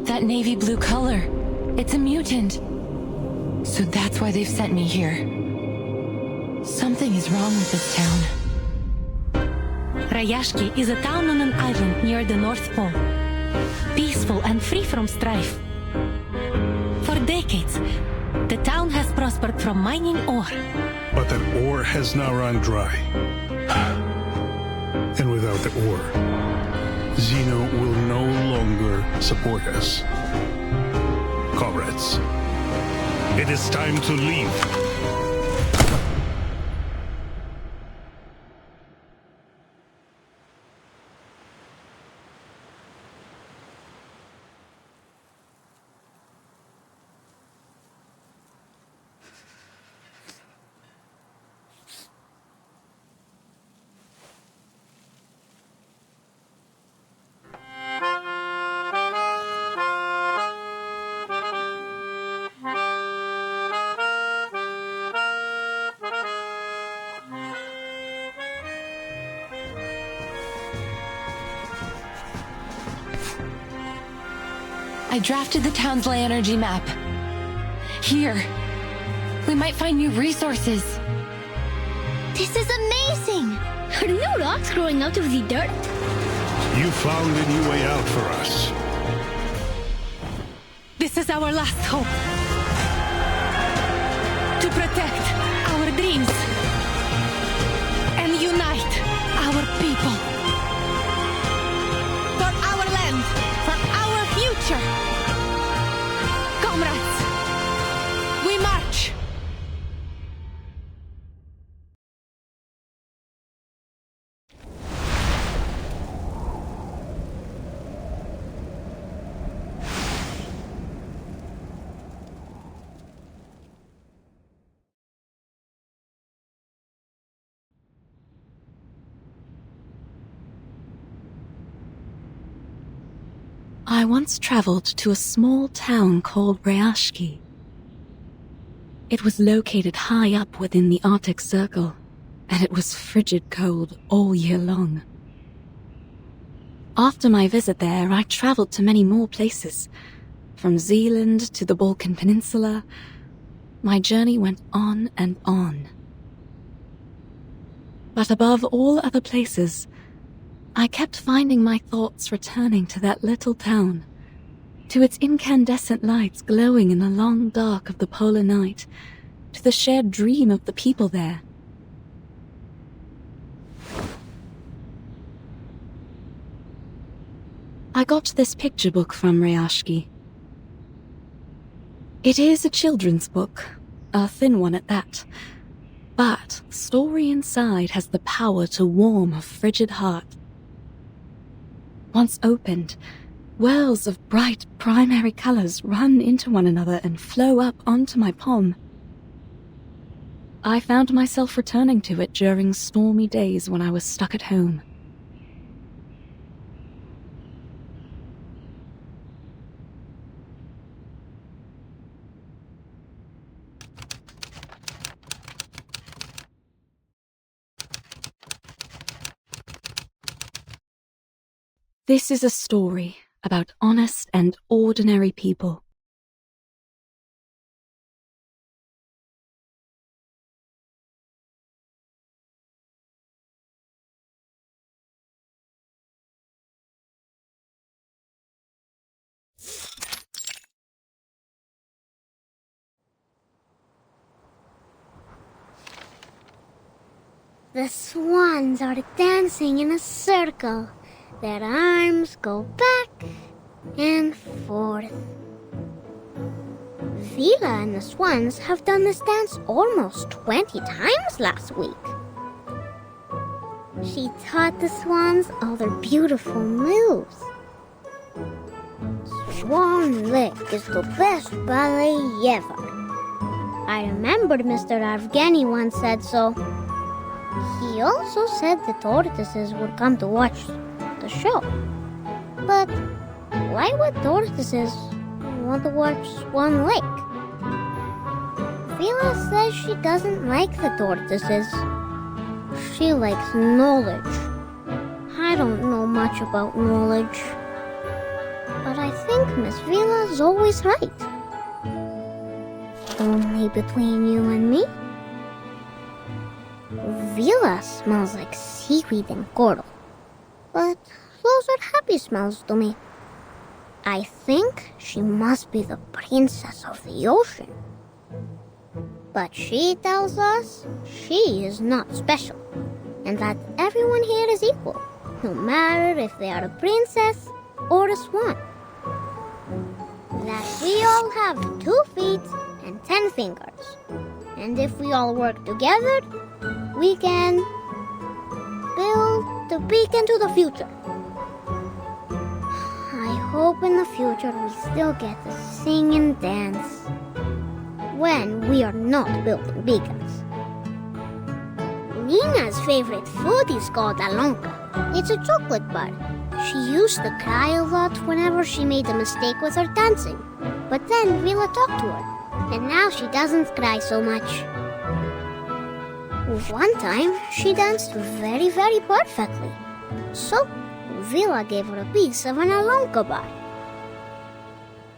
That navy blue color. It's a mutant. So that's why they've sent me here. Something is wrong with this town. Rayashki is a town on an island near the North Pole. Peaceful and free from strife. For decades, the town has prospered from mining ore. But that ore has now run dry. And without the ore, Zeno will no longer support us. Comrades, it is time to leave. I drafted the town's ley energy map. Here. We might find new resources. This is amazing! Are new rocks growing out of the dirt? You found a new way out for us. This is our last hope. To protect our dreams and unite our people. For our land, for our future. Comrades, we march! I once traveled to a small town called Rayashki. It was located high up within the Arctic Circle, and it was frigid cold all year long. After my visit there, I traveled to many more places. From Zealand to the Balkan Peninsula, my journey went on and on. But above all other places, I kept finding my thoughts returning to that little town, to its incandescent lights glowing in the long dark of the polar night, to the shared dream of the people there. I got this picture book from Rayashki. It is a children's book, a thin one at that, but the story inside has the power to warm a frigid heart. Once opened, wells of bright primary colors run into one another and flow up onto my palm. I found myself returning to it during stormy days when I was stuck at home. This is a story about honest and ordinary people. The swans are dancing in a circle. Their arms go back and forth. Vila and the swans have done this dance almost 20 times last week. She taught the swans all their beautiful moves. Swan Lake is the best ballet ever. I remembered Mr. Evgeny once said so. He also said the tortoises would come to watch the show. But why would tortoises want to watch Swan Lake? Vila says she doesn't like the tortoises. she likes knowledge. I don't know much about knowledge, but I think Miss Villa's always right. Only between you and me, Villa smells like seaweed and coral, but those are happy smells to me. I think she must be the princess of the ocean. But she tells us she is not special, and that everyone here is equal, no matter if they are a princess or a swan. That we all have 2 feet and 10 fingers, and if we all work together, we can build the beacon to the future. I hope in the future we still get to sing and dance when we are not building beacons. Nina's favorite food is called alonka. It's a chocolate bar. She used to cry a lot whenever she made a mistake with her dancing. But then Villa talked to her, and now she doesn't cry so much. One time, she danced very, very perfectly. So, Villa gave her a piece of an alonka bar.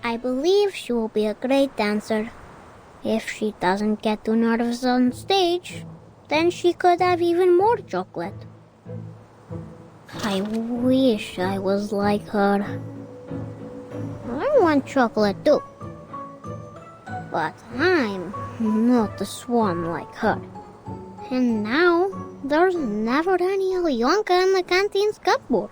I believe she will be a great dancer. If she doesn't get too nervous on stage, then she could have even more chocolate. I wish I was like her. I want chocolate too. But I'm not a swan like her. And now, there's never any Alyonka in the canteen's cupboard.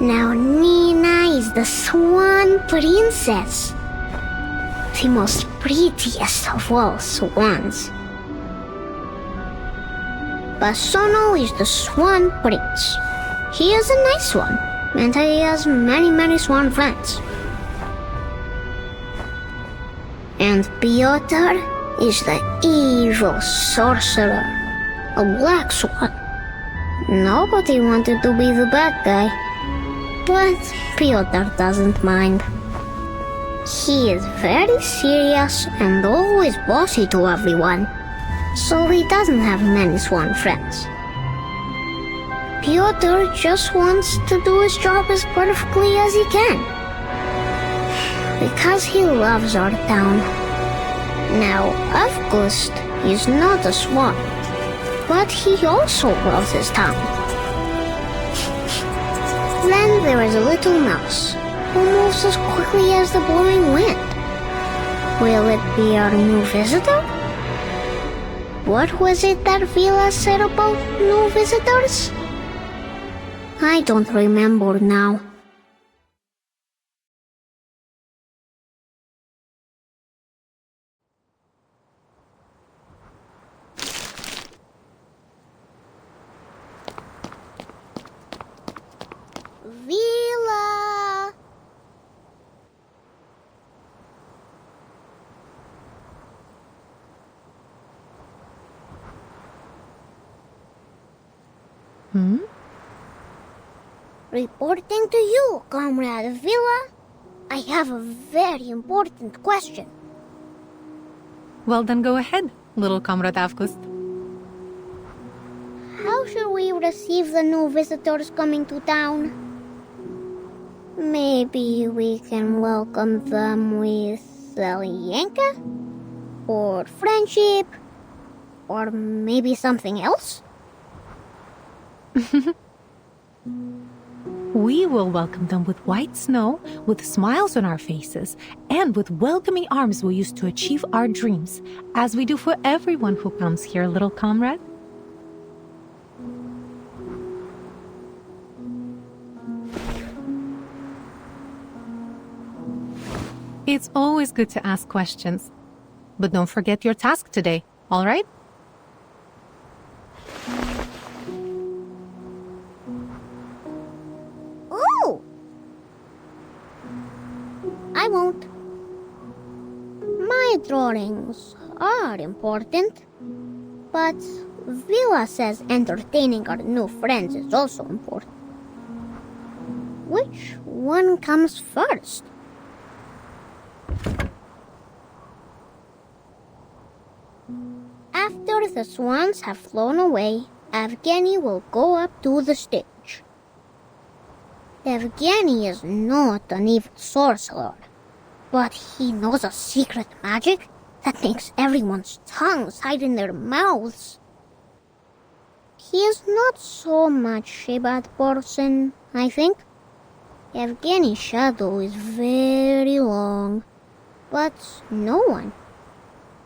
Now Nina is the swan princess. The most prettiest of all swans. Basono is the swan prince. He is a nice one, and he has many, many swan friends. And Piotr is the evil sorcerer, a black swan. Nobody wanted to be the bad guy, but Piotr doesn't mind. He is very serious and always bossy to everyone, so he doesn't have many swan friends. Piotr just wants to do his job as perfectly as he can, because he loves our town. Now, August is not a swan, but he also loves his town. Then there is a little mouse who moves as quickly as the blowing wind. Will it be our new visitor? What was it that Villa said about new visitors? I don't remember now. Villa! Reporting to you, Comrade Villa. I have a very important question. Well, then go ahead, little Comrade Avgust. How should we receive the new visitors coming to town? Maybe we can welcome them with Alienka? Or friendship? Or maybe something else? We will welcome them with white snow, with smiles on our faces, and with welcoming arms we use to achieve our dreams, as we do for everyone who comes here, little comrade. It's always good to ask questions. But don't forget your task today, all right? Oh! I won't. My drawings are important, but Villa says entertaining our new friends is also important. which one comes first? After the swans have flown away, Evgeny will go up to the stage. Evgeny is not an evil sorcerer, but he knows a secret magic that makes everyone's tongues hide in their mouths. He is not so much a bad person, I think. Evgeny's shadow is very long, but no one,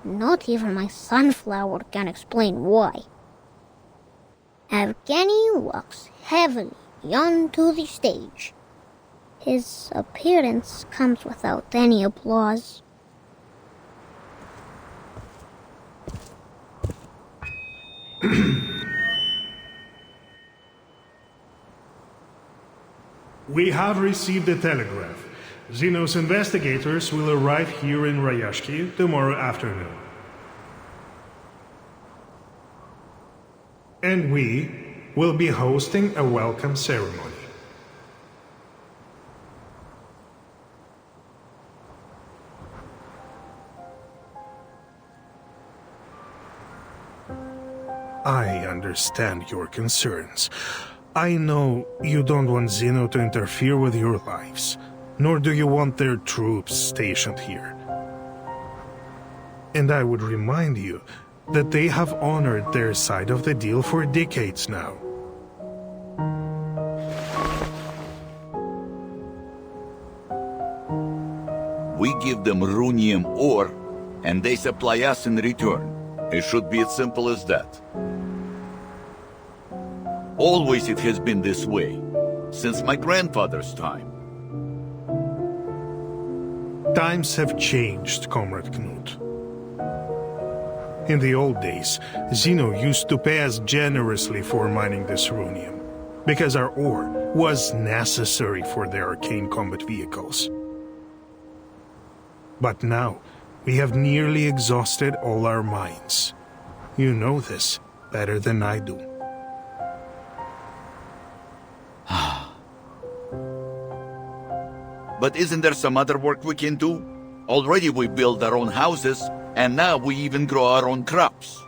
not even my sunflower, can explain why. Evgeny walks heavily onto the stage. His appearance comes without any applause. We have received a telegraph. Zeno's investigators will arrive here in Rayashki tomorrow afternoon. And we will be hosting a welcome ceremony. I understand your concerns. I know you don't want Zeno to interfere with your lives, nor do you want their troops stationed here. And I would remind you that they have honored their side of the deal for decades now. We give them runium ore, and they supply us in return. It should be as simple as that. Always it has been this way, since my grandfather's time. Times have changed, Comrade Knut. In the old days, Zeno used to pay us generously for mining this runium, because our ore was necessary for their arcane combat vehicles. But now, we have nearly exhausted all our mines. You know this better than I do. But isn't there some other work we can do? Already we build our own houses, and now we even grow our own crops.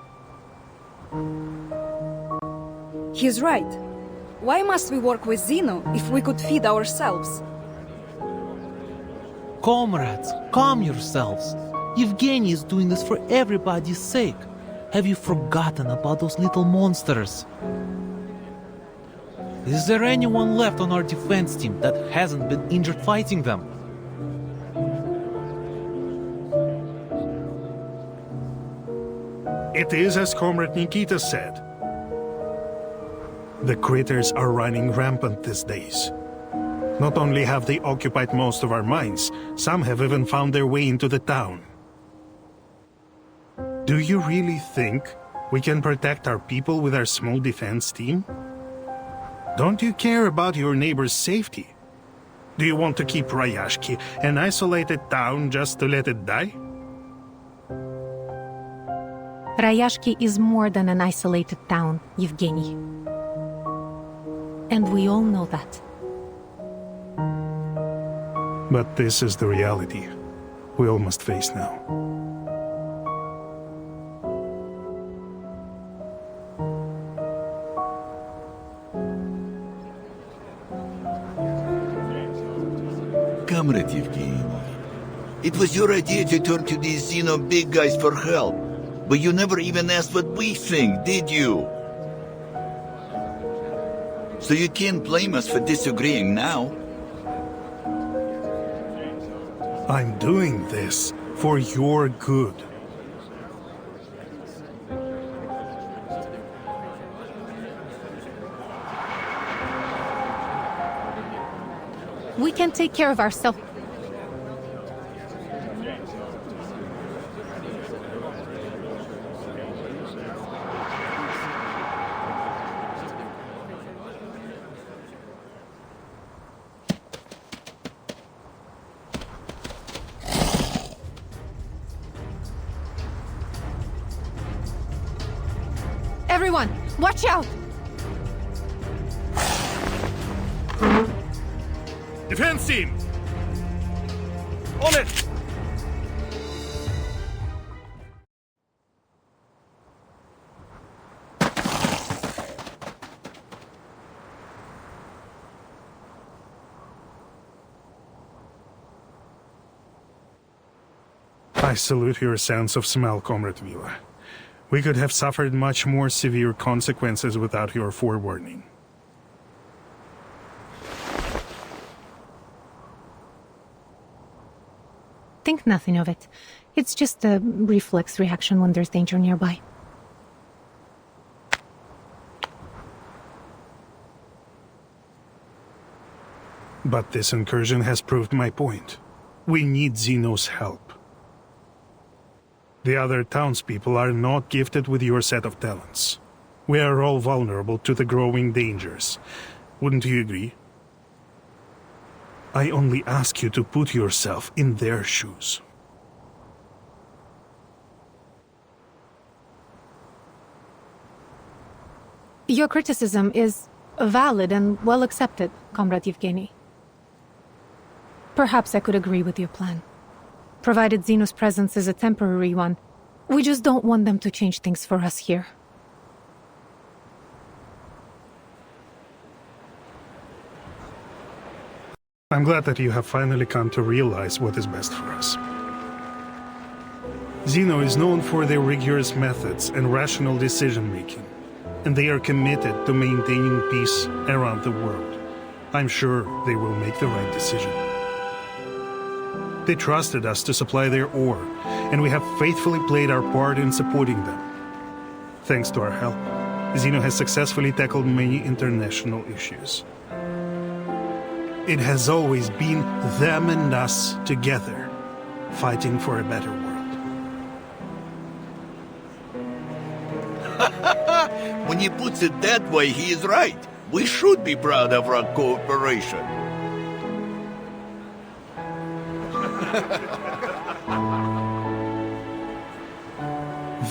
He's right. Why must we work with Zeno if we could feed ourselves? Comrades, calm yourselves. Evgeny is doing this for everybody's sake. Have you forgotten about those little monsters? Is there anyone left on our defense team that hasn't been injured fighting them? It is as Comrade Nikita said. The critters are running rampant these days. Not only have they occupied most of our mines, some have even found their way into the town. Do you really think we can protect our people with our small defense team? Don't you care about your neighbor's safety? Do you want to keep Rayashki an isolated town just to let it die? Rayashki is more than an isolated town, Evgeny. And we all know that. But this is the reality we all must face now. Comrade Evgeny, it was your idea to turn to these Zeno big guys for help, but you never even asked what we think, did you? So you can't blame us for disagreeing now. I'm doing this for your good. We can take care of ourselves. Everyone, watch out! Defense team! On it! I salute your sense of smell, Comrade Vila. We could have suffered much more severe consequences without your forewarning. Think nothing of it. It's just a reflex reaction when there's danger nearby. But this incursion has proved my point. We need Zeno's help. The other townspeople are not gifted with your set of talents. We are all vulnerable to the growing dangers. Wouldn't you agree? I only ask you to put yourself in their shoes. Your criticism is valid and well accepted, Comrade Yevgeny. Perhaps I could agree with your plan. Provided Zeno's presence is a temporary one, we just don't want them to change things for us here. I'm glad that you have finally come to realize what is best for us. Zeno is known for their rigorous methods and rational decision-making, and they are committed to maintaining peace around the world. I'm sure they will make the right decision. They trusted us to supply their ore, and we have faithfully played our part in supporting them. Thanks to our help, Zeno has successfully tackled many international issues. It has always been them and us together, fighting for a better world. When he puts it that way, he is right. We should be proud of our cooperation.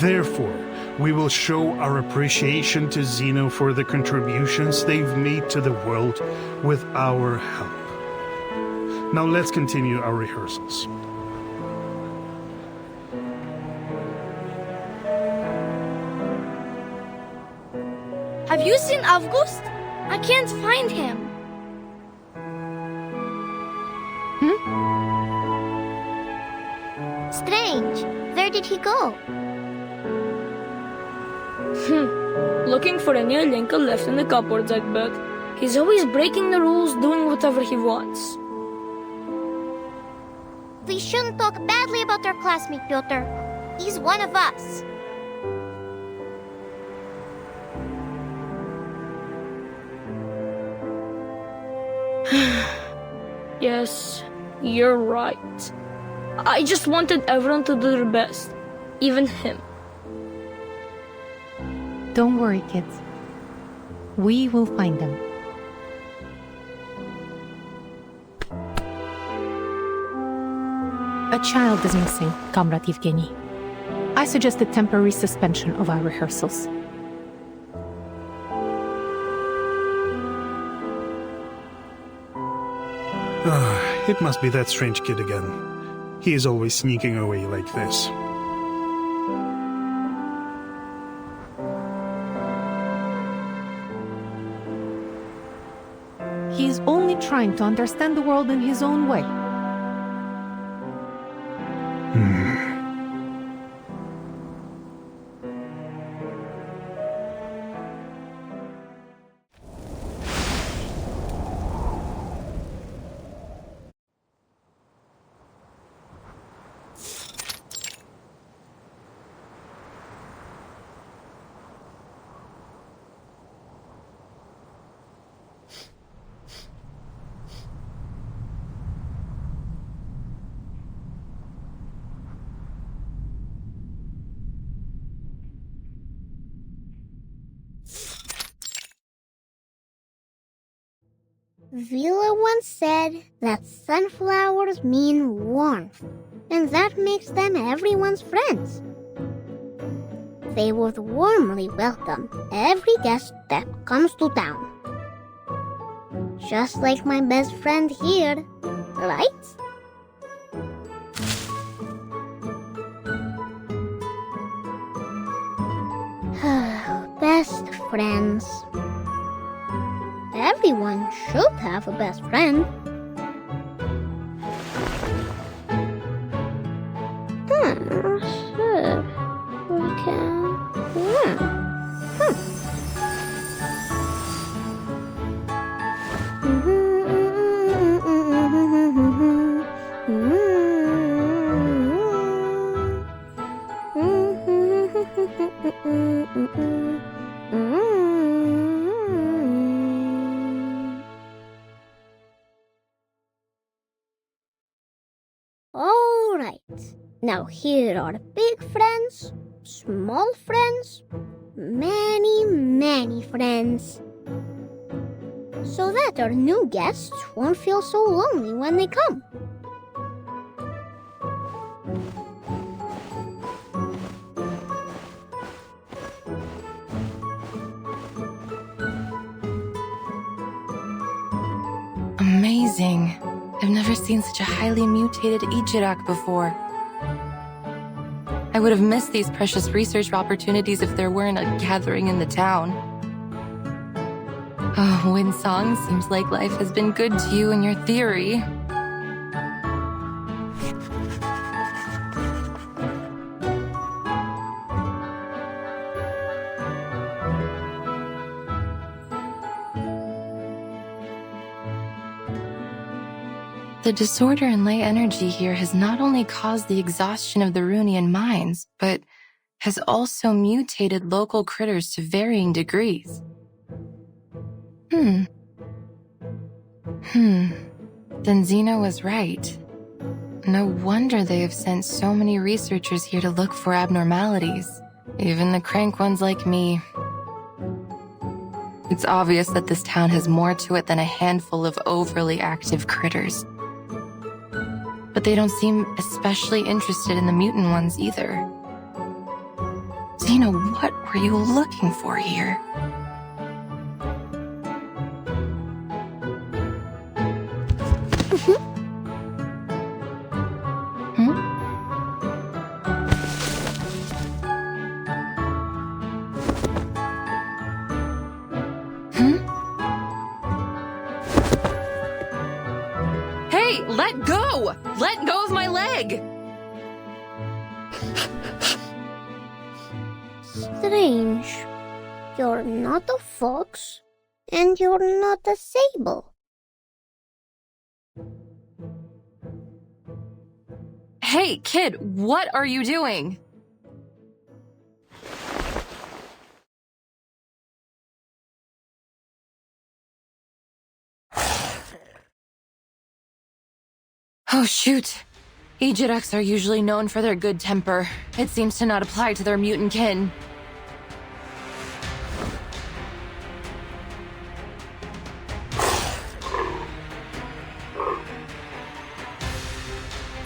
Therefore, we will show our appreciation to Zeno for the contributions they've made to the world with our help. Now let's continue our rehearsals. Have you seen August? I can't find him. Strange. Where did he go? Looking for a new Linka left in the cupboards, I'd bet. He's always breaking the rules, doing whatever he wants. We shouldn't talk badly about our classmate, Piotr. He's one of us. Yes, you're right. I just wanted everyone to do their best, even him. Don't worry, kids. We will find them. A child is missing, Comrade Yevgeny. I suggest a temporary suspension of our rehearsals. It must be that strange kid again. He is always sneaking away like this. He is only trying to understand the world in his own way. Vila once said that sunflowers mean warmth, and that makes them everyone's friends. They would warmly welcome every guest that comes to town. Just like my best friend here, right? Best friends. Everyone should have a best friend. Sure. We can. All right. Now here are big friends, small friends, many friends. So that our new guests won't feel so lonely when they come. Amazing. I've never seen such a highly mutated Ichirak before. I would have missed these precious research opportunities if there weren't a gathering in the town. Oh, Winsong, seems like life has been good to you and your theory. The disorder in ley energy here has not only caused the exhaustion of the Runian mines, but has also mutated local critters to varying degrees. Then Zeno was right. No wonder they have sent so many researchers here to look for abnormalities, even the crank ones like me. It's obvious that this town has more to it than a handful of overly active critters. But they don't seem especially interested in the mutant ones either. Zeno, what were you looking for here? Hey, let go! Let go of my leg! Strange. You're not a fox, and you're not a sable. Hey, kid, what are you doing? Oh, shoot. Ejiraks are usually known for their good temper. It seems to not apply to their mutant kin.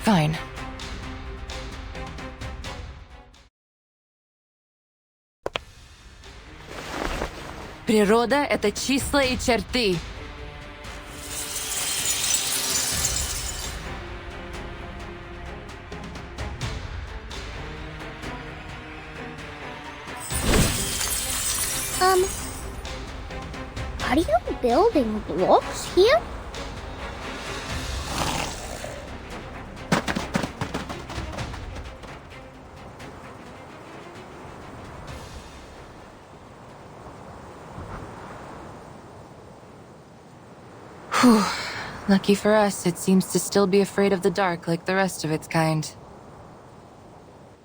Fine. Природа — это числа и черты. Are you building blocks here? Whew. Lucky for us, it seems to still be afraid of the dark like the rest of its kind.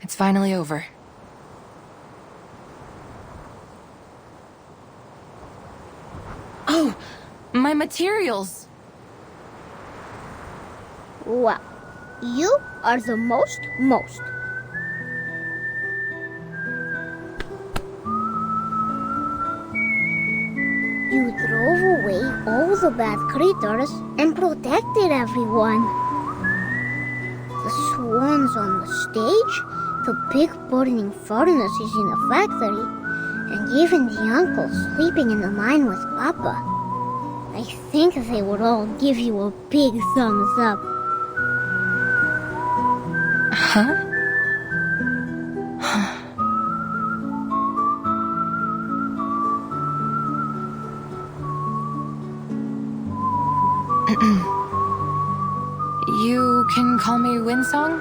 It's finally over. Oh, my materials! Wow, you are the most. You drove away all the bad critters and protected everyone. The swans on the stage, the big burning furnaces in the factory, and even the uncle sleeping in the mine with Papa. I think they would all give you a big thumbs up. Huh? You can call me Windsong?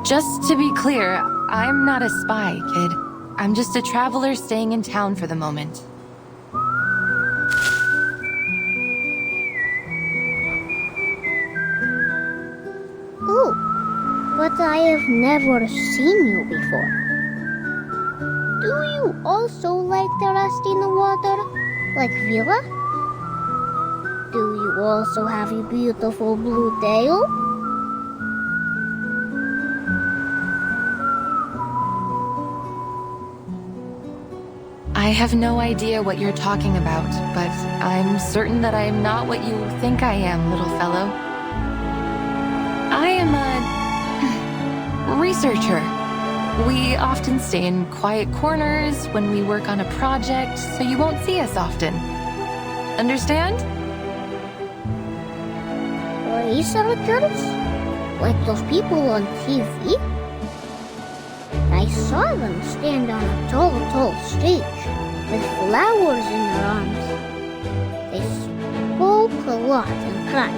Just to be clear, I'm not a spy, kid. I'm just a traveler staying in town for the moment. Oh, but I have never seen you before. Do you also like to rest in the water, like Vila? Do you also have a beautiful blue tail? I have no idea what you're talking about, but I'm certain that I am not what you think I am, little fellow. I am a researcher. We often stay in quiet corners when we work on a project, so you won't see us often. Understand? Researchers? Like those people on TV? I saw them stand on a tall stage with flowers in their arms. They spoke a lot and cried.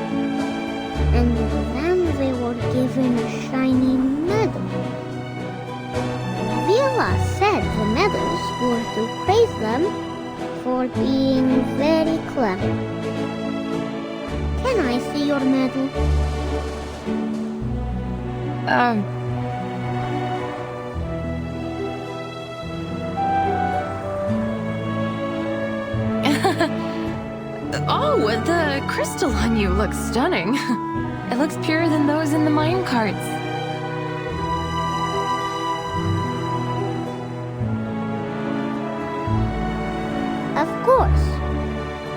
And then they were given a shiny medal. Vila said the medals were to praise them for being very clever. Can I see your medal? Oh, the crystal on you looks stunning. It looks purer than those in the mine carts. Of course.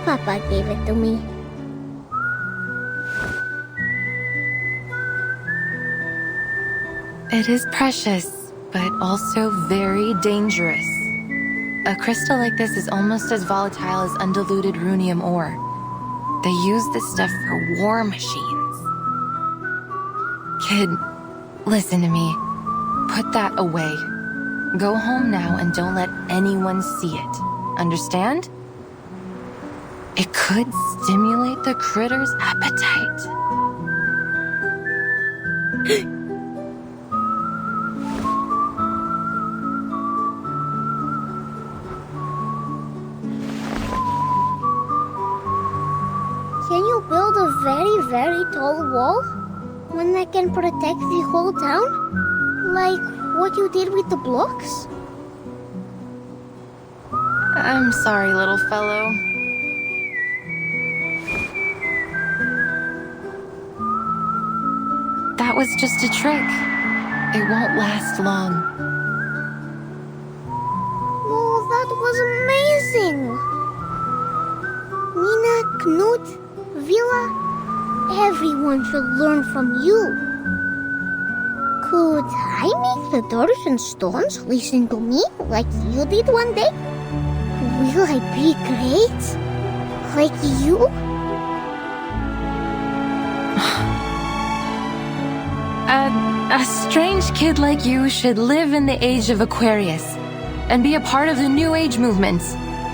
Papa gave it to me. It is precious, but also very dangerous. A crystal like this is almost as volatile as undiluted runium ore. They use this stuff for war machines. Kid, listen to me. Put that away. Go home now and don't let anyone see it. Understand? It could stimulate the critter's appetite. Can you build a very, very tall wall? One that can protect the whole town? Like what you did with the blocks? I'm sorry, little fellow. That was just a trick. It won't last long. Oh, that was amazing! Nina, Knut, Vila, everyone should learn from you. Could I make the doors and stones listen to me like you did one day? Will I be great? Like you? A strange kid like you should live in the age of Aquarius and be a part of the New Age movement,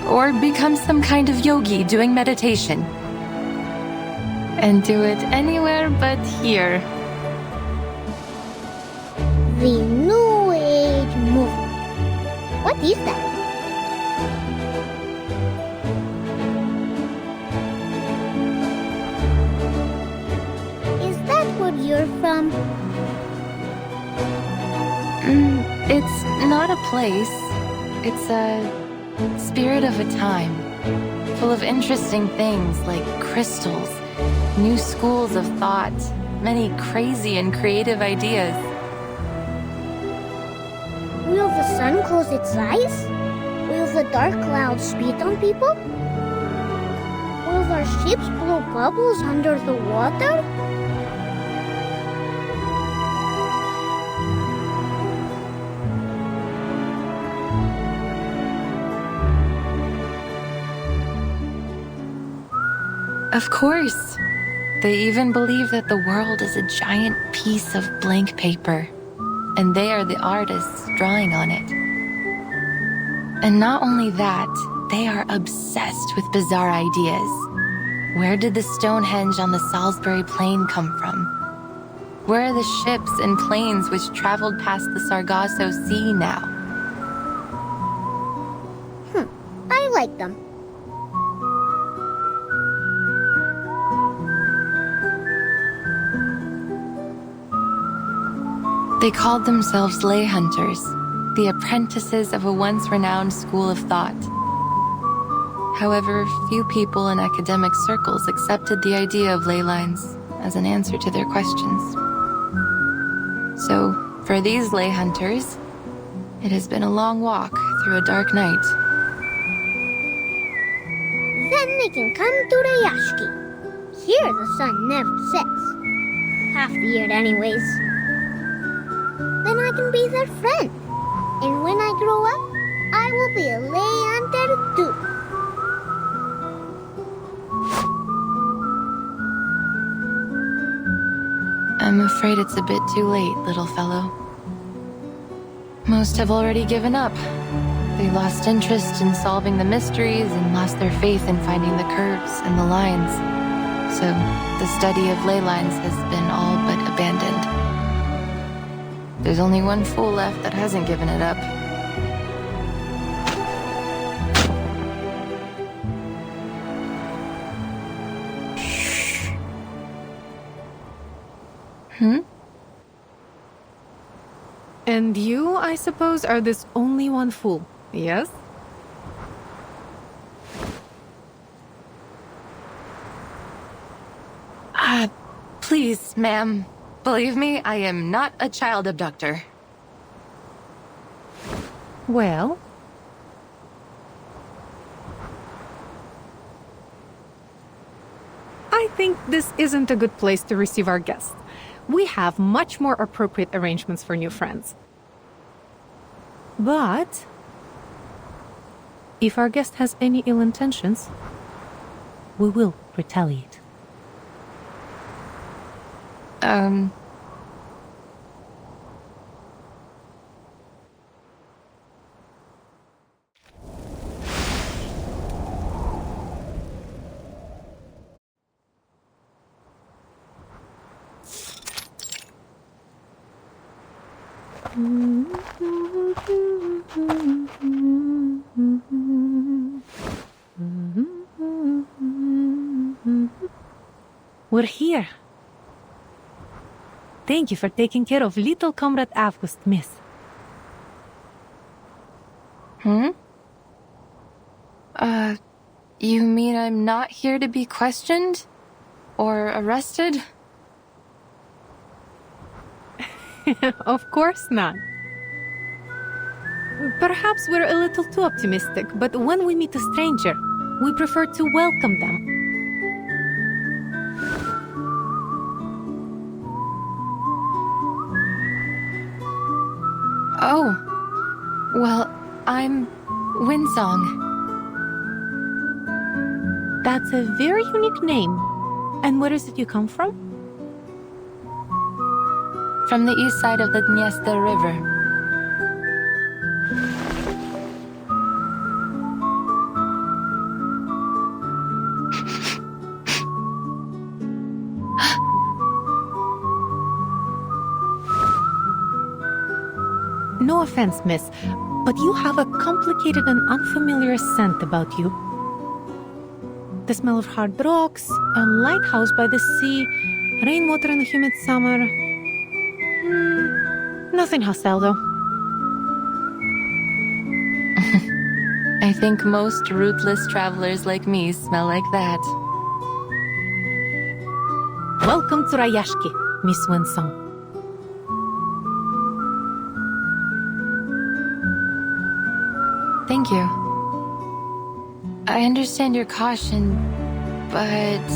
or become some kind of yogi doing meditation. And do it anywhere but here. The New Age movement. What is that? Is that where you're from? It's not a place. It's a spirit of a time, full of interesting things like crystals, new schools of thought, many crazy and creative ideas. Will the sun close its eyes? Will the dark clouds spit on people? Will our ships blow bubbles under the water? Of course. They even believe that the world is a giant piece of blank paper, and they are the artists drawing on it. And not only that, they are obsessed with bizarre ideas. Where did the Stonehenge on the Salisbury Plain come from? Where are the ships and planes which traveled past the Sargasso Sea now? I like them. They called themselves lay hunters, the apprentices of a once renowned school of thought. However, few people in academic circles accepted the idea of ley lines as an answer to their questions. So, for these lay hunters, it has been a long walk through a dark night. Then they can come to Rayashki. Here the sun never sets. Half the year anyways. Then I can be their friend. And when I grow up, I will be a lay hunter too. I'm afraid it's a bit too late, little fellow. Most have already given up. They lost interest in solving the mysteries and lost their faith in finding the curves and the lines. So, the study of ley lines has been all but abandoned. There's only one fool left that hasn't given it up. And you, I suppose, are this only one fool, yes? Please, ma'am. Believe me, I am not a child abductor. Well... I think this isn't a good place to receive our guests. We have much more appropriate arrangements for new friends. But... if our guest has any ill intentions, we will retaliate. We're here. Thank you for taking care of little Comrade August, miss. You mean I'm not here to be questioned? Or arrested? Of course not. Perhaps we're a little too optimistic, but when we meet a stranger, we prefer to welcome them. Oh. Well, I'm Winsong. That's a very unique name. And where is it you come from? From the east side of the Dniester River. No offense, miss, but you have a complicated and unfamiliar scent about you. The smell of hard rocks, a lighthouse by the sea, rainwater in a humid summer. Nothing hostile, though. I think most rootless travelers like me smell like that. Welcome to Rayashki, Miss Winsong. Thank you. I understand your caution, but...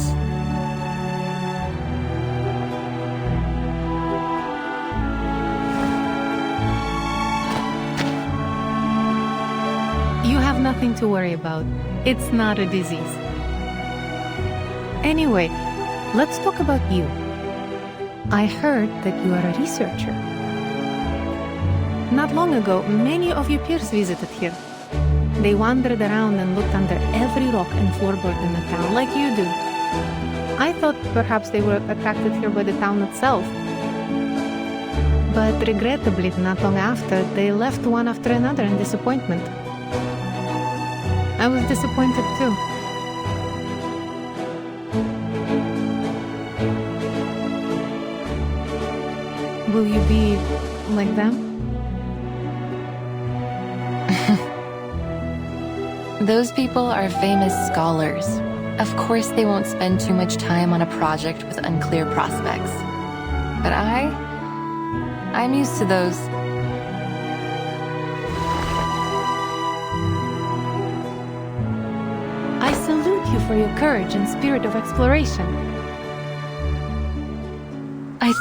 You have nothing to worry about. It's not a disease. Anyway, let's talk about you. I heard that you are a researcher. Not long ago, many of your peers visited here. They wandered around and looked under every rock and floorboard in the town, like you do. I thought perhaps they were attracted here by the town itself. But regrettably, not long after, they left one after another in disappointment. I was disappointed too. Will you be like them? Those people are famous scholars. Of course they won't spend too much time on a project with unclear prospects. But I'm used to those. I salute you for your courage and spirit of exploration. I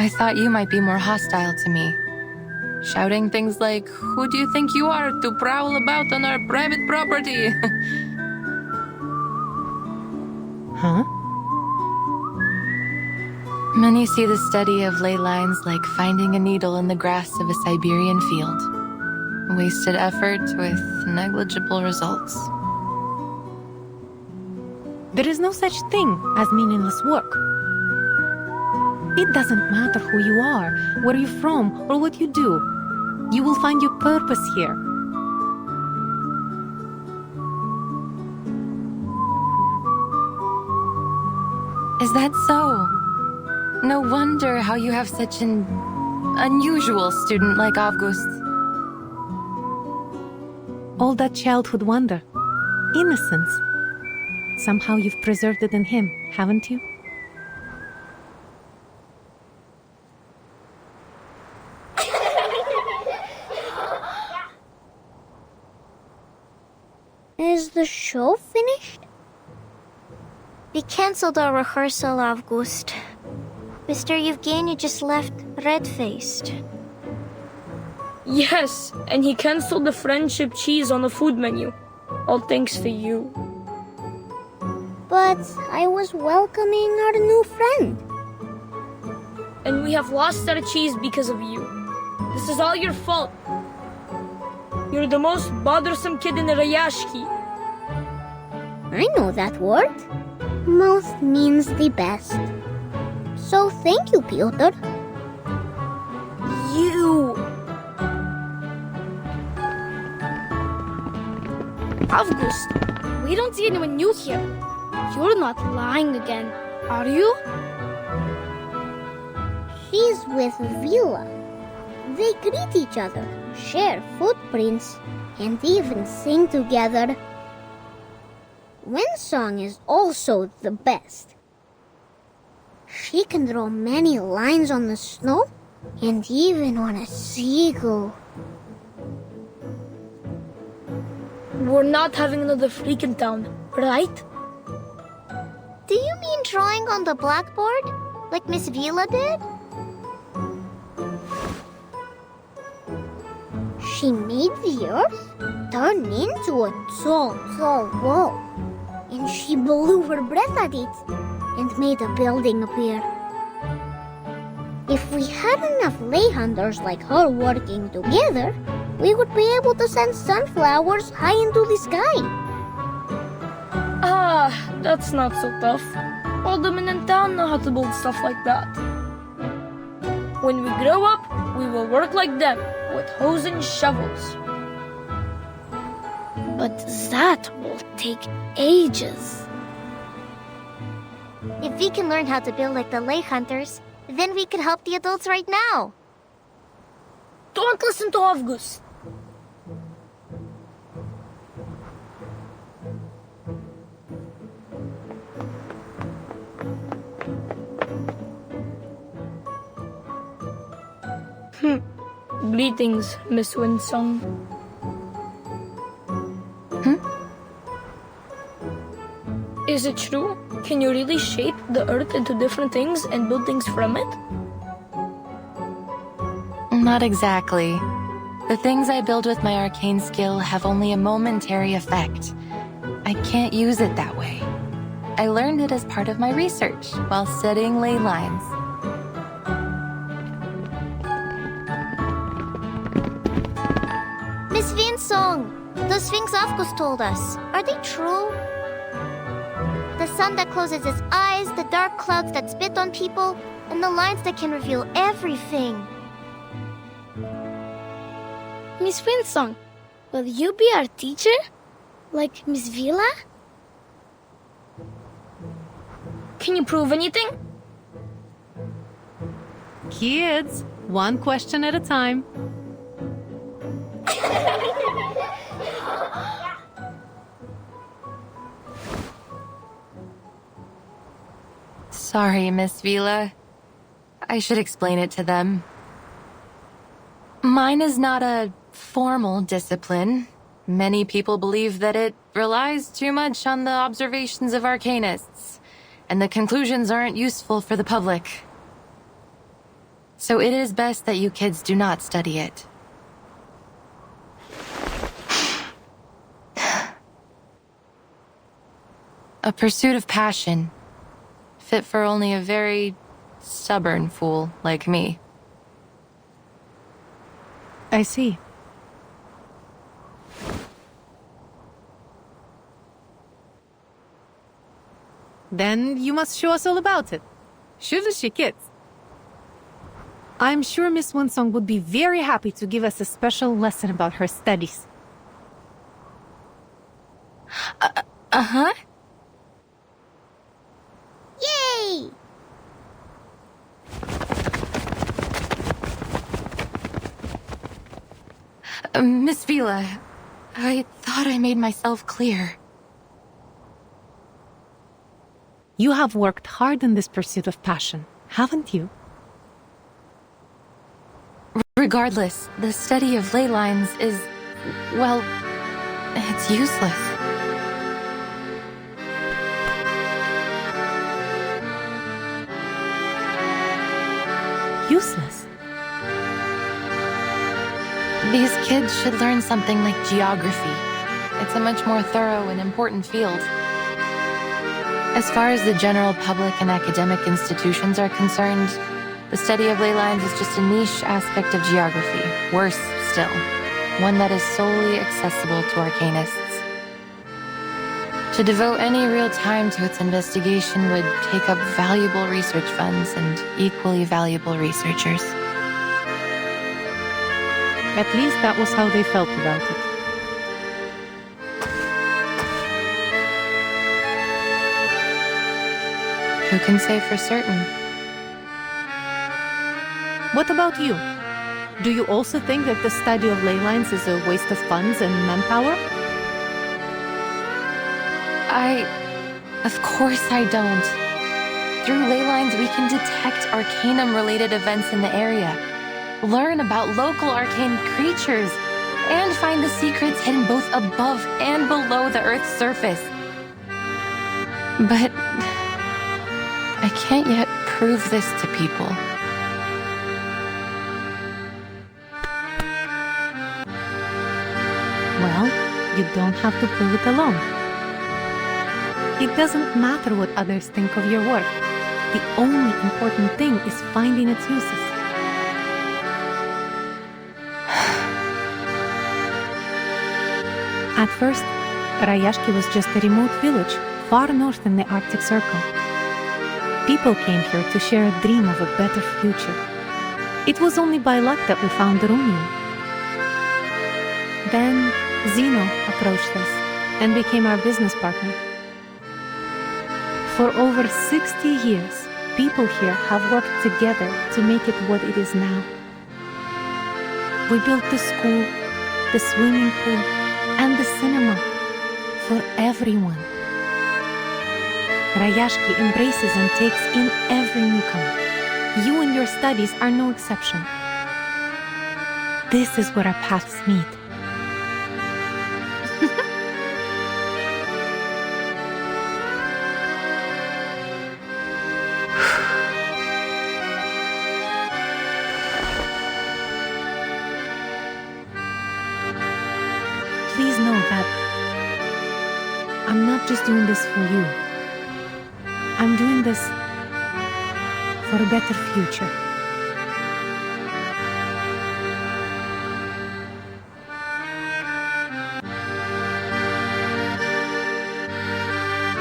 thought you might be more hostile to me. Shouting things like, "Who do you think you are to prowl about on our private property?" Huh? Many see the study of ley lines like finding a needle in the grass of a Siberian field. Wasted effort with negligible results. There is no such thing as meaningless work. It doesn't matter who you are, where you're from, or what you do. You will find your purpose here. Is that so? No wonder how you have such an unusual student like August. All that childhood wonder, innocence. Somehow you've preserved it in him, haven't you? Is the show finished? We cancelled our rehearsal, August. Mr. Yevgeny just left red-faced. Yes, and he cancelled the friendship cheese on the food menu. All thanks to you. But I was welcoming our new friend. And we have lost our cheese because of you. This is all your fault. You're the most bothersome kid in the Rayashki. I know that word. Most means the best. So thank you, Pyotr. You! August, we don't see anyone new here. You're not lying again, are you? She's with Vila. They greet each other, share footprints, and even sing together. Windsong is also the best. She can draw many lines on the snow and even on a seagull. We're not having another freak in town, right? Do you mean drawing on the blackboard, like Miss Vila did? She made the earth turn into a tall, tall wall. And she blew her breath at it and made a building appear. If we had enough ley hunters like her working together, we would be able to send sunflowers high into the sky. That's not so tough. All the men in town know how to build stuff like that. When we grow up, we will work like them, with hoes and shovels. But that will take ages. If we can learn how to build like the ley hunters, then we could help the adults right now. Don't listen to August. Greetings, Miss Windsong. Is it true? Can you really shape the earth into different things and build things from it? Not exactly. The things I build with my arcane skill have only a momentary effect. I can't use it that way. I learned it as part of my research while studying ley lines. Miss Vinsong, the Sphinx Afkus told us. Are they true? The sun that closes its eyes, the dark clouds that spit on people, and the lines that can reveal everything. Miss Winsong, will you be our teacher? Like Miss Vila? Can you prove anything? Kids, one question at a time. Sorry, Miss Vila. I should explain it to them. Mine is not a formal discipline. Many people believe that it relies too much on the observations of arcanists, and the conclusions aren't useful for the public. So it is best that you kids do not study it. A pursuit of passion, fit for only a very stubborn fool like me. I see. Then you must show us all about it. Shouldn't she, kids? I'm sure Miss Winsong would be very happy to give us a special lesson about her studies. Uh-huh. Yay! Miss Vila, I thought I made myself clear. You have worked hard in this pursuit of passion, haven't you? Regardless, the study of ley lines is, well, it's useless. Useless? These kids should learn something like geography. It's a much more thorough and important field. As far as the general public and academic institutions are concerned, the study of ley lines is just a niche aspect of geography. Worse still, one that is solely accessible to arcanists. To devote any real time to its investigation would take up valuable research funds and equally valuable researchers. At least that was how they felt about it. Who can say for certain? What about you? Do you also think that the study of ley lines is a waste of funds and manpower? Of course I don't. Through ley lines, we can detect arcanum-related events in the area, learn about local arcane creatures, and find the secrets hidden both above and below the Earth's surface. But I can't yet prove this to people. Well, you don't have to prove it alone. It doesn't matter what others think of your work. The only important thing is finding its uses. At first, Rayashki was just a remote village far north in the Arctic Circle. People came here to share a dream of a better future. It was only by luck that we found the Runion. Then Zeno approached us and became our business partner. For over 60 years, people here have worked together to make it what it is now. We built the school, the swimming pool, and the cinema for everyone. Rayashki embraces and takes in every newcomer. You and your studies are no exception. This is where our paths meet. Please know that I'm just doing this for you. I'm doing this for a better future.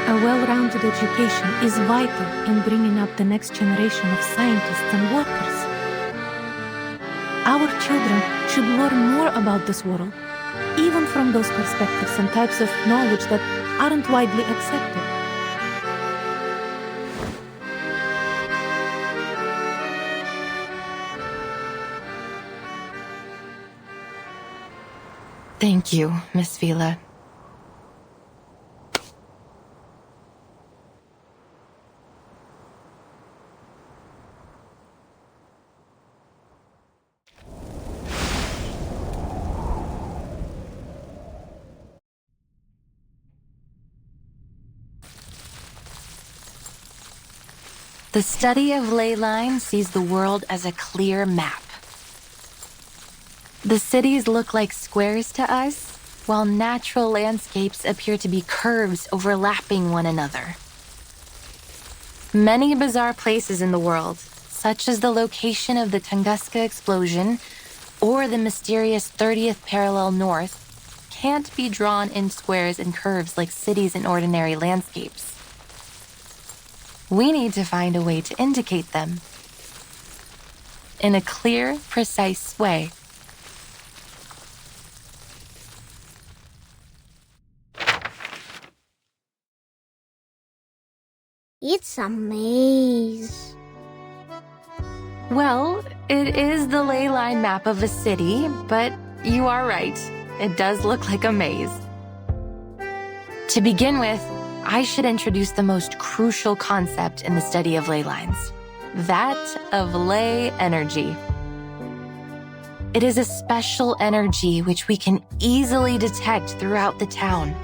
A well-rounded education is vital in bringing up the next generation of scientists and workers. Our children should learn more about this world, even from those perspectives and types of knowledge that aren't widely accepted. Thank you, Miss Vila. The study of ley lines sees the world as a clear map. The cities look like squares to us, while natural landscapes appear to be curves overlapping one another. Many bizarre places in the world, such as the location of the Tunguska explosion or the mysterious 30th parallel north, can't be drawn in squares and curves like cities in ordinary landscapes. We need to find a way to indicate them in a clear, precise way. It's a maze. Well, it is the ley line map of a city, but you are right. It does look like a maze. To begin with, I should introduce the most crucial concept in the study of ley lines, that of ley energy. It is a special energy which we can easily detect throughout the town.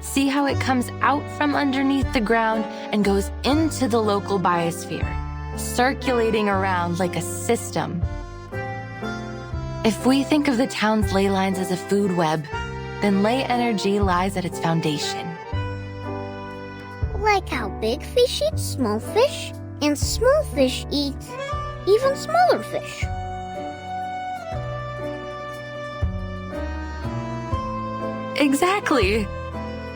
See how it comes out from underneath the ground and goes into the local biosphere, circulating around like a system. If we think of the town's ley lines as a food web, then ley energy lies at its foundation. Like how big fish eat small fish, and small fish eat even smaller fish. Exactly.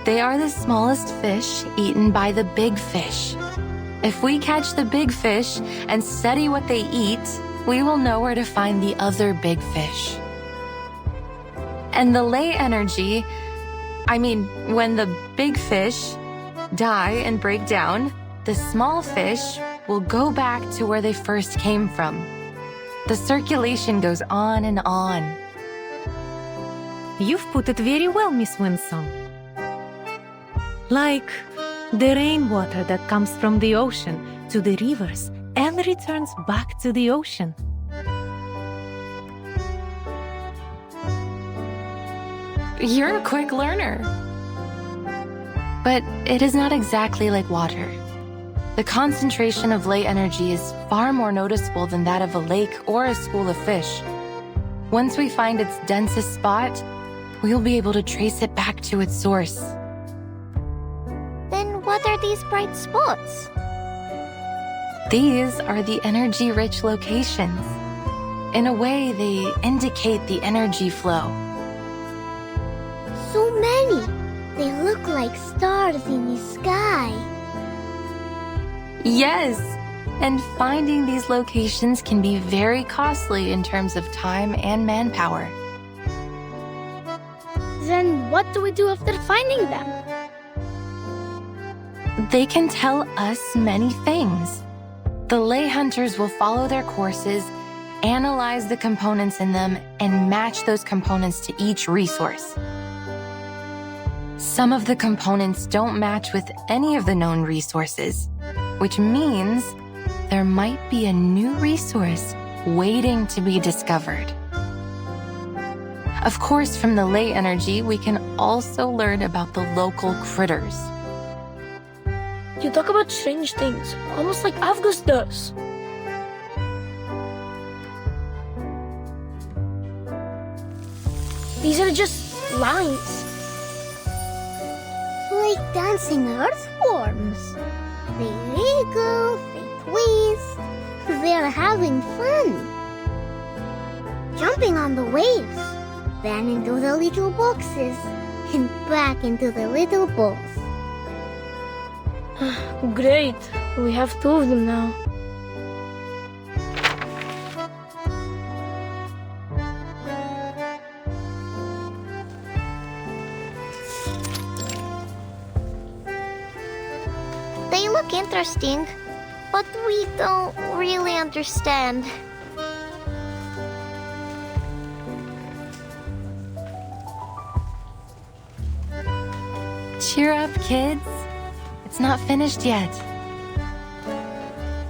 They are the smallest fish eaten by the big fish. If we catch the big fish and study what they eat, we will know where to find the other big fish. And the ley energy, when the big fish die and break down, the small fish will go back to where they first came from. The circulation goes on and on. You've put it very well, Miss Winsome. Like the rainwater that comes from the ocean to the rivers and returns back to the ocean. You're a quick learner. But it is not exactly like water. The concentration of ley energy is far more noticeable than that of a lake or a school of fish. Once we find its densest spot, we'll be able to trace it back to its source. Then what are these bright spots? These are the energy-rich locations. In a way, they indicate the energy flow. So many. They look like stars in the sky. Yes, and finding these locations can be very costly in terms of time and manpower. Then what do we do after finding them? They can tell us many things. The ley hunters will follow their courses, analyze the components in them, and match those components to each resource. Some of the components don't match with any of the known resources, which means there might be a new resource waiting to be discovered. Of course, from the ley energy, we can also learn about the local critters. You talk about strange things, almost like Avgus does. These are just lines. like dancing earthworms. They wiggle, they twist, they're having fun. Jumping on the waves, then into the little boxes, and back into the little balls. Great. We have 2 of them now. They look interesting, but we don't really understand. Cheer up, kids. It's not finished yet.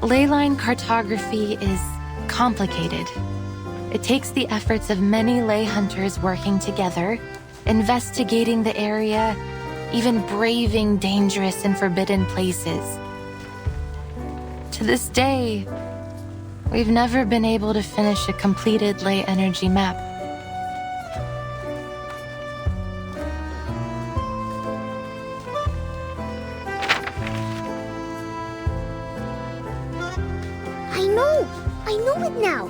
Ley line cartography is complicated. It takes the efforts of many ley hunters working together, investigating the area, even braving dangerous and forbidden places. To this day, we've never been able to finish a completed ley energy map. I know it now.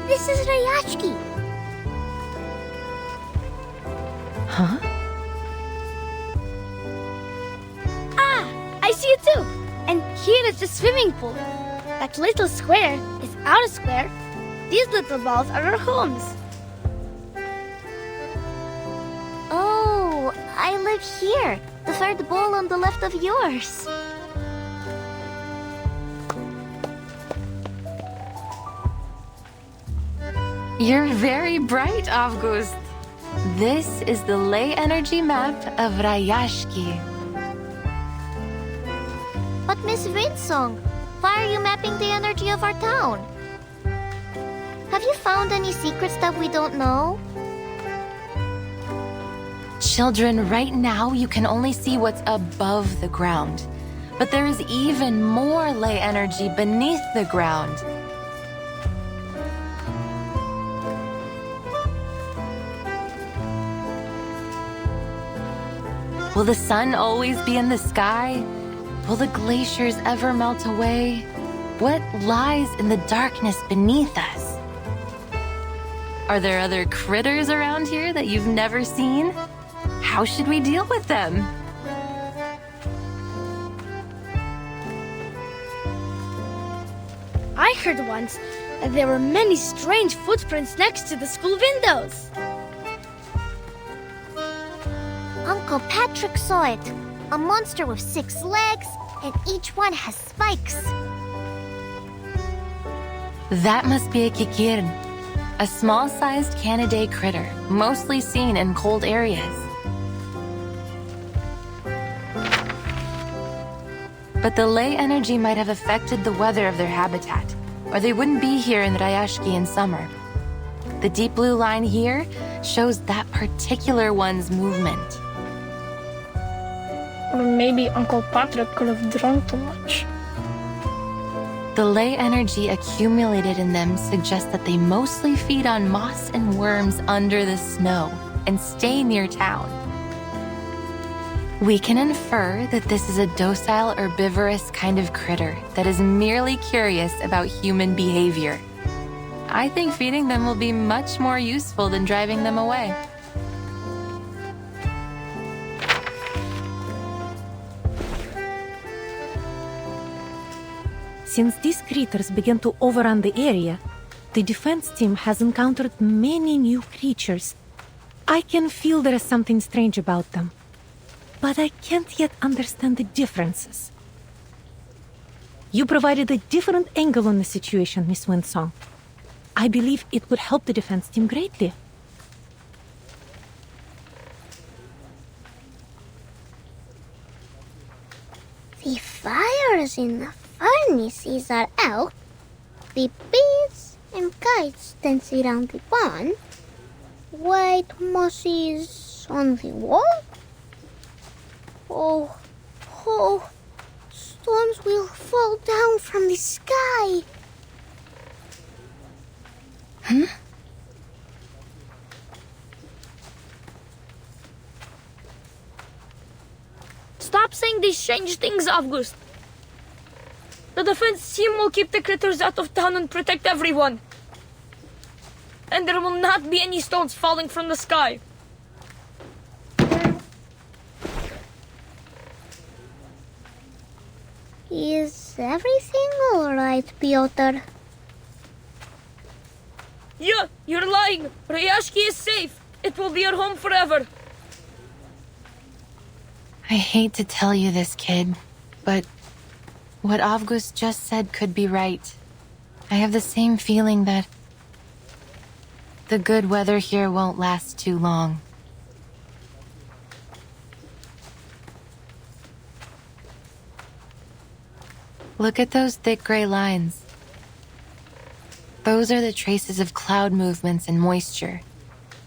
This is Rayashki. Huh? I see it too. And here is the swimming pool. That little square is our square. These little balls are our homes. Oh, I live here. The 3rd ball on the left of yours. You're very bright, August. This is the ley energy map of Rayashki. But Miss Winsong, why are you mapping the energy of our town? Have you found any secrets that we don't know? Children, right now you can only see what's above the ground. But there is even more ley energy beneath the ground. Will the sun always be in the sky? Will the glaciers ever melt away? What lies in the darkness beneath us? Are there other critters around here that you've never seen? How should we deal with them? I heard once that there were many strange footprints next to the school windows. Uncle Patrick saw it. A monster with 6 legs, and each one has spikes. That must be a kikirn, a small-sized Canidae critter, mostly seen in cold areas. But the ley energy might have affected the weather of their habitat, or they wouldn't be here in Rayashki in summer. The deep blue line here shows that particular one's movement. Or maybe Uncle Patrick could have drunk too much. The ley energy accumulated in them suggests that they mostly feed on moss and worms under the snow and stay near town. We can infer that this is a docile herbivorous kind of critter that is merely curious about human behavior. I think feeding them will be much more useful than driving them away. Since these critters began to overrun the area, the defense team has encountered many new creatures. I can feel there is something strange about them, but I can't yet understand the differences. You provided a different angle on the situation, Miss Winsong. I believe it would help the defense team greatly. The fires in the furnaces are out. The bees and kites dance around the barn. White mosses on the wall. Oh, storms will fall down from the sky. Huh? stop saying these strange things, August. The defense team will keep the critters out of town and protect everyone. And there will not be any stones falling from the sky. Is everything alright, Piotr? Yeah, you're lying. Rayashki is safe. It will be our home forever. I hate to tell you this, kid, but what Avgust just said could be right. I have the same feeling that the good weather here won't last too long. Look at those thick gray lines. Those are the traces of cloud movements and moisture.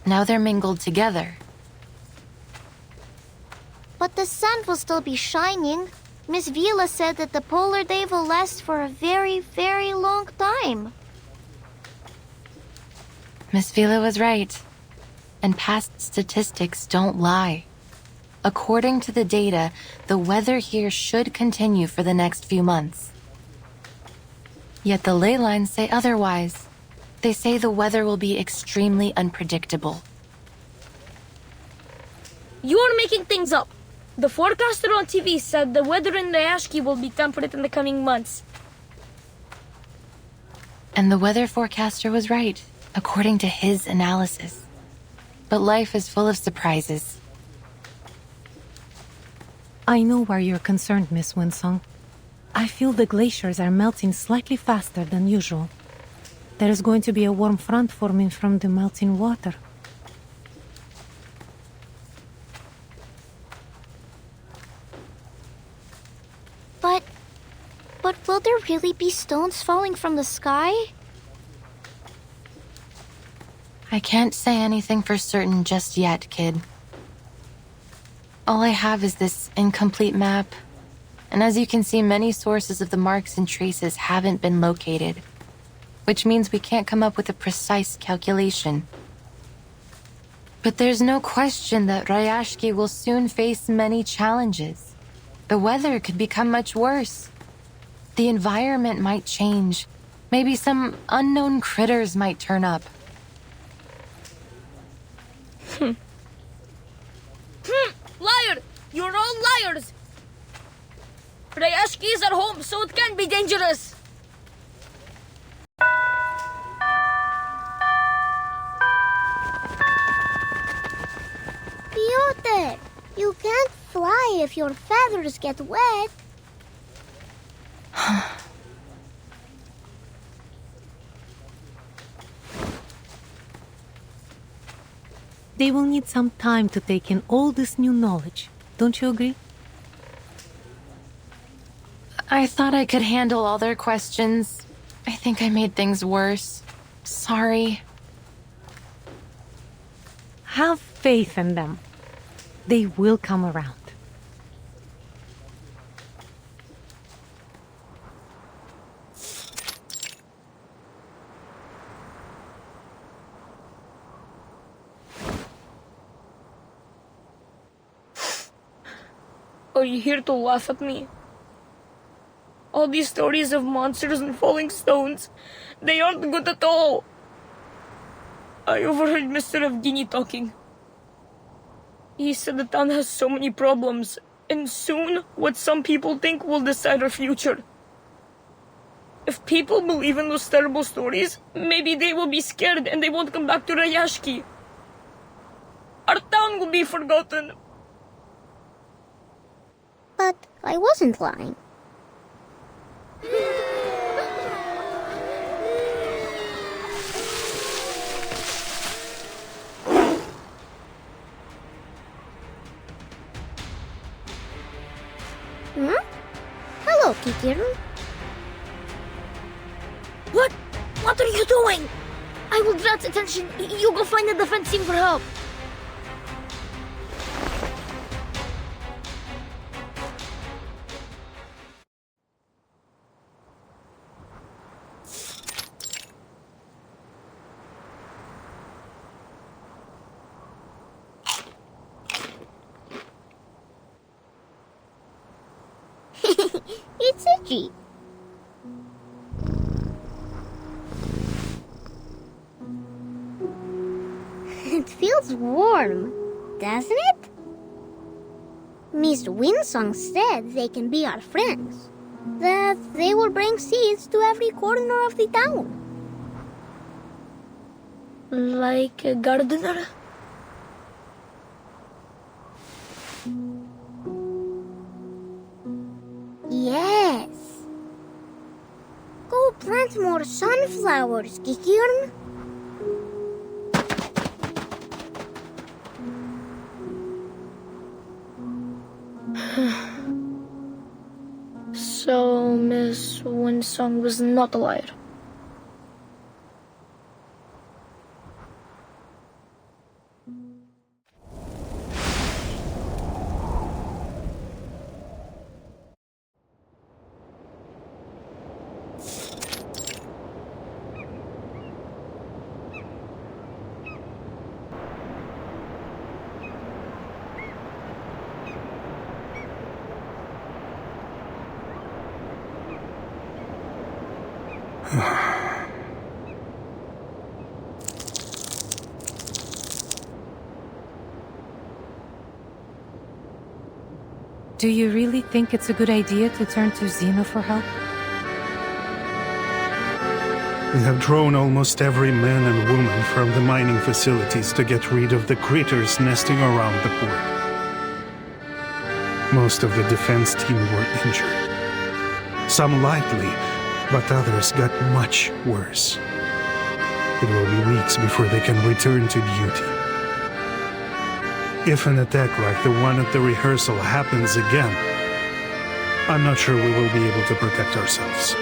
Now they're mingled together. But the sun will still be shining. Miss Vila said that the polar day will last for a very, very long time. Miss Vila was right. And past statistics don't lie. According to the data, the weather here should continue for the next few months. Yet the ley lines say otherwise. They say the weather will be extremely unpredictable. You're making things up. The forecaster on TV said the weather in Rayashki will be temperate in the coming months. And the weather forecaster was right, according to his analysis. But life is full of surprises. I know why you're concerned, Miss Winsong. I feel the glaciers are melting slightly faster than usual. There is going to be a warm front forming from the melting water. But will there really be stones falling from the sky? I can't say anything for certain just yet, kid. All I have is this incomplete map. And as you can see, many sources of the marks and traces haven't been located, which means we can't come up with a precise calculation. But there's no question that Rayashki will soon face many challenges. The weather could become much worse. The environment might change. Maybe some unknown critters might turn up. Liar! You're all liars! Rayashki is at home, so it can't be dangerous. Piotr, you can't fly if your feathers get wet. They will need some time to take in all this new knowledge. Don't you agree? I thought I could handle all their questions. I think I made things worse. Sorry. Have faith in them. They will come around. Are you here to laugh at me? All these stories of monsters and falling stones, they aren't good at all. I overheard Mr. Evgeny talking. He said the town has so many problems, and soon what some people think will decide our future. If people believe in those terrible stories, maybe they will be scared and they won't come back to Rayashki. Our town will be forgotten. But I wasn't lying. Hello, Kikiru. What? What are you doing? I will draw its attention. You go find the defense team for help. It's itchy. It feels warm, doesn't it? Miss Windsong said they can be our friends. That they will bring seeds to every corner of the town. Like a gardener? Yes. Go plant more sunflowers, Kikirn. So, Miss Winsong was not a liar. Do you really think it's a good idea to turn to Xeno for help? We have drawn almost every man and woman from the mining facilities to get rid of the critters nesting around the port. Most of the defense team were injured. Some lightly, but others got much worse. It will be weeks before they can return to duty. If an attack like the one at the rehearsal happens again, I'm not sure we will be able to protect ourselves.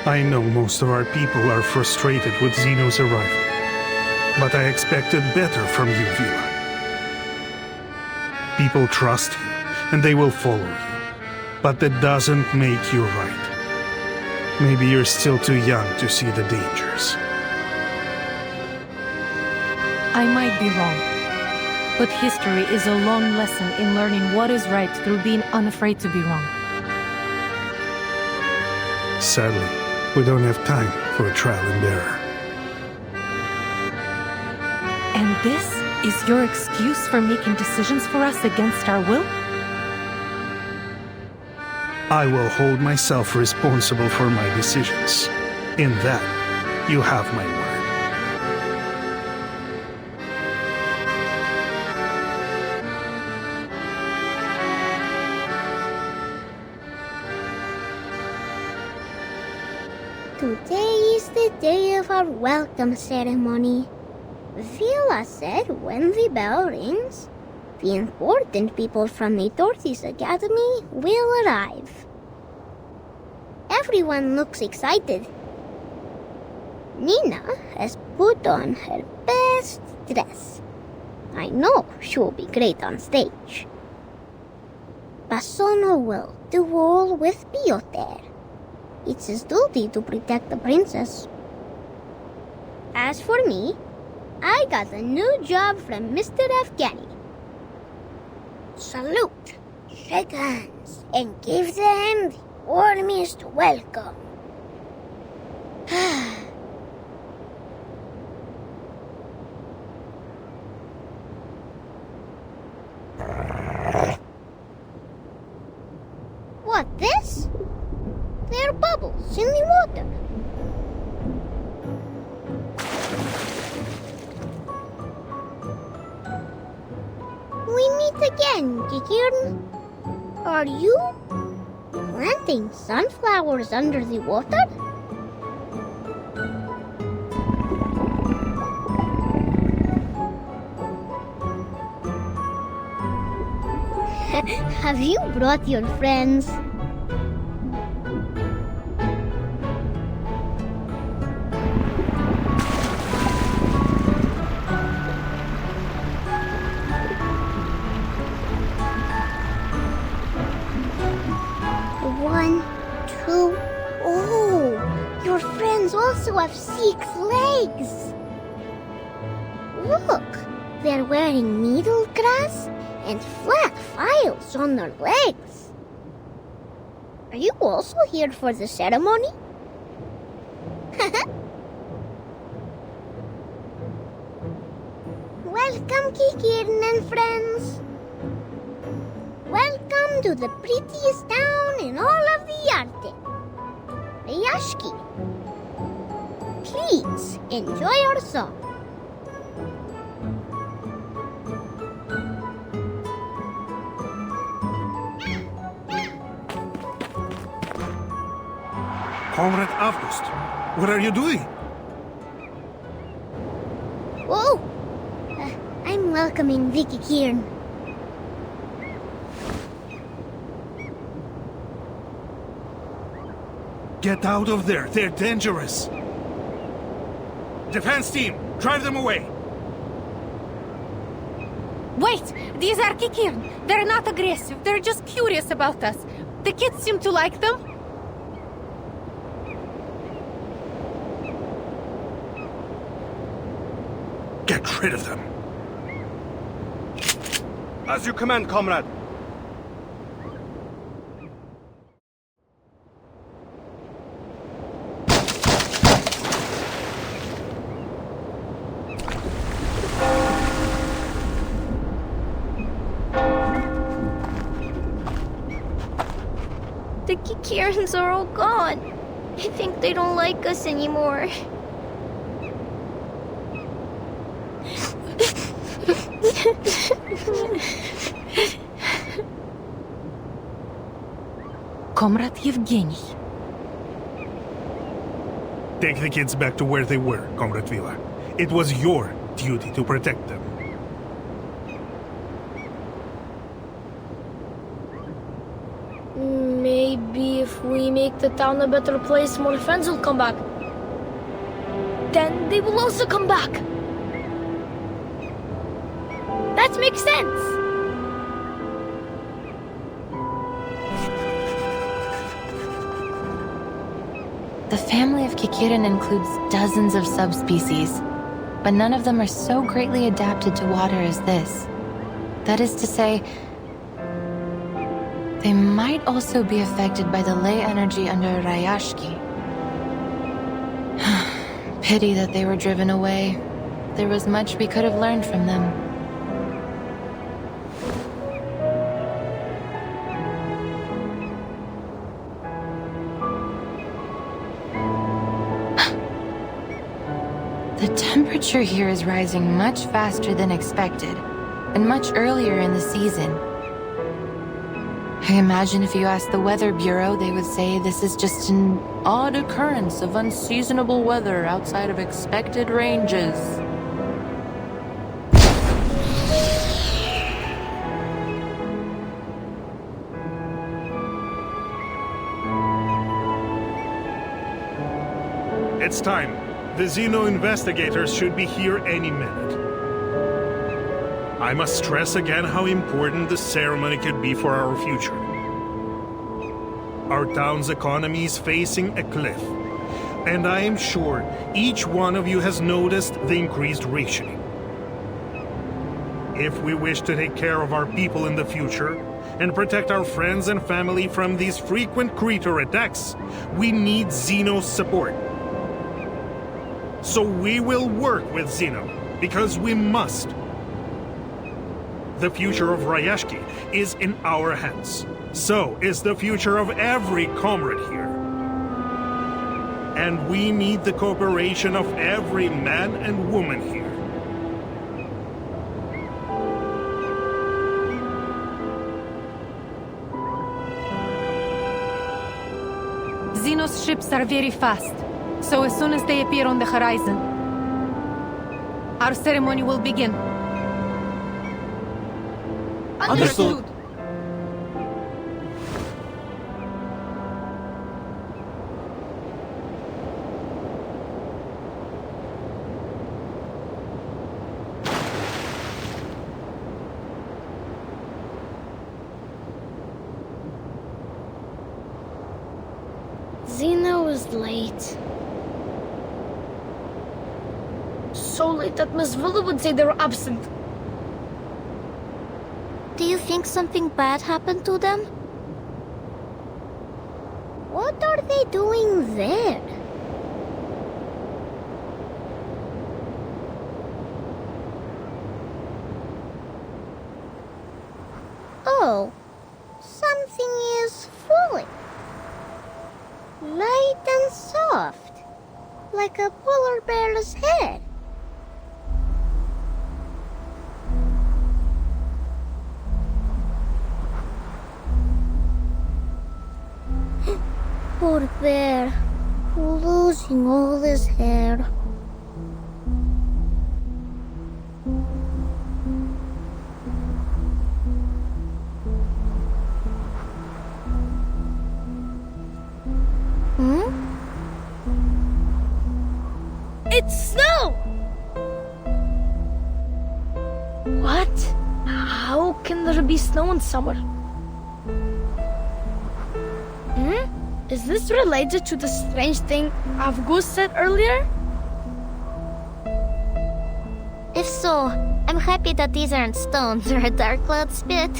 I know most of our people are frustrated with Xeno's arrival, but I expected better from you, Vila. People trust you, and they will follow you, but that doesn't make you right. Maybe you're still too young to see the dangers. I might be wrong, but history is a long lesson in learning what is right through being unafraid to be wrong. Sadly, we don't have time for a trial and error. And this is your excuse for making decisions for us against our will? I will hold myself responsible for my decisions. In that, you have my word. Today is the day of our welcome ceremony. Vila said when the bell rings, the important people from the Dorothy's Academy will arrive. Everyone looks excited. Nina has put on her best dress. I know she'll be great on stage. Basono will do all with Piotr. It's his duty to protect the princess. As for me, I got a new job from Mr. Afghani. Salute, shake hands, and give them the warmest welcome. What, this? There are bubbles in the water. We meet again, Kikirn. Are you planting sunflowers under the water? Have you brought your friends? One, too? Oh, your friends also have 6 legs. Look, they're wearing needle grass and flat files on their legs. Are you also here for the ceremony? Welcome, Kikirin and friends. Welcome to the prettiest town in all of the Arctic, Rayashki. Please enjoy our song. Comrade August, what are you doing? Whoa! I'm welcoming Vicky Kieran. Get out of there, they're dangerous. Defense team, drive them away. Wait! These are Kikirin. They're not aggressive. They're just curious about us. The kids seem to like them. Get rid of them. As you command, comrade. The Kikirans are all gone. I think they don't like us anymore. Comrade Yevgeny. Take the kids back to where they were, Comrade Vila. It was your duty to protect them. Maybe if we make the town a better place, more friends will come back. Then they will also come back. That makes sense. The family of Kikirin includes dozens of subspecies, but none of them are so greatly adapted to water as this. That is to say, they might also be affected by the ley energy under Rayashki. Pity that they were driven away. There was much we could have learned from them. The temperature here is rising much faster than expected, and much earlier in the season. I imagine if you asked the Weather Bureau, they would say this is just an odd occurrence of unseasonable weather outside of expected ranges. It's time. The Xeno investigators should be here any minute. I must stress again how important this ceremony could be for our future. Our town's economy is facing a cliff, and I am sure each one of you has noticed the increased rationing. If we wish to take care of our people in the future and protect our friends and family from these frequent creature attacks, we need Xeno's support. So we will work with Xeno, because we must. The future of Rayashki is in our hands. So is the future of every comrade here. And we need the cooperation of every man and woman here. Xeno's ships are very fast, so as soon as they appear on the horizon, our ceremony will begin. Understood. Zena was late. So late that Miss Villa would say they were absent. Do you think something bad happened to them? What are they doing there? Oh, something is falling. Light and soft, like a polar bear's head. Poor bear, losing all his hair. It's snow! What? How can there be snow in summer? Is this related to the strange thing Avgus said earlier? If so, I'm happy that these aren't stones or a dark cloud spit.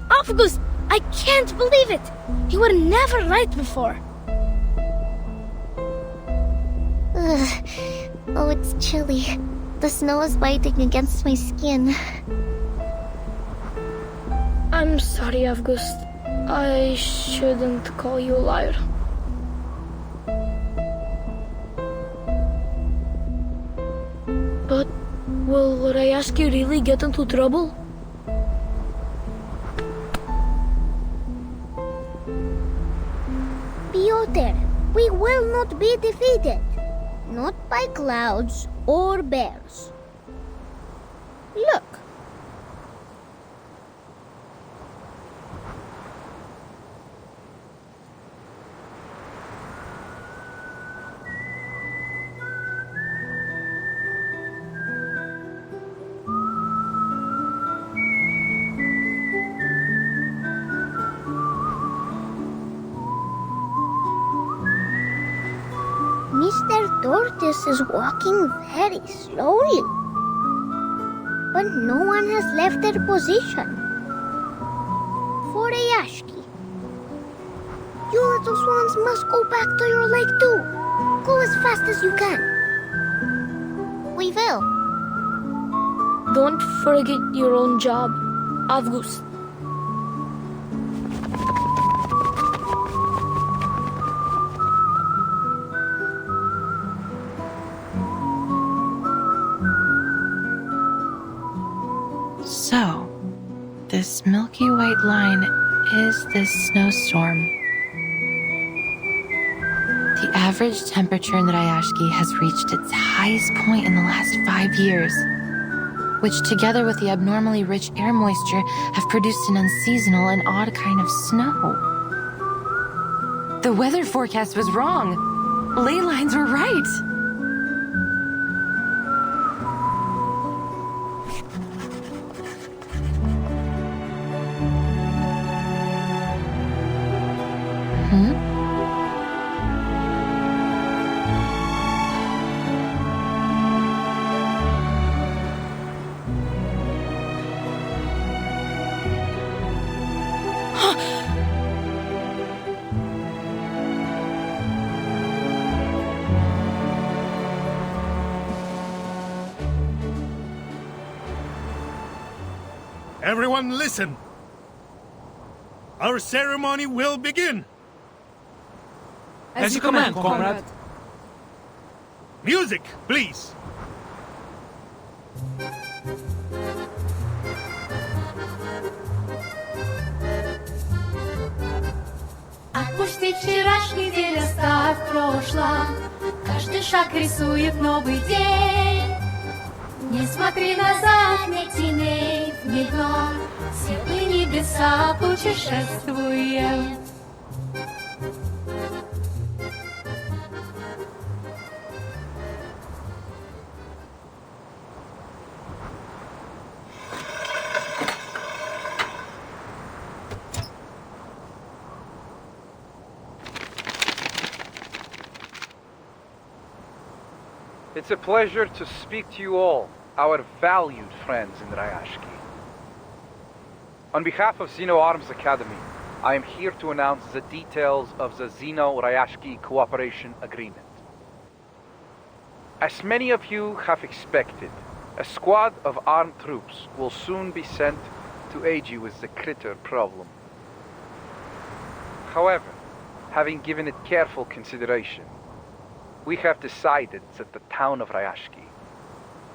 Avgus, I can't believe it! You were never right before. Ugh. Oh, it's chilly. The snow is biting against my skin. I'm sorry, Avgust. I shouldn't call you a liar. But will Rayashki really get into trouble? Piotr, we will not be defeated. Not by clouds or bears. Look. Mr. Tortoise is walking very slowly. But no one has left their position. For Rayashki. You little swans must go back to your lake too. Go as fast as you can. We will. Don't forget your own job, Avgust. So, this milky white line is this snowstorm. The average temperature in Rayashki has reached its highest point in the last 5 years, which together with the abnormally rich air moisture have produced an unseasonal and odd kind of snow. The weather forecast was wrong. Ley lines were right. Everyone listen. Our ceremony will begin. As you command, comrade. Music, please. Отпусти вчерашний день, оставь прошлое. Каждый шаг рисует новый день. Не смотри назад, не теней, не дно. Светлые небеса путешествуем. It's a pleasure to speak to you all, our valued friends in Rayashki. On behalf of Xeno Arms Academy, I am here to announce the details of the Xeno-Rayashki Cooperation Agreement. As many of you have expected, a squad of armed troops will soon be sent to aid you with the critter problem. However, having given it careful consideration, we have decided that the town of Rayashki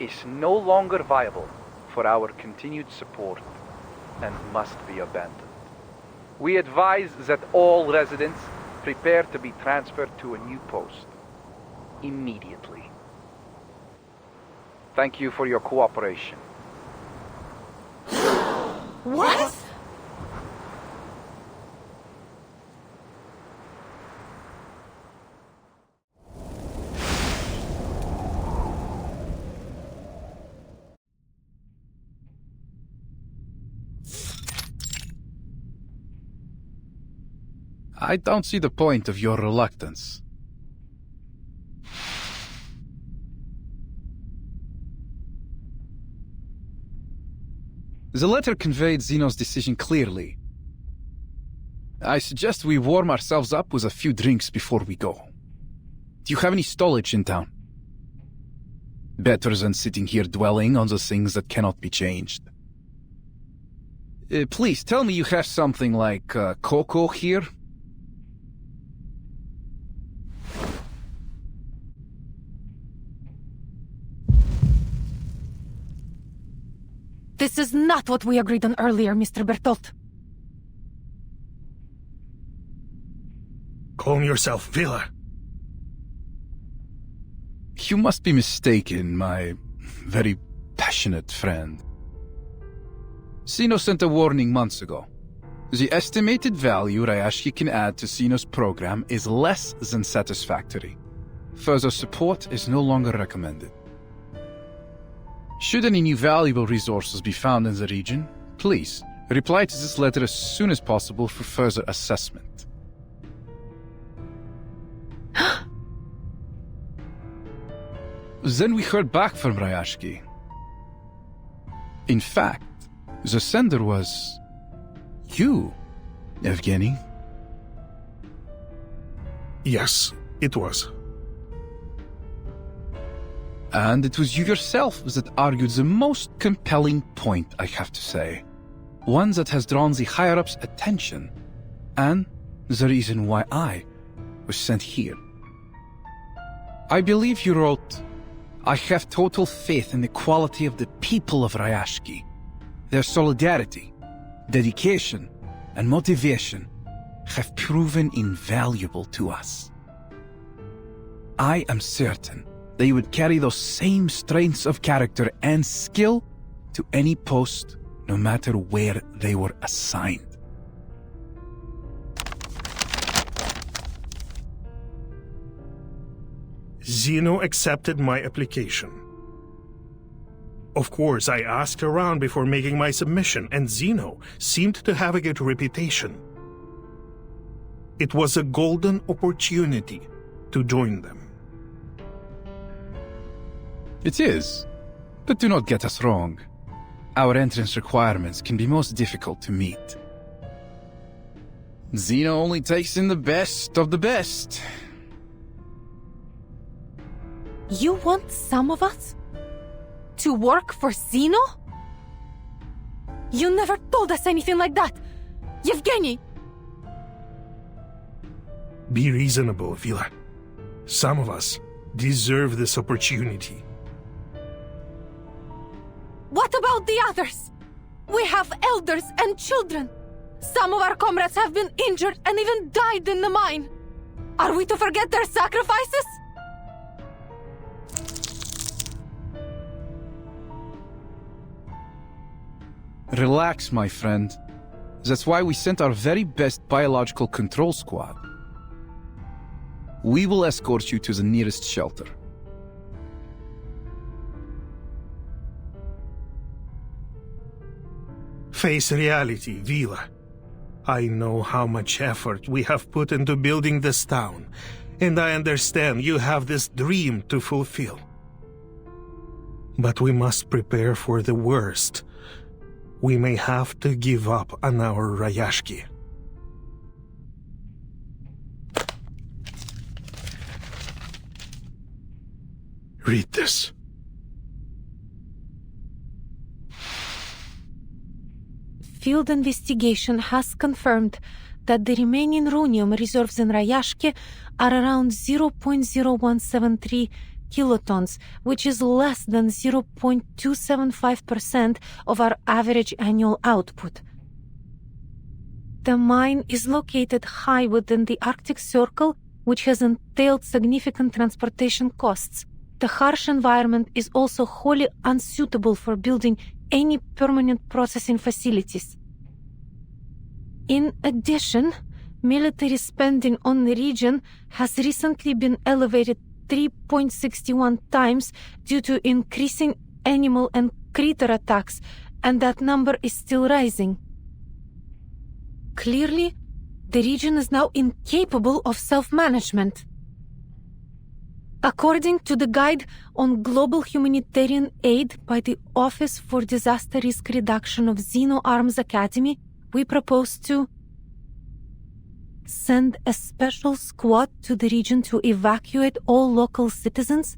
is no longer viable for our continued support and must be abandoned. We advise that all residents prepare to be transferred to a new post immediately. Thank you for your cooperation. What? I don't see the point of your reluctance. The letter conveyed Zeno's decision clearly. I suggest we warm ourselves up with a few drinks before we go. Do you have any stowage in town? Better than sitting here dwelling on the things that cannot be changed. Please, tell me you have something like cocoa here? This is not what we agreed on earlier, Mr. Bertolt. Calm yourself, Villa. You must be mistaken, my very passionate friend. Sino sent a warning months ago. The estimated value Rayashki can add to Sino's program is less than satisfactory. Further support is no longer recommended. Should any new valuable resources be found in the region, please reply to this letter as soon as possible for further assessment. Then we heard back from Rayashki. In fact, the sender was you, Evgeny. Yes, it was. And it was you yourself that argued the most compelling point, I have to say. One that has drawn the higher-ups' attention, and the reason why I was sent here. I believe you wrote, "I have total faith in the quality of the people of Rayashki. Their solidarity, dedication, and motivation have proven invaluable to us. I am certain they would carry those same strengths of character and skill to any post, no matter where they were assigned." Zeno accepted my application. Of course, I asked around before making my submission, and Zeno seemed to have a good reputation. It was a golden opportunity to join them. It is, but do not get us wrong. Our entrance requirements can be most difficult to meet. Zeno only takes in the best of the best. You want some of us to work for Zeno? You never told us anything like that, Yevgeny! Be reasonable, Vila. Some of us deserve this opportunity. What about the others? We have elders and children. Some of our comrades have been injured and even died in the mine. Are we to forget their sacrifices? Relax, my friend. That's why we sent our very best biological control squad. We will escort you to the nearest shelter. Face reality, Vila. I know how much effort we have put into building this town, and I understand you have this dream to fulfill. But we must prepare for the worst. We may have to give up on our Rayashki. Read this. Field investigation has confirmed that the remaining runium reserves in Rayashki are around 0.0173 kilotons, which is less than 0.275% of our average annual output. The mine is located high within the Arctic Circle, which has entailed significant transportation costs. The harsh environment is also wholly unsuitable for building any permanent processing facilities. In addition, military spending on the region has recently been elevated 3.61 times due to increasing animal and critter attacks, and that number is still rising. Clearly, the region is now incapable of self-management. According to the Guide on Global Humanitarian Aid by the Office for Disaster Risk Reduction of Xeno Arms Academy, we propose to send a special squad to the region to evacuate all local citizens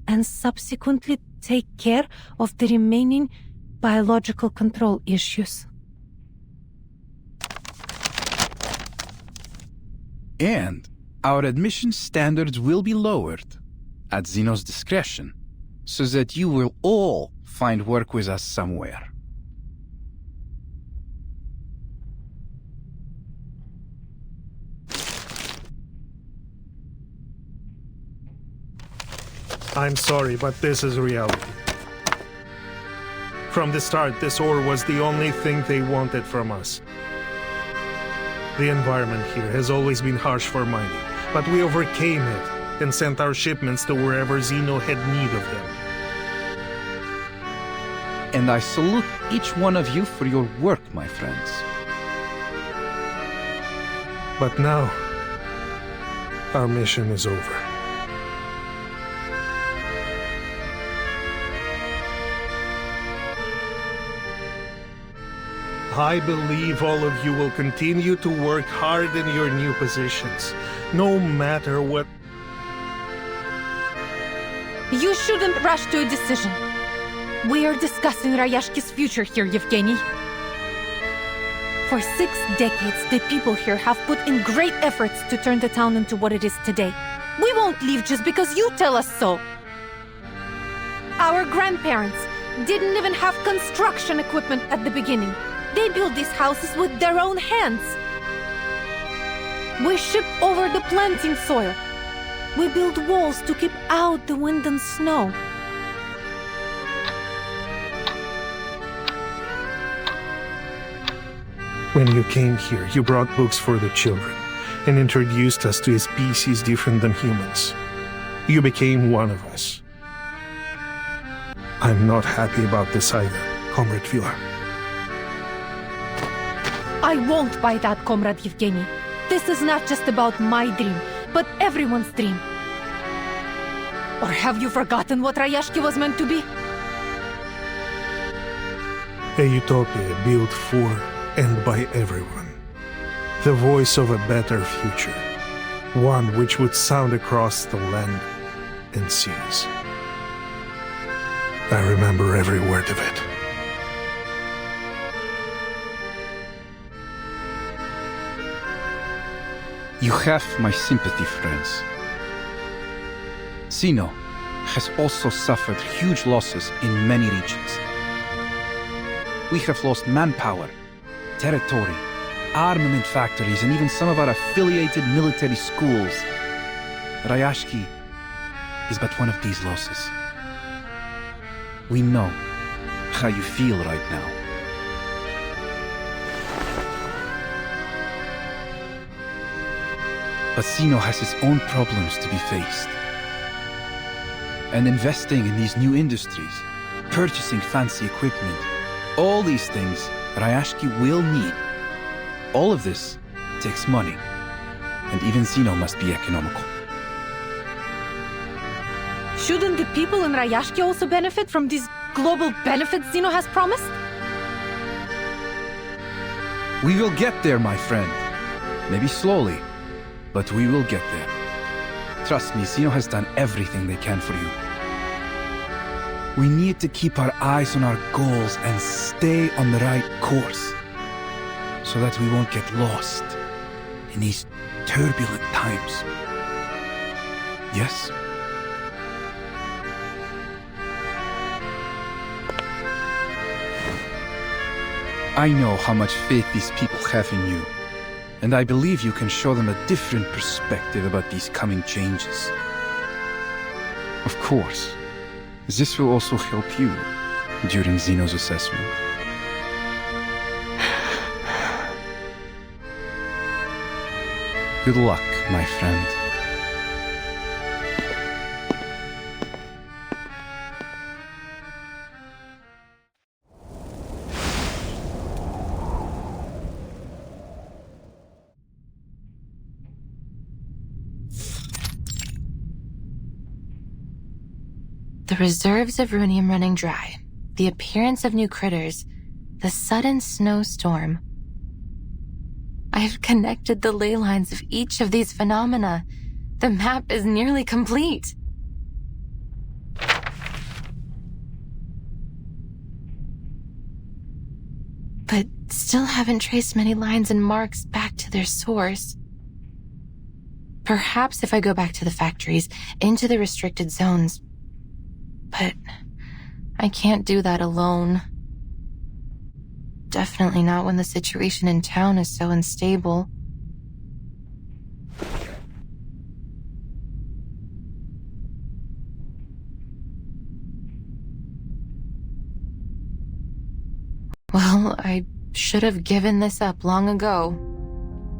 and subsequently take care of the remaining biological control issues. And our admission standards will be lowered at Xeno's discretion, so that you will all find work with us somewhere. I'm sorry, but this is reality. From the start, this ore was the only thing they wanted from us. The environment here has always been harsh for mining, but we overcame it and sent our shipments to wherever Xeno had need of them. And I salute each one of you for your work, my friends. But now, our mission is over. I believe all of you will continue to work hard in your new positions, no matter what. You shouldn't rush to a decision. We are discussing Rayashki's future here, Yevgeny. For 6 decades, the people here have put in great efforts to turn the town into what it is today. We won't leave just because you tell us so. Our grandparents didn't even have construction equipment at the beginning. They built these houses with their own hands. We ship over the planting soil. We build walls to keep out the wind and snow. When you came here, you brought books for the children and introduced us to a species different than humans. You became one of us. I'm not happy about this either, Comrade Vila. I won't buy that, Comrade Yevgeny. This is not just about my dream, but everyone's dream. Or have you forgotten what Rayashki was meant to be? A utopia built for and by everyone. The voice of a better future. One which would sound across the land and seas. I remember every word of it. You have my sympathy, friends. Xeno has also suffered huge losses in many regions. We have lost manpower, territory, armament factories, and even some of our affiliated military schools. Rayashki is but one of these losses. We know how you feel right now. But Xeno has his own problems to be faced. And investing in these new industries, purchasing fancy equipment, all these things Rayashki will need. All of this takes money, and even Xeno must be economical. Shouldn't the people in Rayashki also benefit from these global benefits Zeno has promised? We will get there, my friend. Maybe slowly, but we will get there. Trust me, Zeno has done everything they can for you. We need to keep our eyes on our goals and stay on the right course, so that we won't get lost in these turbulent times. Yes? I know how much faith these people have in you, and I believe you can show them a different perspective about these coming changes. Of course, this will also help you during Zeno's assessment. Good luck, my friend. The reserves of runium running dry, the appearance of new critters, the sudden snowstorm. I have connected the ley lines of each of these phenomena. The map is nearly complete. But still haven't traced many lines and marks back to their source. Perhaps if I go back to the factories, into the restricted zones. But I can't do that alone. Definitely not when the situation in town is so unstable. Well, I should have given this up long ago.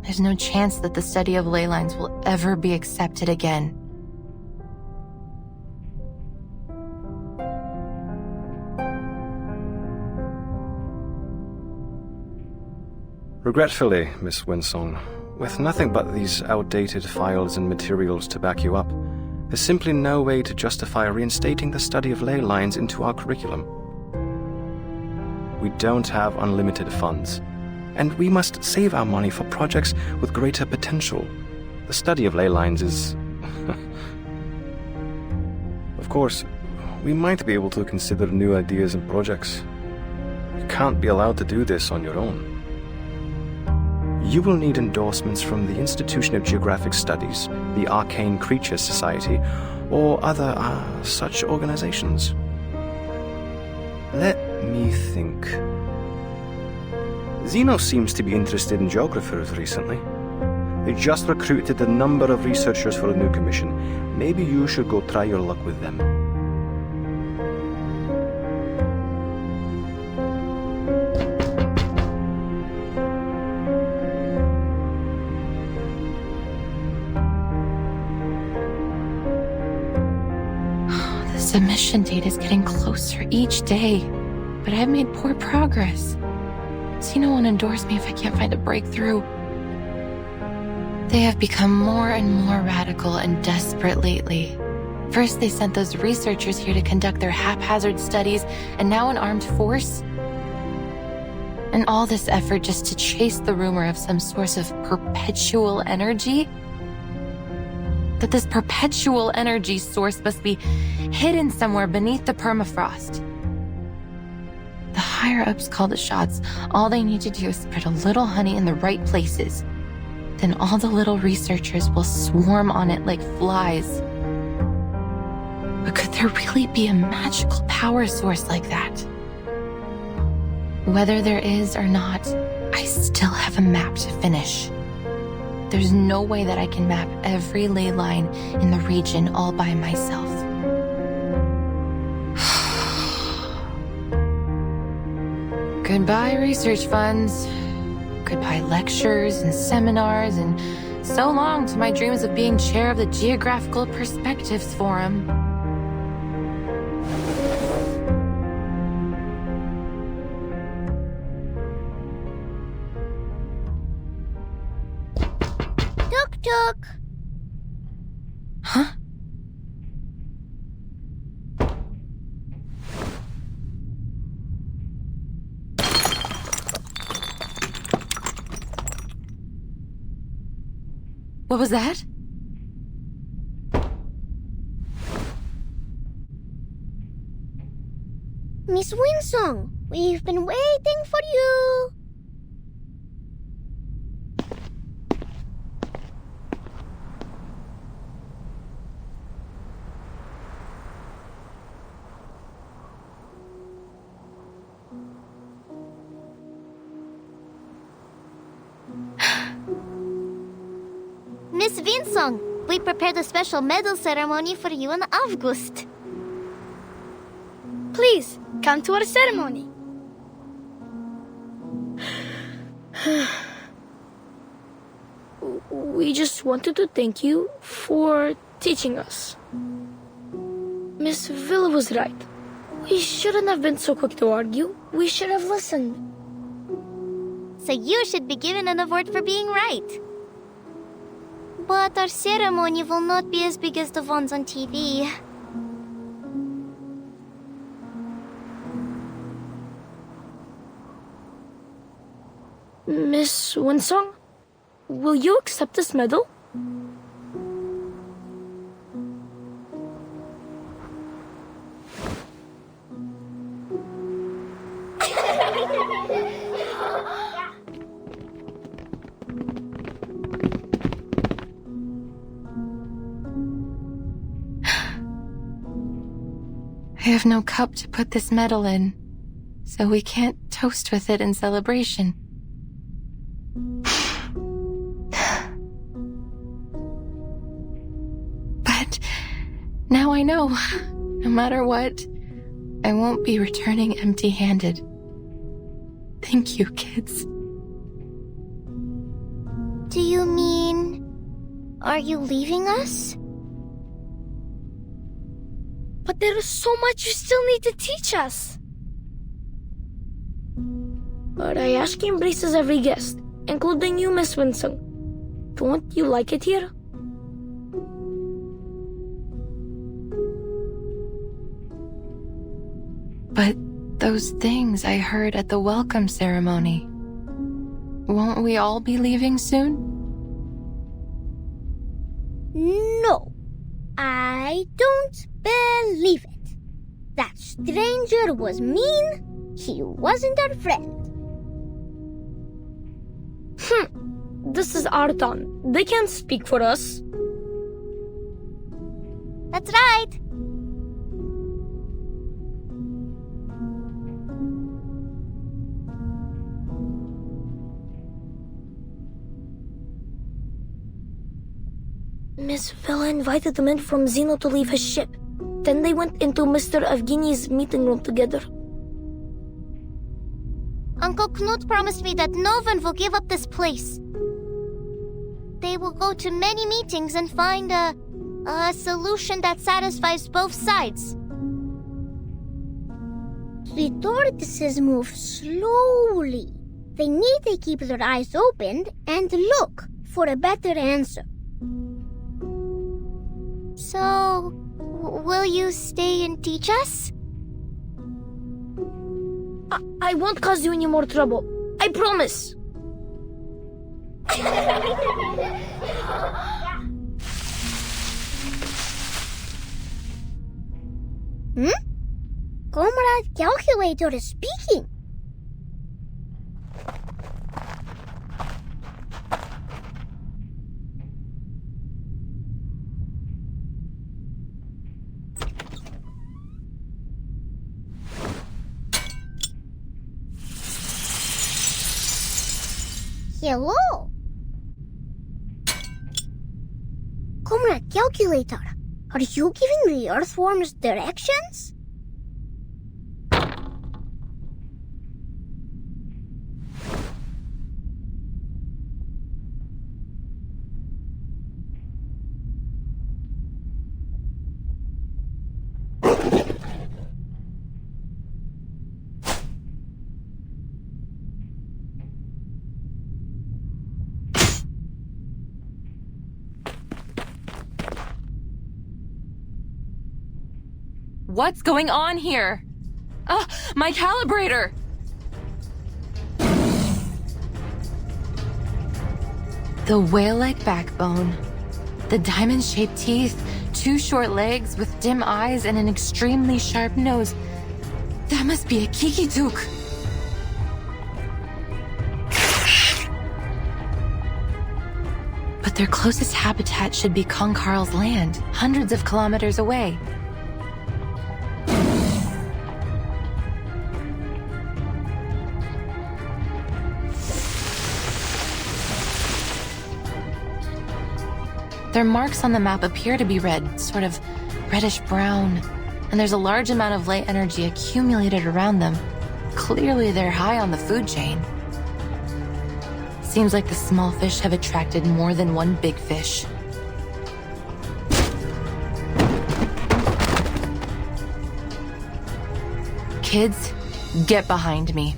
There's no chance that the study of ley lines will ever be accepted again. Regretfully, Miss Winsong, with nothing but these outdated files and materials to back you up, there's simply no way to justify reinstating the study of ley lines into our curriculum. We don't have unlimited funds, and we must save our money for projects with greater potential. The study of ley lines is... Of course, we might be able to consider new ideas and projects. You can't be allowed to do this on your own. You will need endorsements from the Institution of Geographic Studies, the Arcane Creature Society, or other such organizations. Let me think. Zeno seems to be interested in geographers recently. They just recruited a number of researchers for a new commission. Maybe you should go try your luck with them. Submission date is getting closer each day, but I've made poor progress. Zeno won't endorse me if I can't find a breakthrough. They have become more and more radical and desperate lately. First, they sent those researchers here to conduct their haphazard studies, and now an armed force? And all this effort just to chase the rumor of some source of perpetual energy? That this perpetual energy source must be hidden somewhere beneath the permafrost. The higher-ups call the shots. All they need to do is spread a little honey in the right places. Then all the little researchers will swarm on it like flies. But could there really be a magical power source like that? Whether there is or not, I still have a map to finish. There's no way that I can map every ley line in the region all by myself. Goodbye research funds. Goodbye lectures and seminars, and so long to my dreams of being chair of the Geographical Perspectives Forum. Tuk-tuk! Huh? What was that? Miss Winsong, we've been waiting for you. Miss Winsong, we prepared a special medal ceremony for you in August. Please, come to our ceremony. We just wanted to thank you for teaching us. Miss Villa was right. We shouldn't have been so quick to argue. We should have listened. So you should be given an award for being right. But our ceremony will not be as big as the ones on TV. Miss Winsong, will you accept this medal? I have no cup to put this medal in, so we can't toast with it in celebration. But now I know, no matter what, I won't be returning empty-handed. Thank you, kids. Do you mean... are you leaving us? But there is so much you still need to teach us. Rayashki embraces every guest, including you, Miss Winsong. Don't you like it here? But those things I heard at the welcome ceremony, won't we all be leaving soon? No, I don't believe it. That stranger was mean. He wasn't our friend. This is our town. They can't speak for us. That's right. Miss Villa invited the men from Zeno to leave his ship. Then they went into Mr. Evgeny's meeting room together. Uncle Knut promised me that no one will give up this place. They will go to many meetings and find a solution that satisfies both sides. The tortoises move slowly. They need to keep their eyes open and look for a better answer. So, will you stay and teach us? I won't cause you any more trouble. I promise. Comrade Calculator is speaking. Hello. Comrade Calculator, are you giving the earthworms directions? What's going on here? My calibrator! The whale-like backbone, the diamond-shaped teeth, 2 short legs with dim eyes and an extremely sharp nose. That must be a kikituk. But their closest habitat should be Kong Karl's land, hundreds of kilometers away. Their marks on the map appear to be red, sort of reddish-brown, and there's a large amount of light energy accumulated around them. Clearly they're high on the food chain. Seems like the small fish have attracted more than one big fish. Kids, get behind me.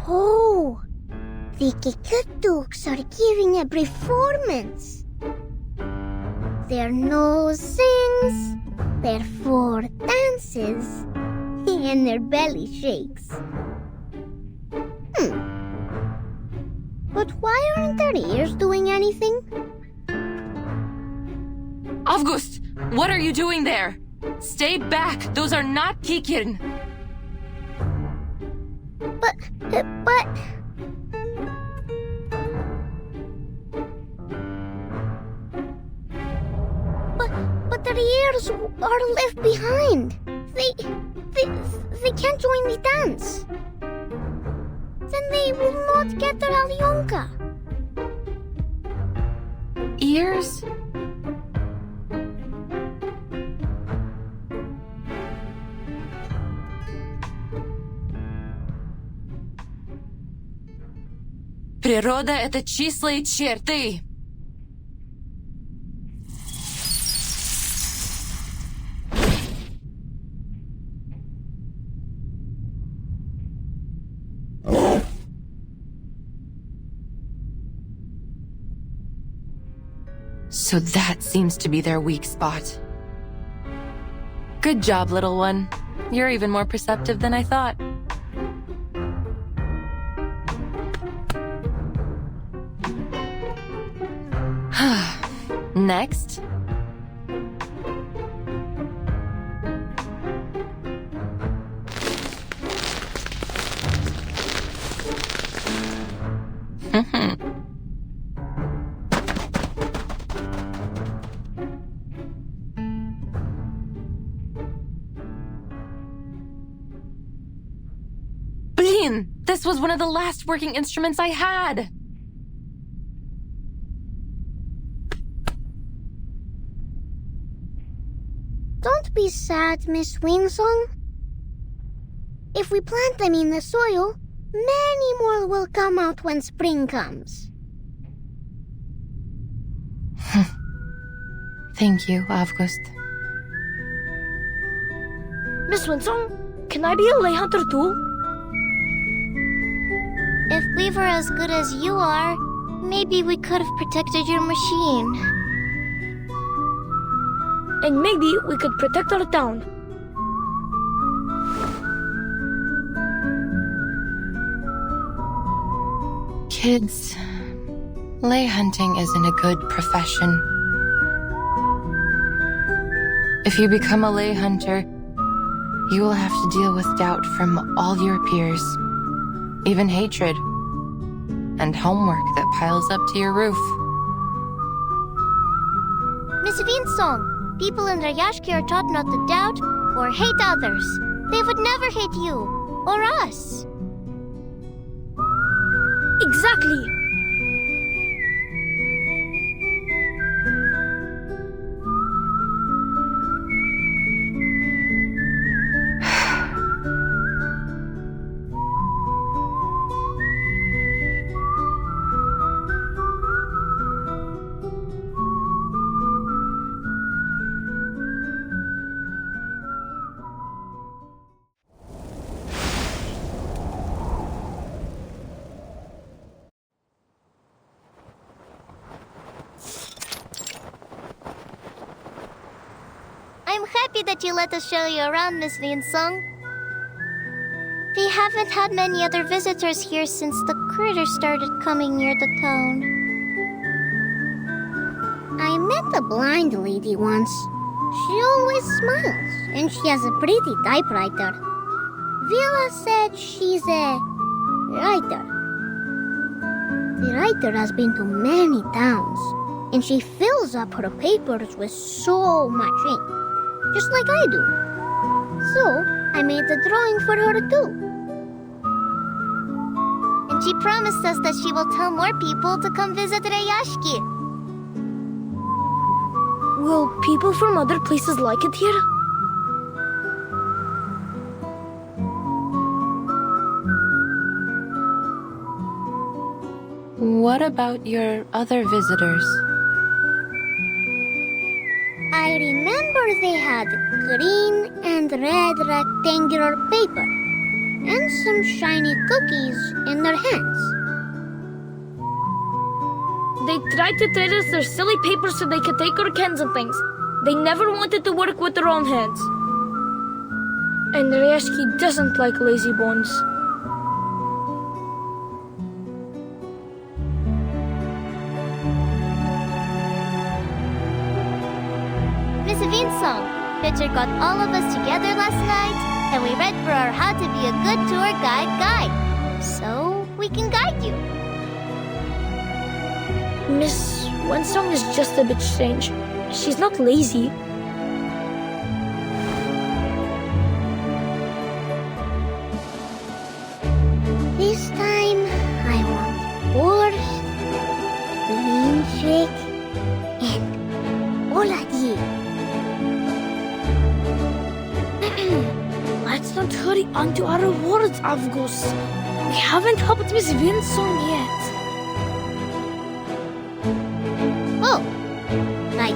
Oh, the kikituks are giving a performance. Their nose sings, their fur dances, and their belly shakes. But why aren't their ears doing anything? August, what are you doing there? Stay back, those are not kikin. But their ears are left behind. They can't join the dance. Then they will not get their Alyonka. Ears? Природа — это числа и черты. So that seems to be their weak spot. Good job, little one. You're even more perceptive than I thought. Next. Blin! This was one of the last working instruments I had! Don't be sad, Miss Winsong. If we plant them in the soil, many more will come out when spring comes. Thank you, August. Miss Winsong, can I be a lay hunter too? If we were as good as you are, maybe we could have protected your machine. And maybe we could protect our town. Kids, lay hunting isn't a good profession. If you become a lay hunter, you will have to deal with doubt from all your peers, even hatred, and homework that piles up to your roof. Miss Winsong, people in Rayashki are taught not to doubt or hate others. They would never hate you or us. Exactly. happy that you let us show you around, Miss Vinsong. We haven't had many other visitors here since the critters started coming near the town. I met a blind lady once. She always smiles, and she has a pretty typewriter. Vila said she's a writer. The writer has been to many towns, and she fills up her papers with so much ink, just like I do. So, I made a drawing for her too. And she promised us that she will tell more people to come visit Rayashki. Will people from other places like it here? What about your other visitors? I remember they had green and red rectangular paper and some shiny cookies in their hands. They tried to trade us their silly papers so they could take our cans and things. They never wanted to work with their own hands. And Rayashki doesn't like lazy bones. Miss Vinsong, Pitcher got all of us together last night, and we read for our How to Be a Good Tour Guide. So we can guide you. Miss Winsong is just a bit strange. She's not lazy. This time, I want borscht, blynchik, and oladji. Let's not hurry onto our rewards, Avgus. We haven't helped Miss Vinsong yet. Oh, right.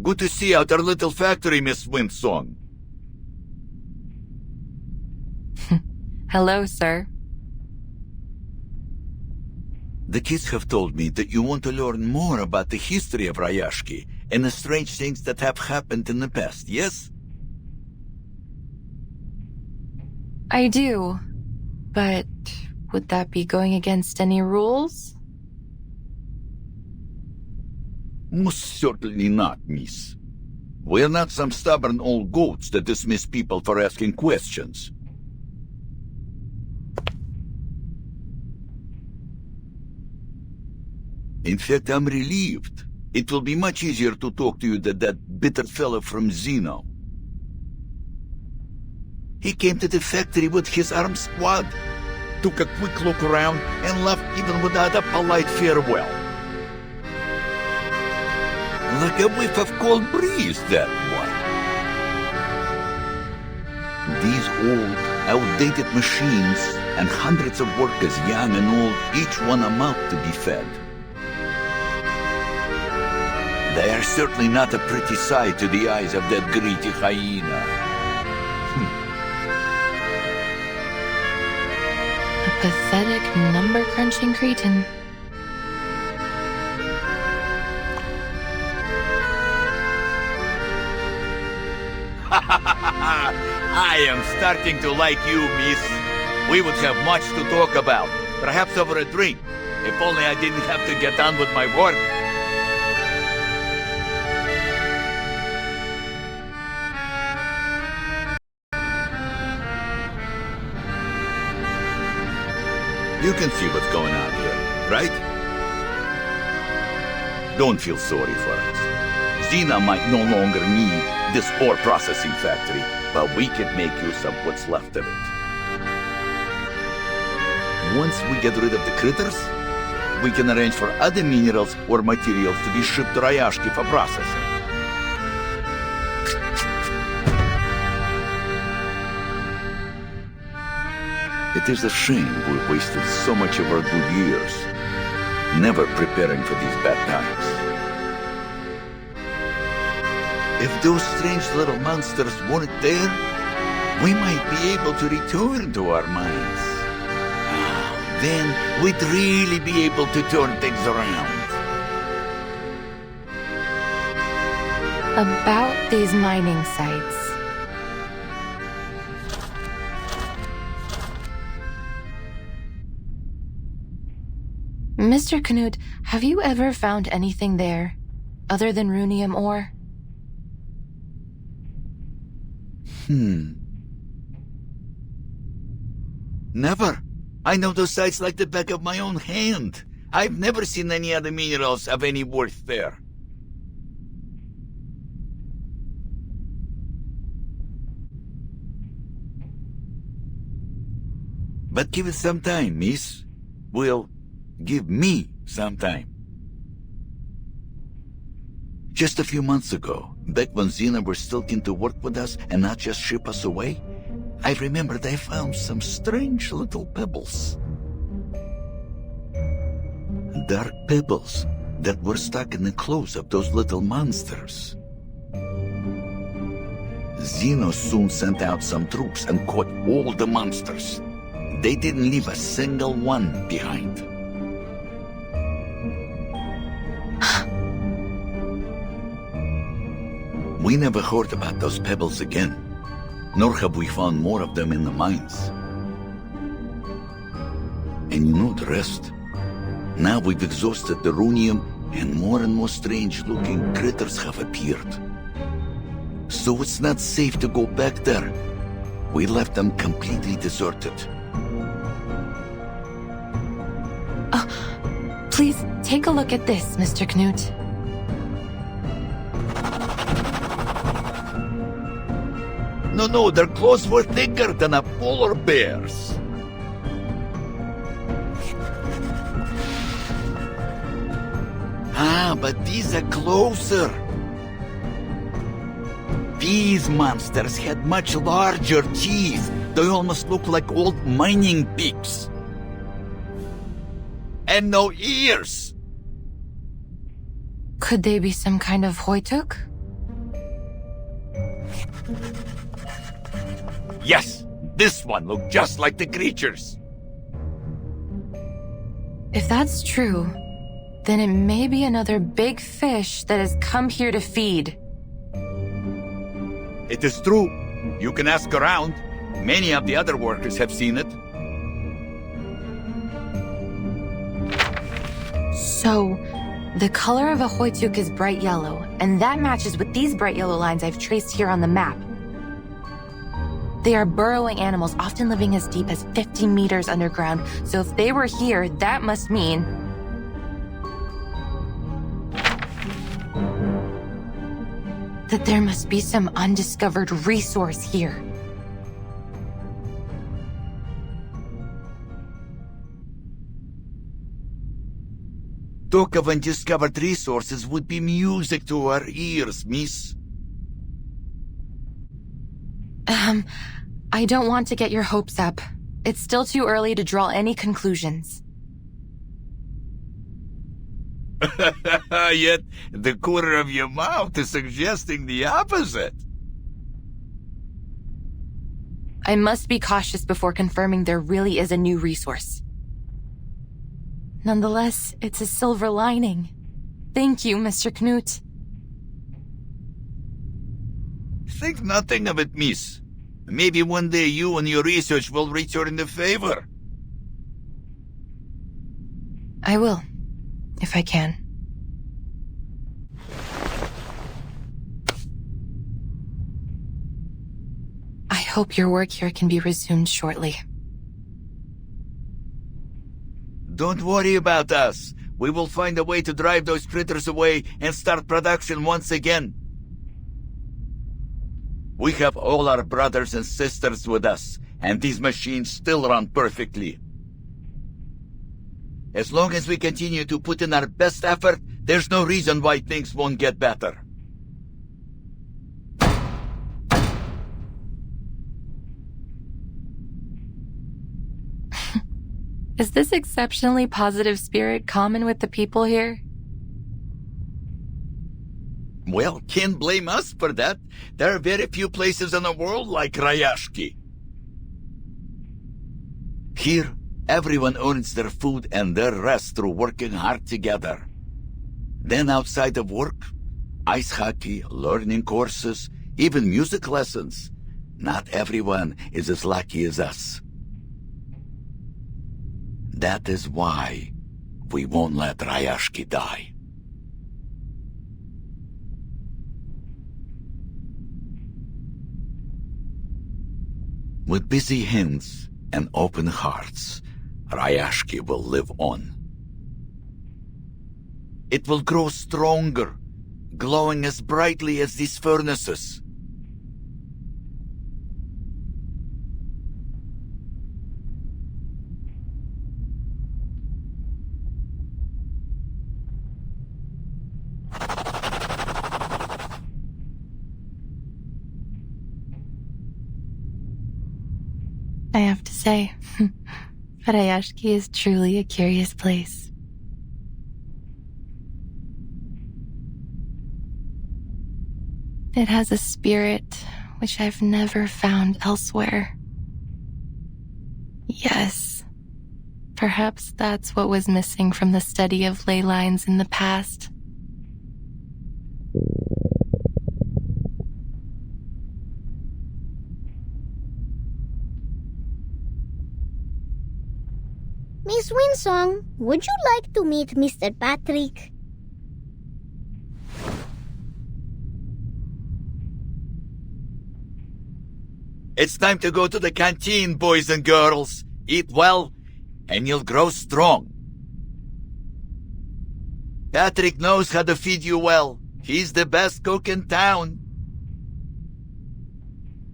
Good to see out our little factory, Miss Winsong. Hello, sir. The kids have told me that you want to learn more about the history of Rayashki and the strange things that have happened in the past, yes? I do. But would that be going against any rules? Most certainly not, miss. We're not some stubborn old goats that dismiss people for asking questions. In fact, I'm relieved. It will be much easier to talk to you than that bitter fellow from Zeno. He came to the factory with his armed squad, took a quick look around, and left even without a polite farewell. Like a whiff of cold breeze, that one. These old, outdated machines and hundreds of workers, young and old, each one a mouth to be fed. They are certainly not a pretty sight to the eyes of that greedy hyena. A pathetic, number-crunching cretin. I am starting to like you, miss. We would have much to talk about, perhaps over a drink, if only I didn't have to get on with my work. You can see what's going on here, right? Don't feel sorry for us. Xena might no longer need this ore processing factory, but we can make use of what's left of it. Once we get rid of the critters, we can arrange for other minerals or materials to be shipped to Rayashki for processing. It is a shame we wasted so much of our good years, never preparing for these bad times. If those strange little monsters weren't there, we might be able to return to our minds. Then we'd really be able to turn things around. About these mining sites. Mr. Knut, have you ever found anything there, other than runium ore? Never. I know those sites like the back of my own hand. I've never seen any other minerals of any worth there. But give it some time, miss. Well, give me some time. Just a few months ago, back when Xena were still keen to work with us and not just ship us away, I remember they found some strange little pebbles. Dark pebbles that were stuck in the clothes of those little monsters. Xeno soon sent out some troops and caught all the monsters. They didn't leave a single one behind. We never heard about those pebbles again, nor have we found more of them in the mines. And you know the rest. Now we've exhausted the runium, and more strange-looking critters have appeared. So it's not safe to go back there. We left them completely deserted. Please, take a look at this, Mr. Knut. No, their clothes were thicker than a polar bear's. But these are closer. These monsters had much larger teeth. They almost look like old mining pigs. And no ears. Could they be some kind of Hoytuk? Yes, this one looked just like the creatures. If that's true, then it may be another big fish that has come here to feed. It is true. You can ask around. Many of the other workers have seen it. So, the color of a Hoytuk is bright yellow, and that matches with these bright yellow lines I've traced here on the map. They are burrowing animals, often living as deep as 50 meters underground, so if they were here, that must mean... that there must be some undiscovered resource here. Talk of undiscovered resources would be music to our ears, miss. I don't want to get your hopes up. It's still too early to draw any conclusions. Yet, the corner of your mouth is suggesting the opposite. I must be cautious before confirming there really is a new resource. Nonetheless, it's a silver lining. Thank you, Mr. Knut. Think nothing of it, miss. Maybe one day you and your research will return the favor. I will, if I can. I hope your work here can be resumed shortly. Don't worry about us. We will find a way to drive those critters away and start production once again. We have all our brothers and sisters with us, and these machines still run perfectly. As long as we continue to put in our best effort, there's no reason why things won't get better. Is this exceptionally positive spirit common with the people here? Well, can't blame us for that. There are very few places in the world like Rayashki. Here, everyone earns their food and their rest through working hard together. Then outside of work, ice hockey, learning courses, even music lessons. Not everyone is as lucky as us. That is why we won't let Rayashki die. With busy hands and open hearts, Rayashki will live on. It will grow stronger, glowing as brightly as these furnaces. I have to say, Rayashki is truly a curious place. It has a spirit which I've never found elsewhere. Yes, perhaps that's what was missing from the study of ley lines in the past. Miss Winsong, would you like to meet Mr. Patrick? It's time to go to the canteen, boys and girls. Eat well, and you'll grow strong. Patrick knows how to feed you well. He's the best cook in town.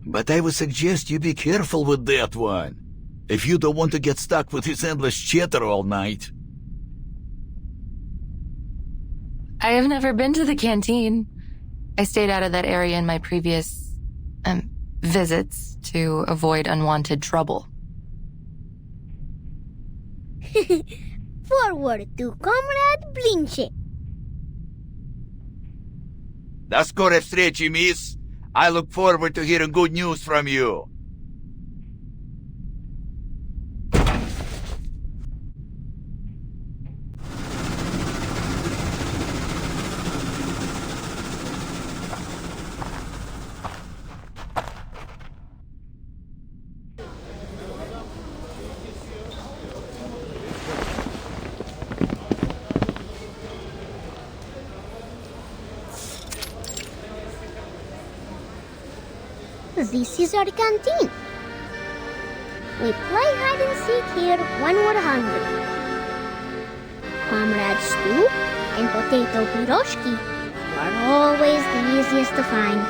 But I would suggest you be careful with that one, if you don't want to get stuck with his endless chatter all night. I have never been to the canteen. I stayed out of that area in my previous, visits to avoid unwanted trouble. Forward to Comrade Blinche. До скорой встречи, miss. I look forward to hearing good news from you. This is our canteen. We play hide and seek here when we're hungry. Comrade stew and potato piroshki are always the easiest to find.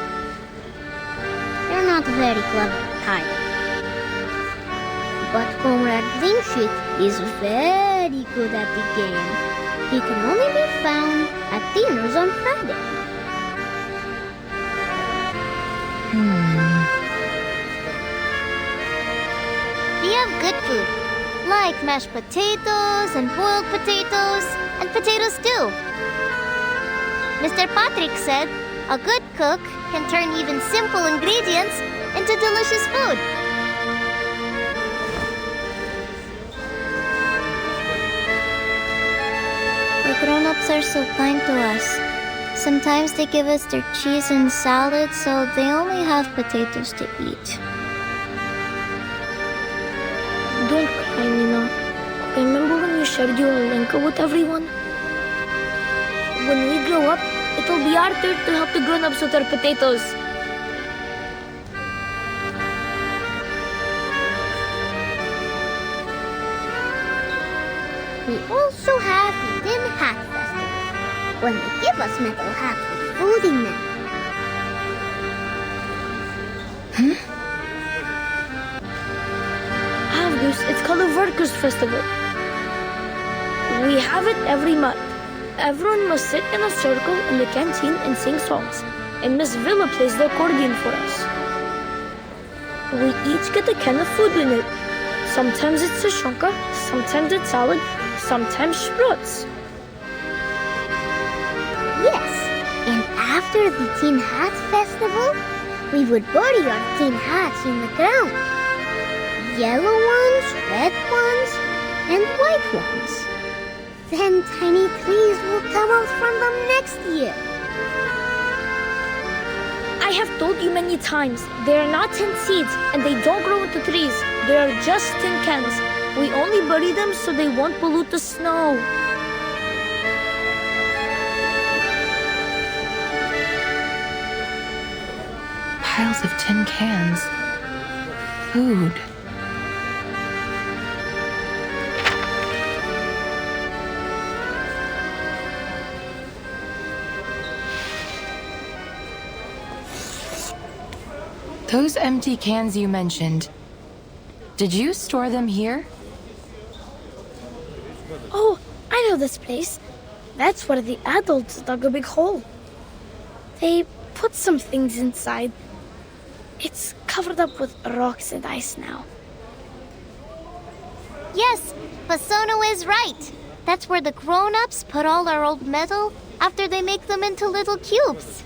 They're not very clever at hiding. But Comrade Blinchit is very good at the game. He can only be found at dinners on Friday. We have good food, like mashed potatoes and boiled potatoes and potato stew. Mr. Patrick said a good cook can turn even simple ingredients into delicious food. The grown-ups are so kind to us. Sometimes they give us their cheese and salad, so they only have potatoes to eat. Don't cry, Nina. Remember when you shared your linka with everyone? When we grow up, it'll be our turn to help the grown-ups with their potatoes. We also have the Tin Hat Festival, when they give us metal hats with food in them. It's called a Workers' Festival. We have it every month. Everyone must sit in a circle in the canteen and sing songs, and Miss Villa plays the accordion for us. We each get a can of food in it. Sometimes it's sashonka, sometimes it's salad, sometimes sprouts. Yes, and after the Tin Hat Festival, we would bury our tin hats in the ground. Yellow ones, red ones, and white ones. Then tiny trees will come out from them next year. I have told you many times, they are not tin seeds and they don't grow into trees. They are just tin cans. We only bury them so they won't pollute the snow. Piles of tin cans. Food. Those empty cans you mentioned, did you store them here? Oh, I know this place. That's where the adults dug a big hole. They put some things inside. It's covered up with rocks and ice now. Yes, Basono is right. That's where the grown-ups put all our old metal after they make them into little cubes.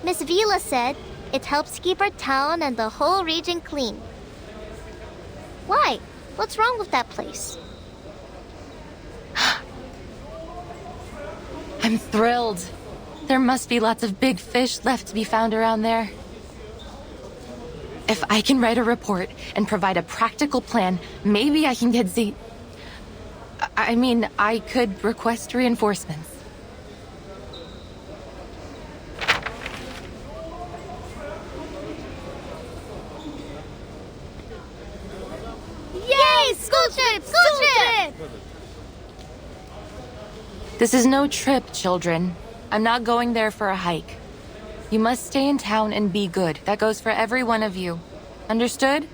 Miss Vila said it helps keep our town and the whole region clean. Why? What's wrong with that place? I'm thrilled. There must be lots of big fish left to be found around there. If I can write a report and provide a practical plan, maybe I can get I could request reinforcements. Yay! School trip! School trip! This is no trip, children. I'm not going there for a hike. You must stay in town and be good. That goes for every one of you. Understood?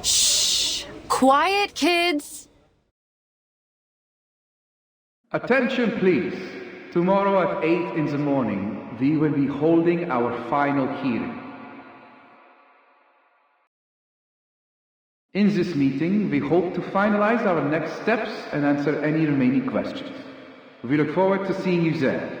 Shh! Quiet, kids! Attention, please. Tomorrow at 8 in the morning, we will be holding our final hearing. In this meeting, we hope to finalize our next steps and answer any remaining questions. We look forward to seeing you there.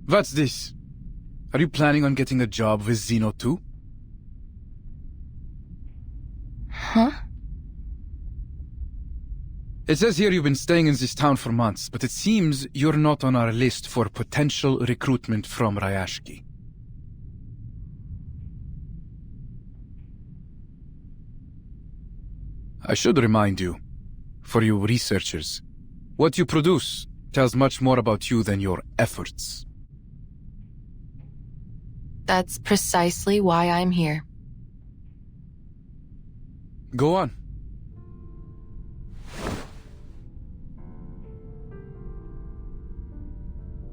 What's this? Are you planning on getting a job with Zeno too? Huh? It says here you've been staying in this town for months, but it seems you're not on our list for potential recruitment from Rayashki. I should remind you, for you researchers, what you produce tells much more about you than your efforts. That's precisely why I'm here. Go on.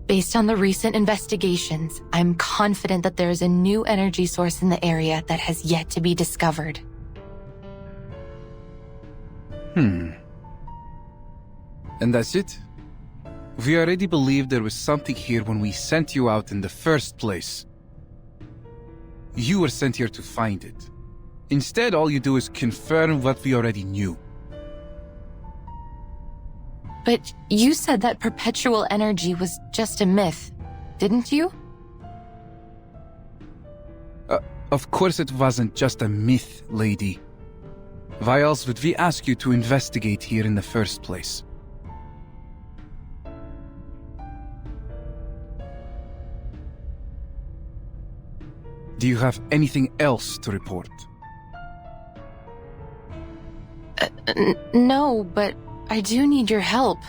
Based on the recent investigations, I'm confident that there is a new energy source in the area that has yet to be discovered. And that's it? We already believed there was something here when we sent you out in the first place. You were sent here to find it. Instead, all you do is confirm what we already knew. But you said that perpetual energy was just a myth, didn't you? Of course it wasn't just a myth, lady. Why else would we ask you to investigate here in the first place? Do you have anything else to report? No, but I do need your help.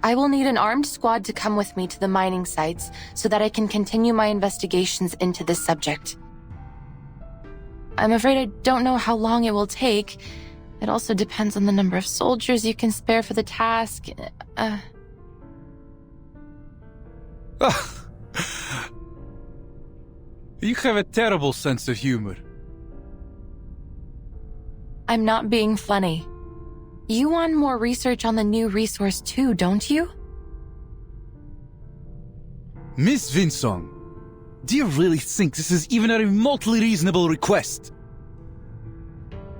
I will need an armed squad to come with me to the mining sites so that I can continue my investigations into this subject. I'm afraid I don't know how long it will take. It also depends on the number of soldiers you can spare for the task. You have a terrible sense of humor. I'm not being funny. You want more research on the new resource too, don't you? Miss Vinsong, do you really think this is even a remotely reasonable request?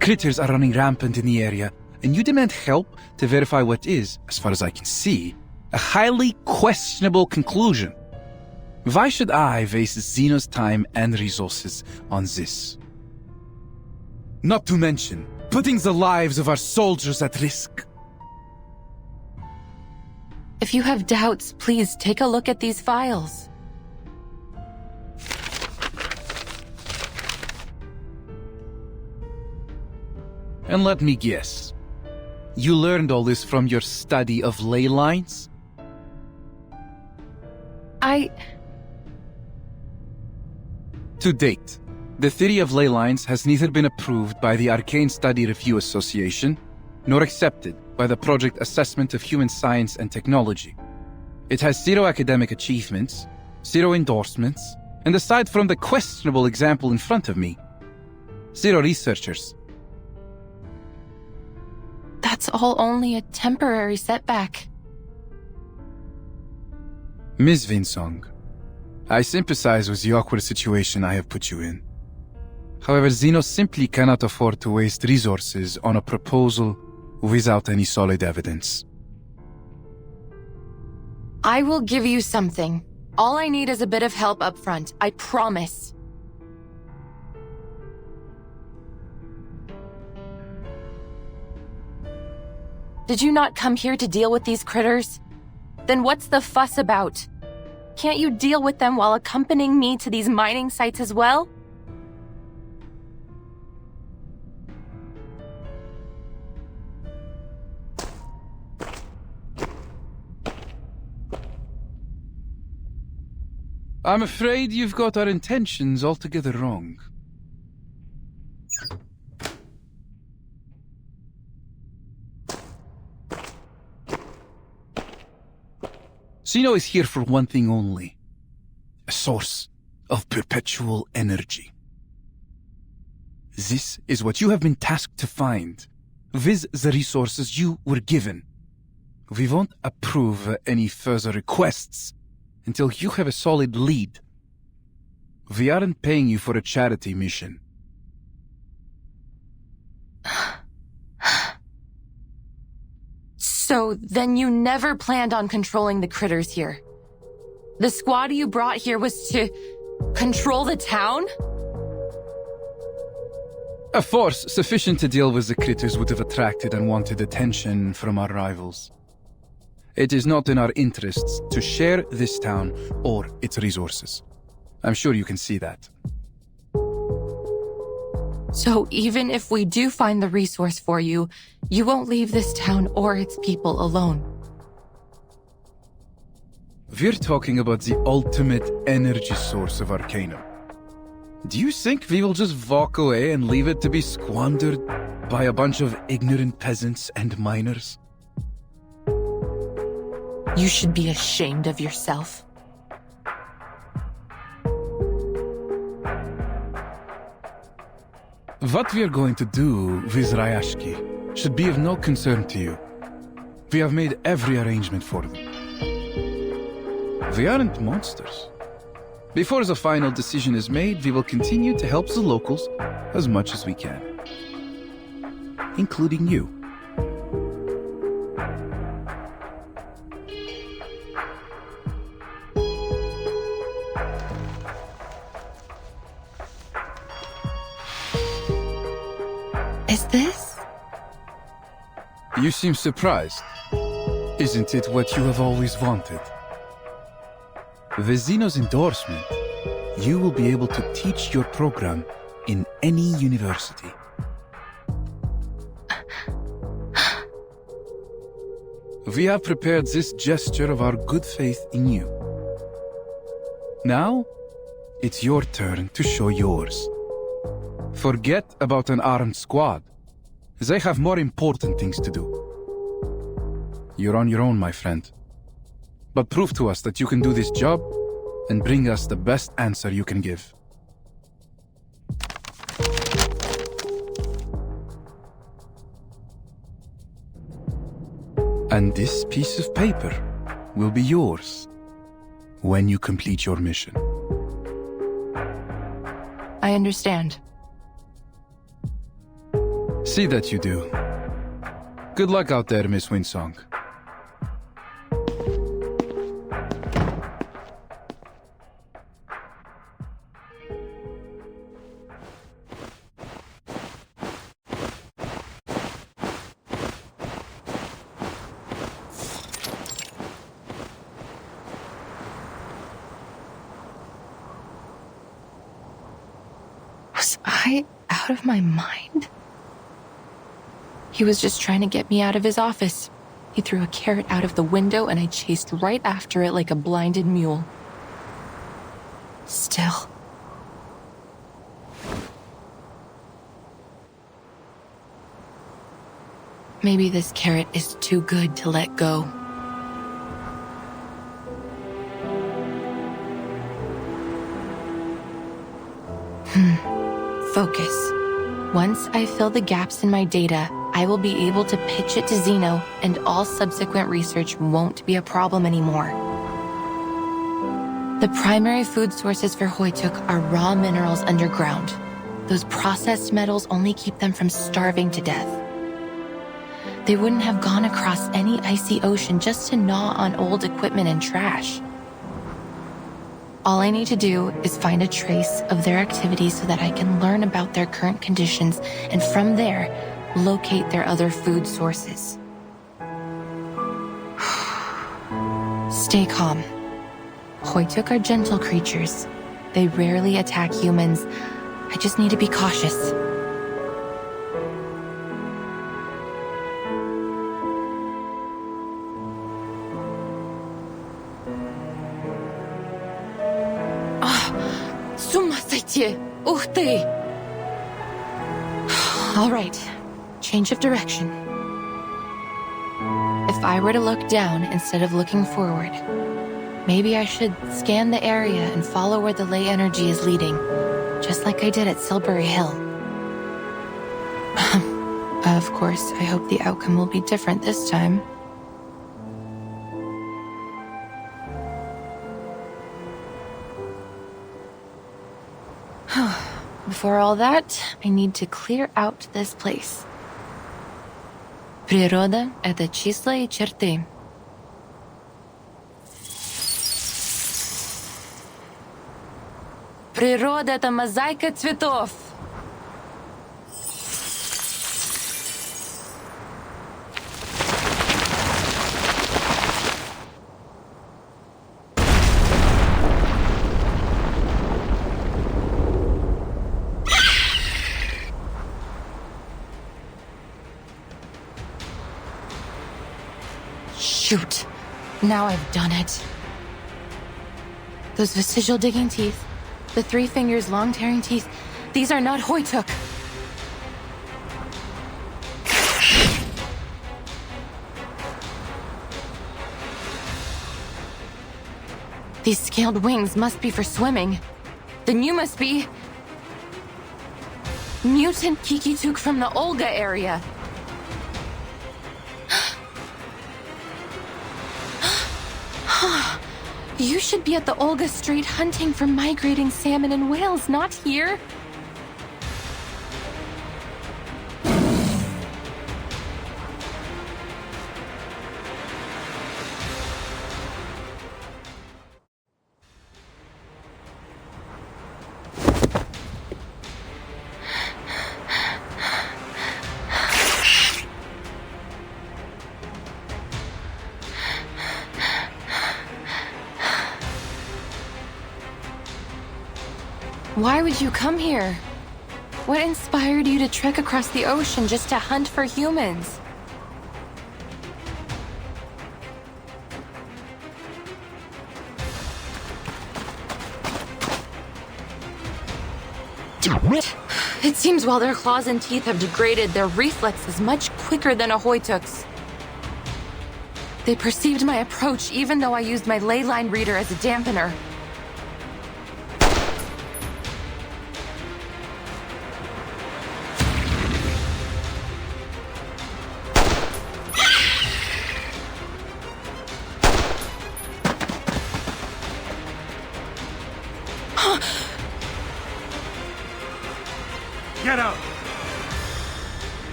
Critters are running rampant in the area, and you demand help to verify what is, as far as I can see, a highly questionable conclusion. Why should I waste Xeno's time and resources on this? Not to mention, putting the lives of our soldiers at risk. If you have doubts, please take a look at these files. And let me guess, you learned all this from your study of ley lines? To date, the theory of ley lines has neither been approved by the Arcane Study Review Association, nor accepted by the Project Assessment of Human Science and Technology. It has 0 academic achievements, 0 endorsements, and aside from the questionable example in front of me, 0 researchers. That's all only a temporary setback. Ms. Vinsong, I sympathize with the awkward situation I have put you in. However, Xeno simply cannot afford to waste resources on a proposal without any solid evidence. I will give you something. All I need is a bit of help up front, I promise. Did you not come here to deal with these critters? Then what's the fuss about? Can't you deal with them while accompanying me to these mining sites as well? I'm afraid you've got our intentions altogether wrong. Xeno is here for one thing only. A source of perpetual energy. This is what you have been tasked to find, with the resources you were given. We won't approve any further requests until you have a solid lead. We aren't paying you for a charity mission. So then you never planned on controlling the critters here. The squad you brought here was to control the town? A force sufficient to deal with the critters would have attracted unwanted attention from our rivals. It is not in our interests to share this town or its resources. I'm sure you can see that. So even if we do find the resource for you, you won't leave this town or its people alone. We're talking about the ultimate energy source of Arcanum. Do you think we will just walk away and leave it to be squandered by a bunch of ignorant peasants and miners? You should be ashamed of yourself. What we are going to do with Rayashki should be of no concern to you. We have made every arrangement for them. We aren't monsters. Before the final decision is made, we will continue to help the locals as much as we can. Including you. Is this? You seem surprised. Isn't it what you have always wanted? With Xeno's endorsement, you will be able to teach your program in any university. we have prepared this gesture of our good faith in you. Now, it's your turn to show yours. Forget about an armed squad. They have more important things to do. You're on your own, my friend. But prove to us that you can do this job and bring us the best answer you can give. And this piece of paper will be yours when you complete your mission. I understand. See that you do. Good luck out there, Miss Winsong. Was I out of my mind? He was just trying to get me out of his office. He threw a carrot out of the window and I chased right after it like a blinded mule. Still. Maybe this carrot is too good to let go. Focus. Once I fill the gaps in my data, I will be able to pitch it to Zeno, and all subsequent research won't be a problem anymore. The primary food sources for Hoytuk are raw minerals underground. Those processed metals only keep them from starving to death. They wouldn't have gone across any icy ocean just to gnaw on old equipment and trash. All I need to do is find a trace of their activity so that I can learn about their current conditions and from there, locate their other food sources. Stay calm. Hoytuk are gentle creatures. They rarely attack humans. I just need to be cautious. Ух ты! All right, change of direction. If I were to look down instead of looking forward, maybe I should scan the area and follow where the ley energy is leading, just like I did at Silbury Hill. Of course, I hope the outcome will be different this time. Before all that, I need to clear out this place. Природа — это числа и черты. Природа — это мозаика цветов. Shoot. Now I've done it. Those vestigial digging teeth, the 3 fingers long tearing teeth, these are not Hoytuk. These scaled wings must be for swimming. Then you must be... Mutant Kikituk from the Olga area. You should be at the Olga Strait hunting for migrating salmon and whales, not here. Why would you come here? What inspired you to trek across the ocean just to hunt for humans? It seems while their claws and teeth have degraded, their reflex is much quicker than a Hoytuk's. They perceived my approach even though I used my ley line reader as a dampener. Get out!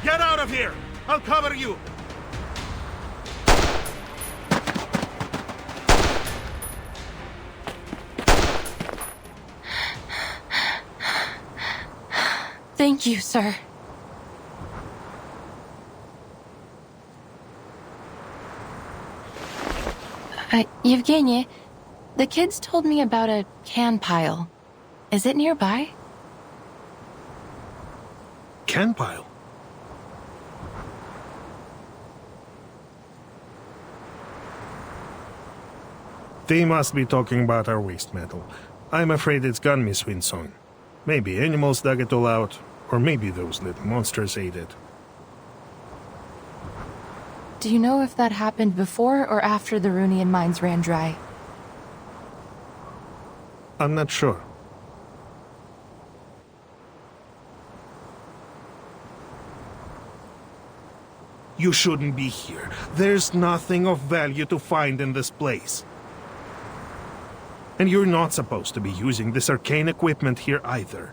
Get out of here! I'll cover you! Thank you, sir. Evgeny, the kids told me about a can pile. Is it nearby? Can pile? They must be talking about our waste metal. I'm afraid it's gone, Miss Winson. Maybe animals dug it all out, or maybe those little monsters ate it. Do you know if that happened before or after the Runian mines ran dry? I'm not sure. You shouldn't be here. There's nothing of value to find in this place. And you're not supposed to be using this arcane equipment here either.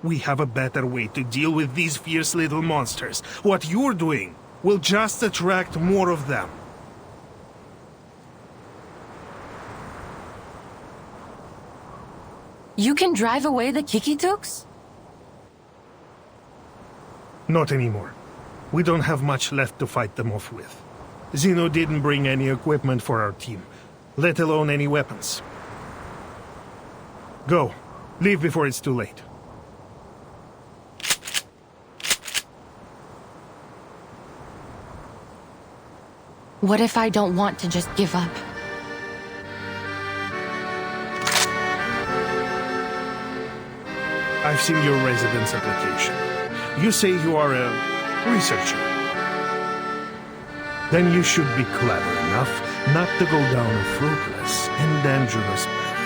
We have a better way to deal with these fierce little monsters. What you're doing will just attract more of them. You can drive away the Kikituks? Not anymore. We don't have much left to fight them off with. Zeno didn't bring any equipment for our team, let alone any weapons. Go. Leave before it's too late. What if I don't want to just give up? I've seen your residence application. You say you are a researcher. Then you should be clever enough not to go down a fruitless and dangerous path.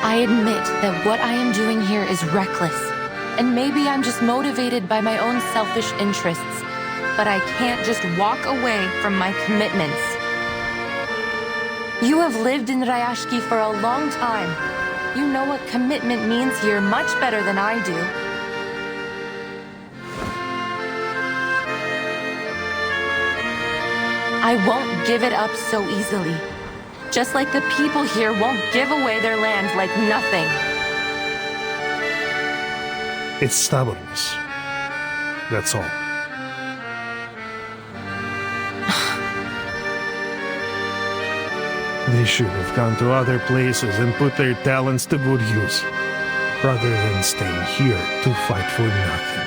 I admit that what I am doing here is reckless, and maybe I'm just motivated by my own selfish interests, but I can't just walk away from my commitments. You have lived in Rayashki for a long time. You know what commitment means here much better than I do. I won't give it up so easily. Just like the people here won't give away their land like nothing. It's stubbornness. That's all. They should have gone to other places and put their talents to good use, rather than staying here to fight for nothing.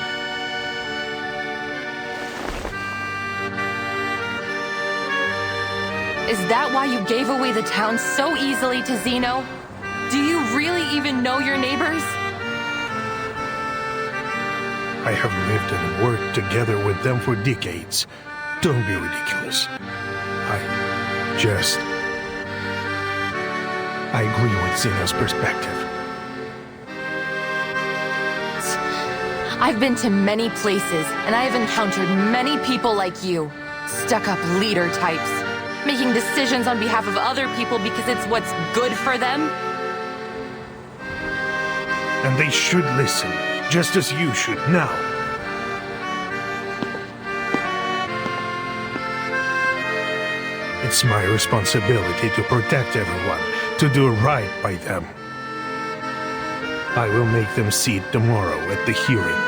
Is that why you gave away the town so easily to Zeno? Do you really even know your neighbors? I have lived and worked together with them for decades. Don't be ridiculous. I agree with Zeno's perspective. I've been to many places, and I have encountered many people like you. Stuck-up leader types. Making decisions on behalf of other people because it's what's good for them. And they should listen, just as you should now. It's my responsibility to protect everyone, to do right by them. I will make them see it tomorrow at the hearing.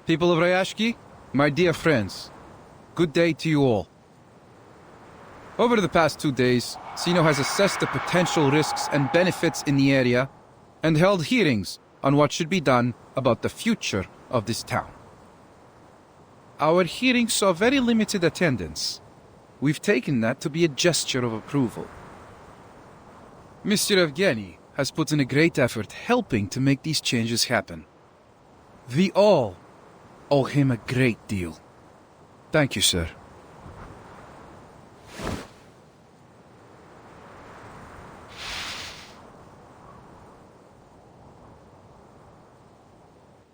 People of Rayashki, my dear friends, good day to you all. Over the past 2 days, Sino has assessed the potential risks and benefits in the area and held hearings on what should be done about the future of this town. Our hearings saw very limited attendance. We've taken that to be a gesture of approval. Mr. Evgeny has put in a great effort helping to make these changes happen. We all owe him a great deal. Thank you, sir.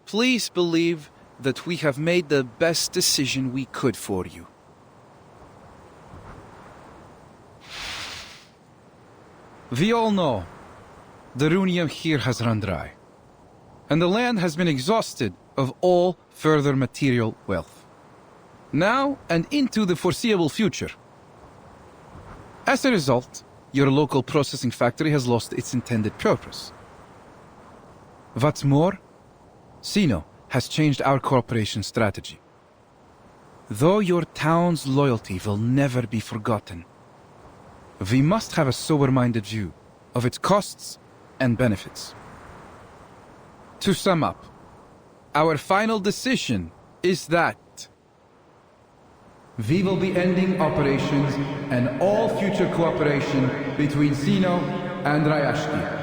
Please believe that we have made the best decision we could for you. We all know the Runium here has run dry, and the land has been exhausted of all further material wealth, now and into the foreseeable future. As a result, your local processing factory has lost its intended purpose. What's more, Sino has changed our cooperation strategy. Though your town's loyalty will never be forgotten, we must have a sober-minded view of its costs and benefits. To sum up, our final decision is that we will be ending operations and all future cooperation between Sino and Rayashki.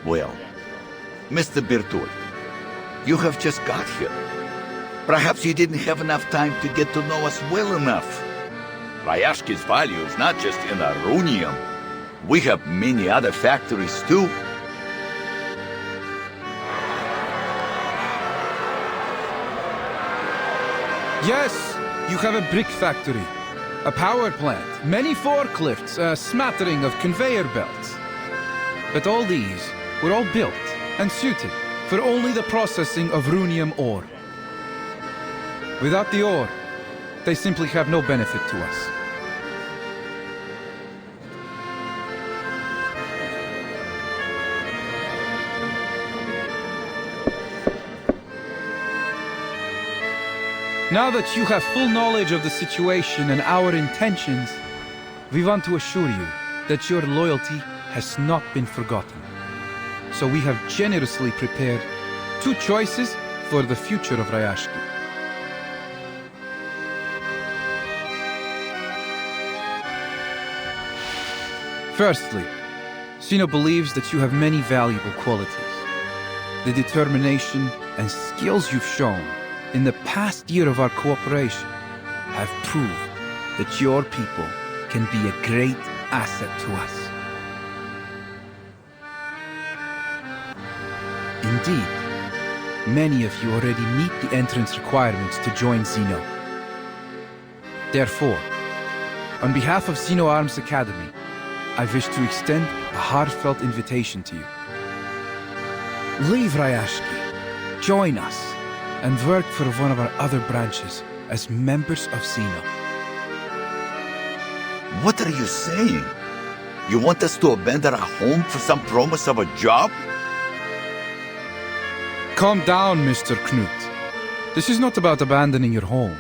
Well, Mr. Bertolt, you have just got here. Perhaps you didn't have enough time to get to know us well enough. Rayashki's value is not just in Arunium. We have many other factories too. Yes, you have a brick factory, a power plant, many forklifts, a smattering of conveyor belts. But all these were all built and suited for only the processing of Runium ore. Without the ore, they simply have no benefit to us. Now that you have full knowledge of the situation and our intentions, we want to assure you that your loyalty has not been forgotten. So we have generously prepared 2 choices for the future of Rayashki. Firstly, Sino believes that you have many valuable qualities. The determination and skills you've shown in the past year of our cooperation have proved that your people can be a great asset to us. Indeed, many of you already meet the entrance requirements to join Sino. Therefore, on behalf of Sino Arms Academy, I wish to extend a heartfelt invitation to you. Leave Rayashki, join us, and work for one of our other branches as members of Sino. What are you saying? You want us to abandon our home for some promise of a job? Calm down, Mr. Knut. This is not about abandoning your home.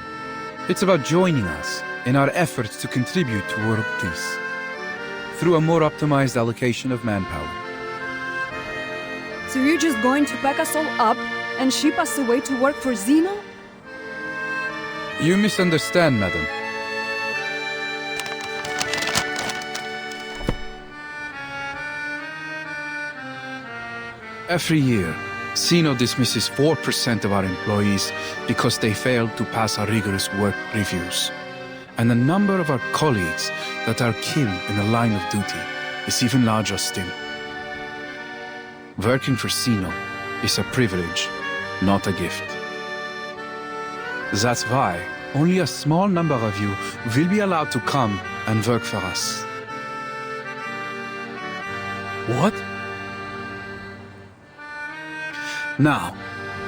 It's about joining us in our efforts to contribute to world peace through a more optimized allocation of manpower. So you're just going to pack us all up and ship us away to work for Zeno? You misunderstand, madam. Every year, Sino dismisses 4% of our employees because they failed to pass our rigorous work reviews. And the number of our colleagues that are killed in the line of duty is even larger still. Working for Sino is a privilege, not a gift. That's why only a small number of you will be allowed to come and work for us. What? Now,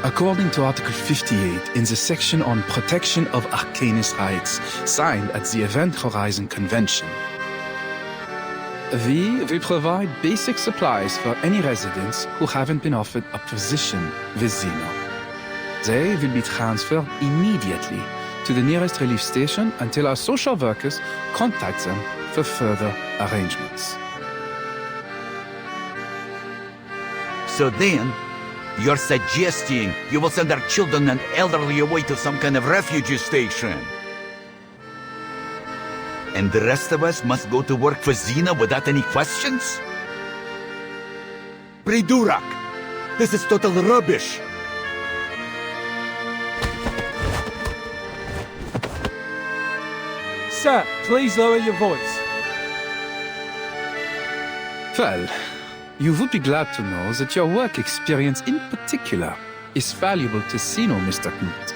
according to Article 58 in the section on protection of Arcanist rights, signed at the Event Horizon Convention, We will provide basic supplies for any residents who haven't been offered a position with Zeno. They will be transferred immediately to the nearest relief station until our social workers contact them for further arrangements. So then, you're suggesting you will send our children and elderly away to some kind of refugee station? And the rest of us must go to work for Zena without any questions? Pridurak! This is total rubbish! Sir, please lower your voice. Well, you would be glad to know that your work experience in particular is valuable to Zeno, Mr. Knut.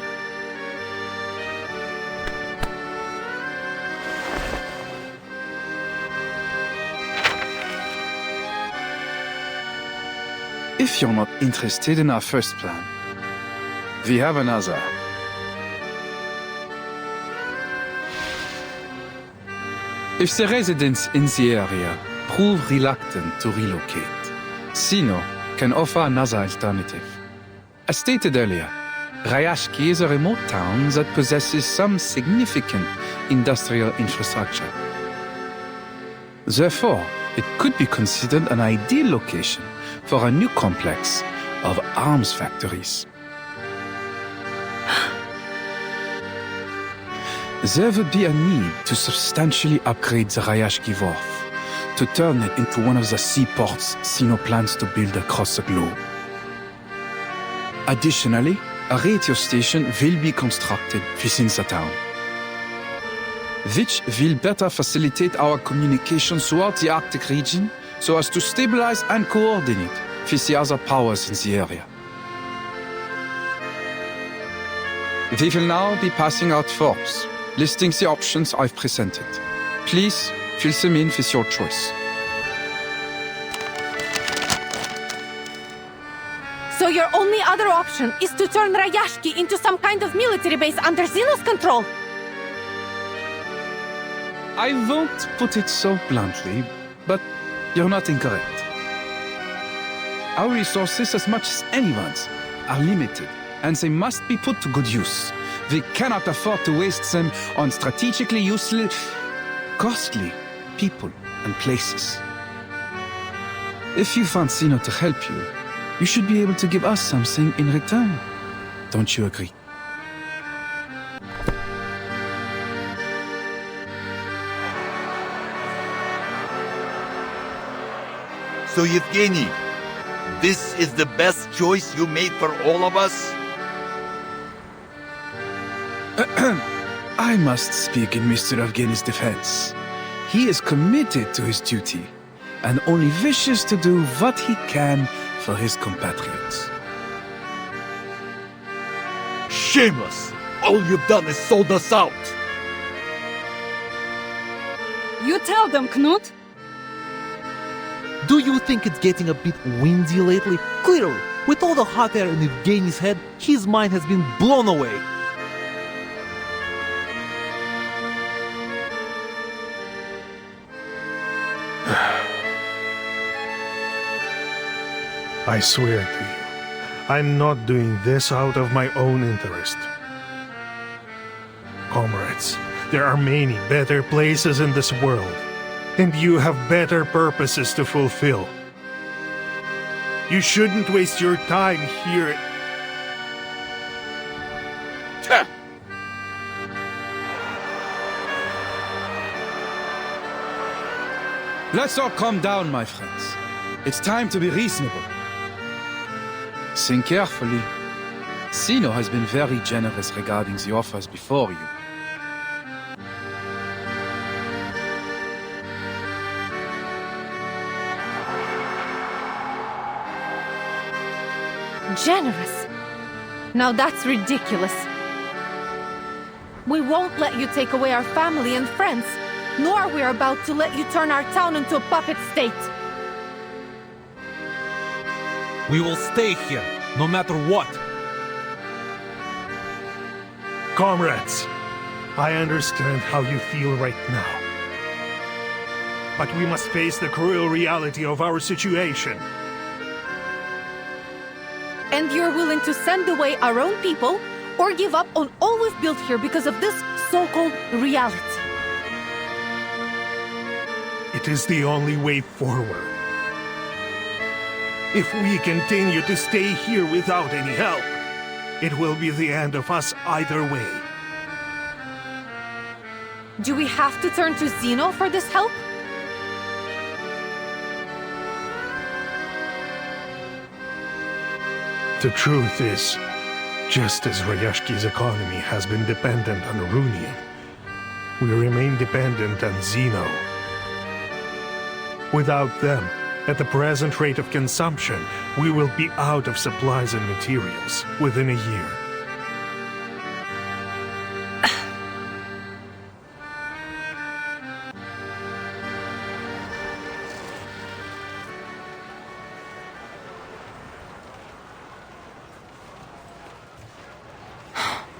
If you're not interested in our first plan, we have another. If the residents in the area prove reluctant to relocate, Zeno can offer another alternative. As stated earlier, Rayashki is a remote town that possesses some significant industrial infrastructure. Therefore, it could be considered an ideal location for a new complex of arms factories. There would be a need to substantially upgrade the Rayashki Wharf to turn it into one of the seaports Zeno plans to build across the globe. Additionally, a radio station will be constructed within the town, which will better facilitate our communication throughout the Arctic region so as to stabilize and coordinate with the other powers in the area. We will now be passing out forms listing the options I've presented. Please fill them in with your choice. So your only other option is to turn Rayashki into some kind of military base under Zeno's control? I won't put it so bluntly, but you're not incorrect. Our resources, as much as anyone's, are limited, and they must be put to good use. We cannot afford to waste them on strategically useless, costly people and places. If you want Zeno to help you, you should be able to give us something in return. Don't you agree? So Yevgeny, this is the best choice you made for all of us? I must speak in Mr. Evgeny's defense. He is committed to his duty and only wishes to do what he can for his compatriots. Shameless! All you've done is sold us out! You tell them, Knut. Do you think it's getting a bit windy lately? Clearly, with all the hot air in Evgeny's head, his mind has been blown away. I swear to you, I'm not doing this out of my own interest. Comrades, there are many better places in this world, and you have better purposes to fulfill. You shouldn't waste your time here. Let's all calm down, my friends. It's time to be reasonable. Think carefully. Zeno has been very generous regarding the offers before you. Generous? Now that's ridiculous. We won't let you take away our family and friends, nor are we about to let you turn our town into a puppet state. We will stay here, no matter what. Comrades, I understand how you feel right now. but we must face the cruel reality of our situation. And you're willing to send away our own people, or give up on all we've built here because of this so-called reality? It is the only way forward. If we continue to stay here without any help, it will be the end of us either way. Do we have to turn to Zeno for this help? The truth is, just as Rayashki's economy has been dependent on Runium, we remain dependent on Zeno. Without them, at the present rate of consumption, we will be out of supplies and materials within a year.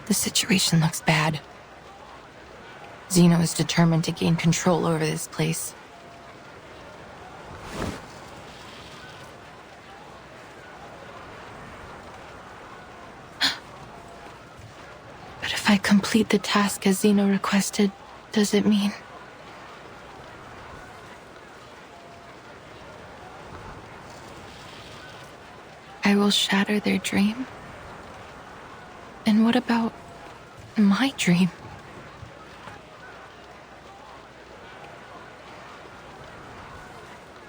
The situation looks bad. Zeno is determined to gain control over this place. But if I complete the task as Zeno requested, does it mean... I will shatter their dream? And what about my dream?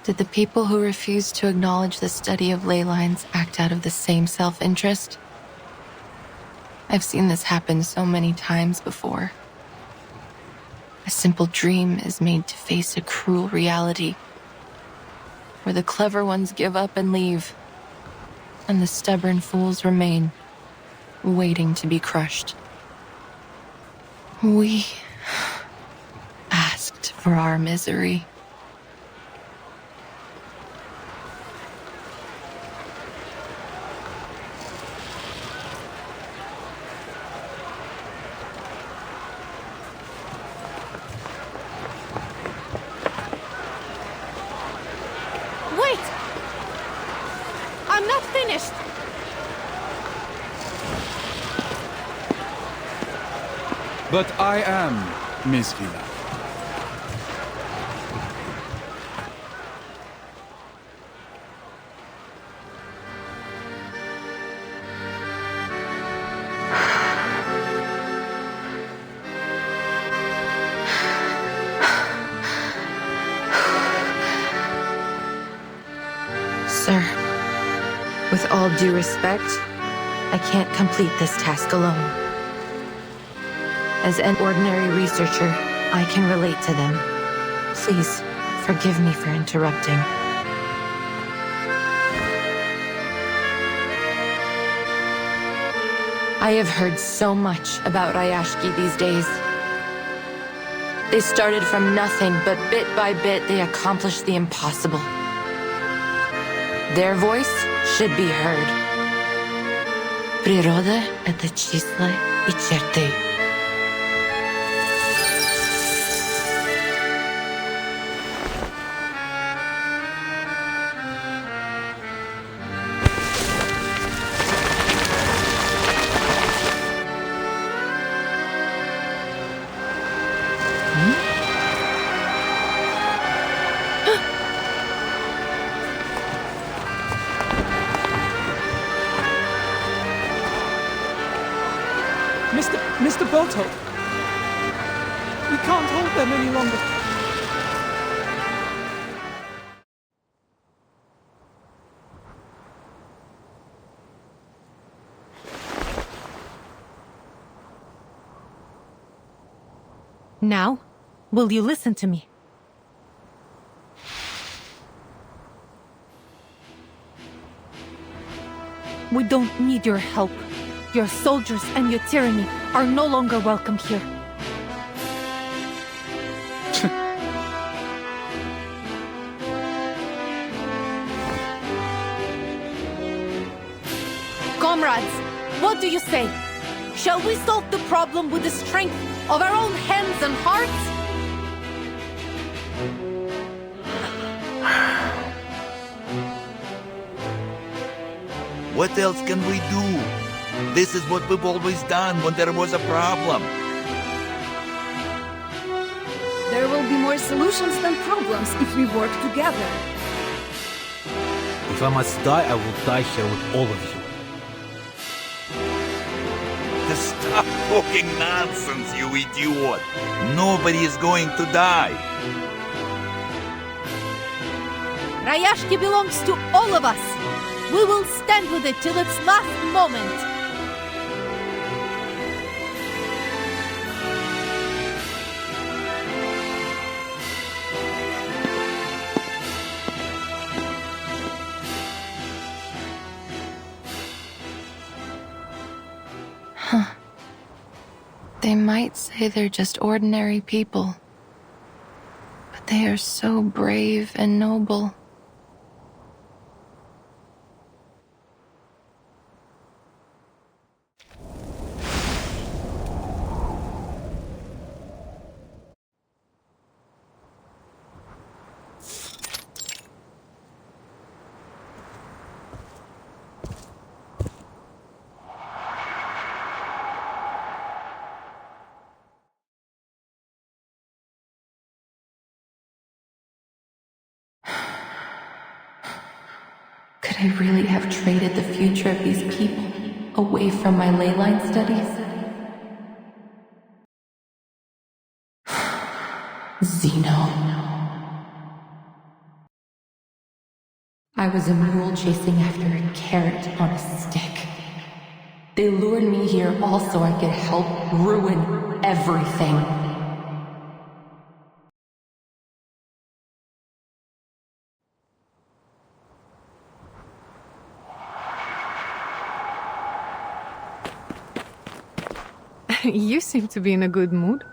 Did the people who refused to acknowledge the study of ley lines act out of the same self-interest? I've seen this happen so many times before. A simple dream is made to face a cruel reality, where the clever ones give up and leave, and the stubborn fools remain, waiting to be crushed. We asked for our misery. Wait! I'm not finished! But I am, Miss Villa. Sir, with all due respect, I can't complete this task alone. As an ordinary researcher, I can relate to them. Please, forgive me for interrupting. I have heard so much about Rayashki these days. They started from nothing, but bit by bit they accomplished the impossible. Their voice should be heard. Природа — это числа и черты. Mr. Boto! We can't hold them any longer. Now, will you listen to me? We don't need your help. Your soldiers and your tyranny are no longer welcome here. Comrades, what do you say? Shall we solve the problem with the strength of our own hands and hearts? What else can we do? This is what we've always done when there was a problem. There will be more solutions than problems if we work together. If I must die, I will die here with all of you. Stop talking nonsense, you idiot! Nobody is going to die. Rayashki belongs to all of us. We will stand with it till its last moment. They might say they're just ordinary people, but they are so brave and noble. Could I really have traded the future of these people away from my ley line studies? Zeno. I was a mule chasing after a carrot on a stick. They lured me here all so I could help ruin everything. You seem to be in a good mood.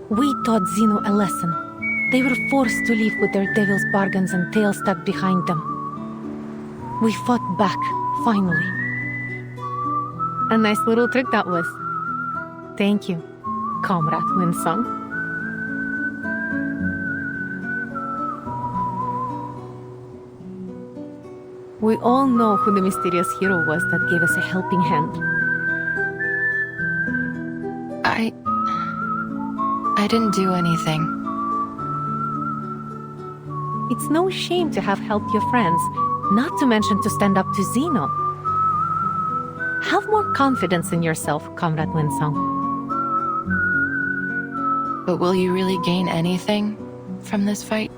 We taught Zeno a lesson. They were forced to live with their devil's bargains and tails stuck behind them. We fought back, finally. A nice little trick that was. Thank you, Comrade Winsong. We all know who the mysterious hero was that gave us a helping hand. I didn't do anything. It's no shame to have helped your friends, not to mention to stand up to Zeno. Have more confidence in yourself, Comrade Winsong. But will you really gain anything from this fight?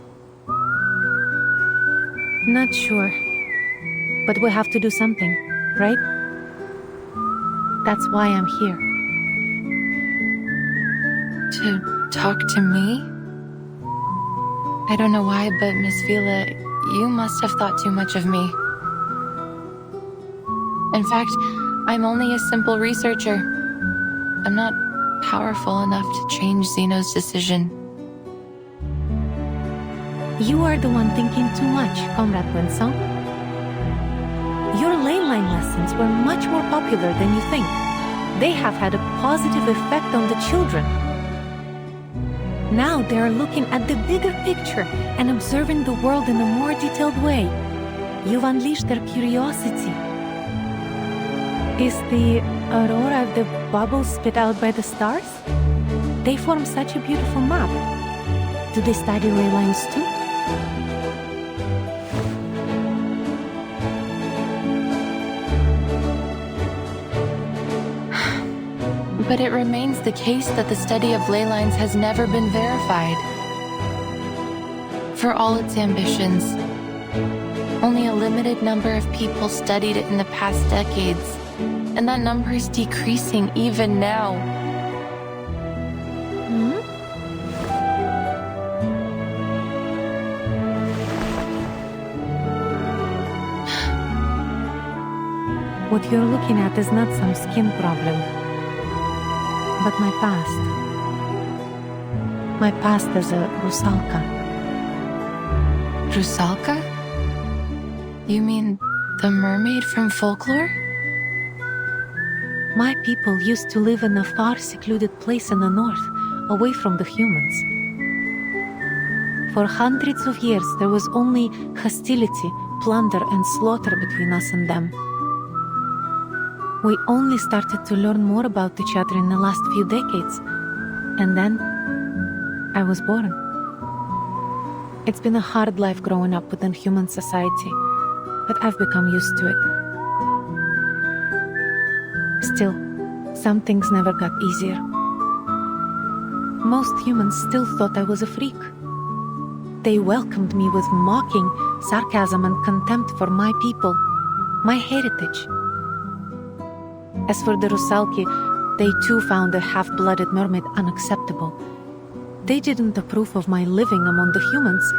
Not sure. But we have to do something, right? That's why I'm here. To talk to me? I don't know why, but Miss Vila, you must have thought too much of me. In fact, I'm only a simple researcher. I'm not powerful enough to change Zeno's decision. You are the one thinking too much, Comrade Winsong. Your ley line lessons were much more popular than you think. They have had a positive effect on the children. Now they are looking at the bigger picture and observing the world in a more detailed way. You've unleashed their curiosity. Is the aurora the bubbles spit out by the stars? They form such a beautiful map. Do they study ley lines too? But it remains the case that the study of ley lines has never been verified. For all its ambitions, only a limited number of people studied it in the past decades, and that number is decreasing even now. What you're looking at is not some skin problem, but my past. My past as a Rusalka. Rusalka? You mean the mermaid from folklore? My people used to live in a far secluded place in the north, away from the humans. For hundreds of years, there was only hostility, plunder, and slaughter between us and them. We only started to learn more about each other in the last few decades. And then, I was born. It's been a hard life growing up within human society, but I've become used to it. Still, some things never got easier. Most humans still thought I was a freak. They welcomed me with mocking, sarcasm, and contempt for my people, my heritage. As for the Rusalki, they too found a half-blooded mermaid unacceptable. They didn't approve of my living among the humans,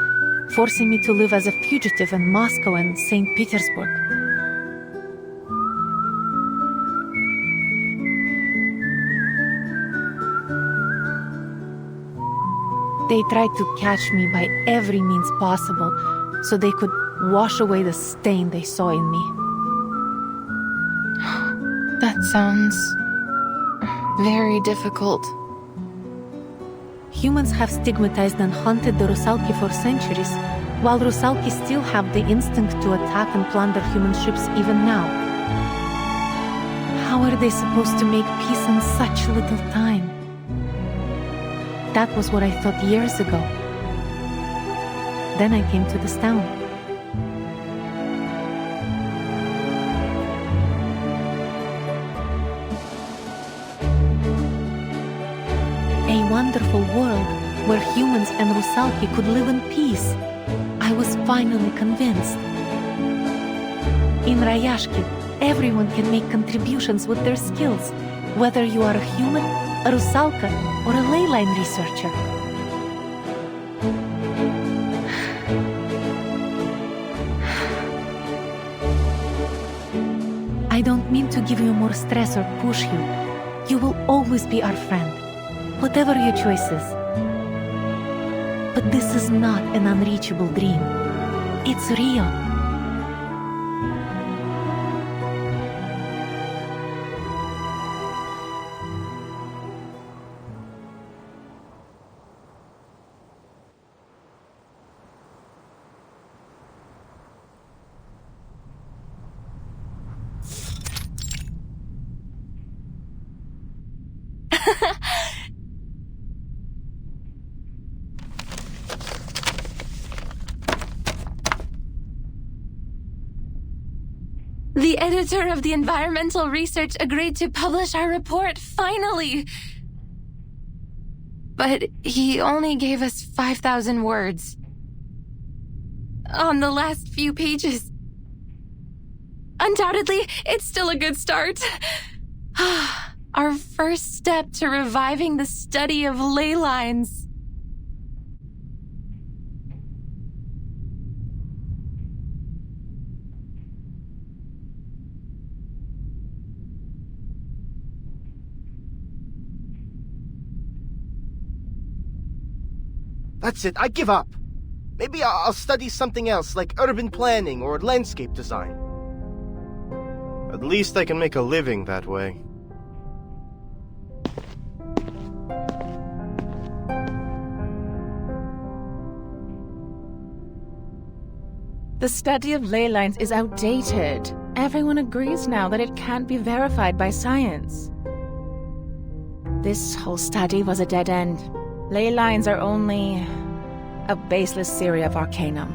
forcing me to live as a fugitive in Moscow and St. Petersburg. They tried to catch me by every means possible, so they could wash away the stain they saw in me. That sounds very difficult. Humans have stigmatized and hunted the Rusalki for centuries, while Rusalki still have the instinct to attack and plunder human ships even now. How are they supposed to make peace in such little time? That was what I thought years ago. Then I came to this town. A wonderful world where humans and Rusalki could live in peace. I was finally convinced. In Rayashki, everyone can make contributions with their skills, whether you are a human, a Rusalka, or a ley line researcher. I don't mean to give you more stress or push you. You will always be our friend, whatever your choices. But this is not an unreachable dream. It's real. The editor of the environmental research agreed to publish our report, finally! But he only gave us 5,000 words. On the last few pages. Undoubtedly, it's still a good start. Our first step to reviving the study of ley lines. That's it, I give up. Maybe I'll study something else, like urban planning or landscape design. At least I can make a living that way. The study of ley lines is outdated. Everyone agrees now that it can't be verified by science. This whole study was a dead end. Ley lines are only a baseless theory of arcanum.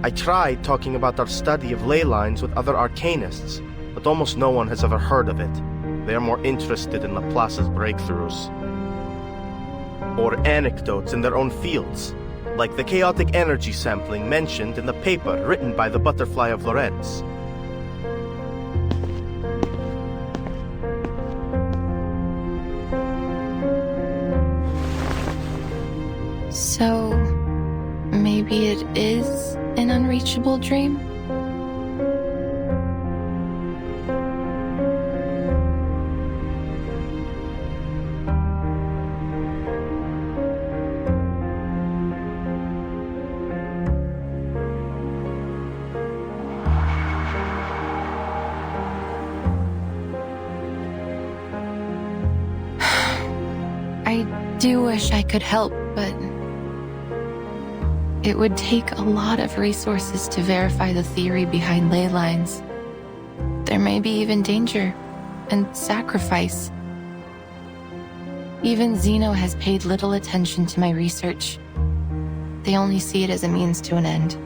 I tried talking about our study of ley lines with other arcanists, but almost no one has ever heard of it. They are more interested in Laplace's breakthroughs. Or anecdotes in their own fields, like the chaotic energy sampling mentioned in the paper written by the Butterfly of Lorentz. So, maybe it is an unreachable dream? do wish I could help, but it would take a lot of resources to verify the theory behind ley lines. There may be even danger and sacrifice. Even Zeno has paid little attention to my research. They only see it as a means to an end.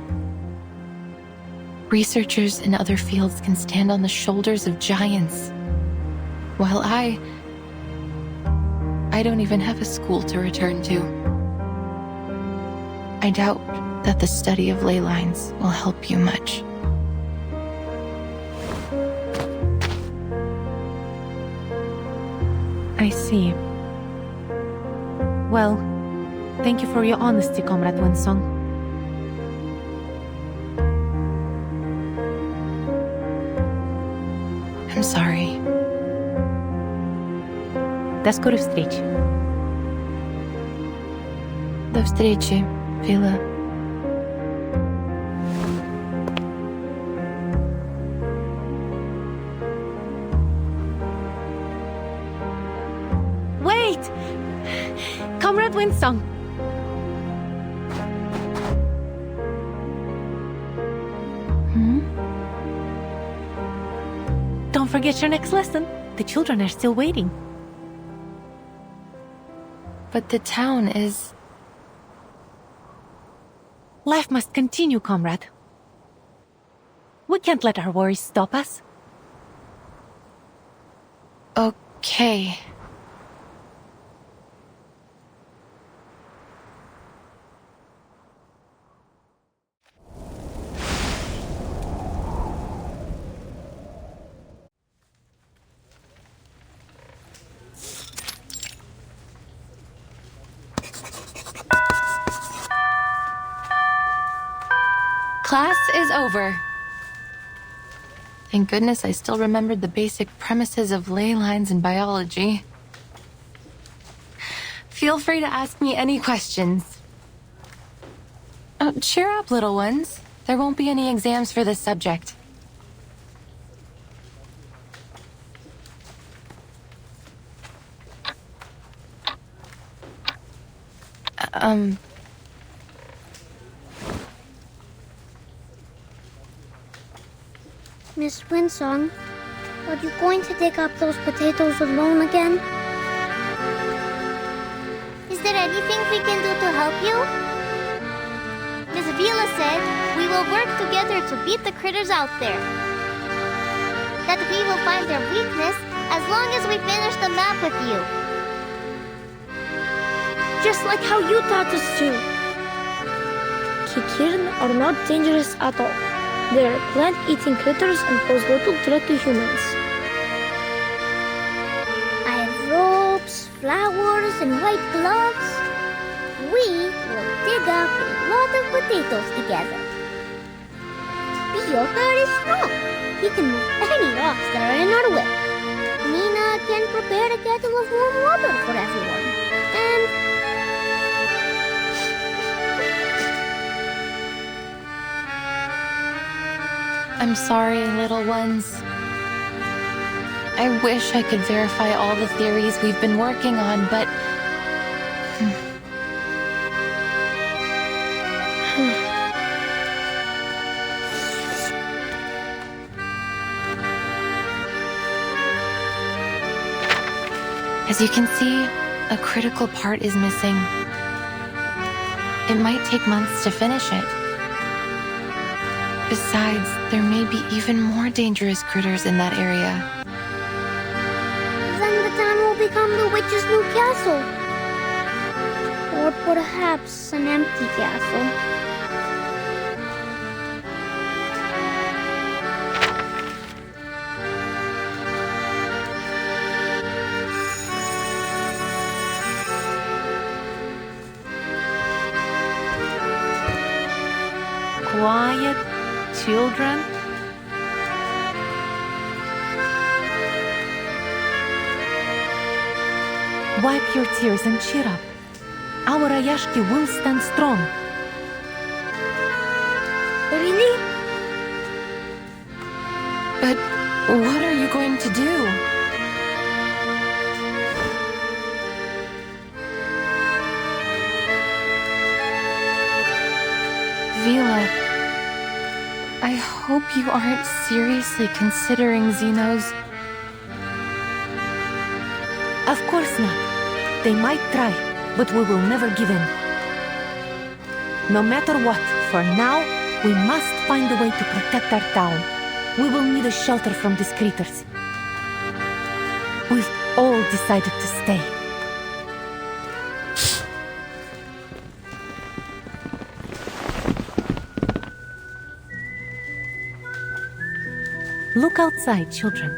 Researchers in other fields can stand on the shoulders of giants, while I don't even have a school to return to. I doubt that the study of ley lines will help you much. I see. Well, thank you for your honesty, Comrade Winsong. I'm sorry. До скорой встречи. До встречи, Vila. Wait! Comrade Winsong! Don't forget your next lesson. The children are still waiting. But the town is... Life must continue, comrade. We can't let our worries stop us. Okay. Class is over. Thank goodness I still remembered the basic premises of ley lines in biology. Feel free to ask me any questions. Oh, cheer up, little ones. There won't be any exams for this subject. Miss Winsong, are you going to dig up those potatoes alone again? Is there anything we can do to help you? Miss Vila said we will work together to beat the critters out there. That we will find their weakness as long as we finish the map with you. Just like how you taught us to. Kikirin are not dangerous at all. They are plant-eating critters and pose little threat to humans. I have ropes, flowers, and white gloves. We will dig up a lot of potatoes together. Bjorka is strong. He can move any rocks that are in our way. Nina can prepare a kettle of warm water for everyone. And I'm sorry, little ones. I wish I could verify all the theories we've been working on, but... As you can see, a critical part is missing. It might take months to finish it. Besides, there may be even more dangerous critters in that area. then the town will become the witch's new castle. Or perhaps an empty castle. Quiet, children. Wipe your tears and cheer up. Our Rayashki will stand strong. Really? But what are you going to do? I hope you aren't seriously considering Xenos. Of course not. They might try, but we will never give in. No matter what, for now, we must find a way to protect our town. We will need a shelter from these critters. We've all decided to stay. Look outside, children.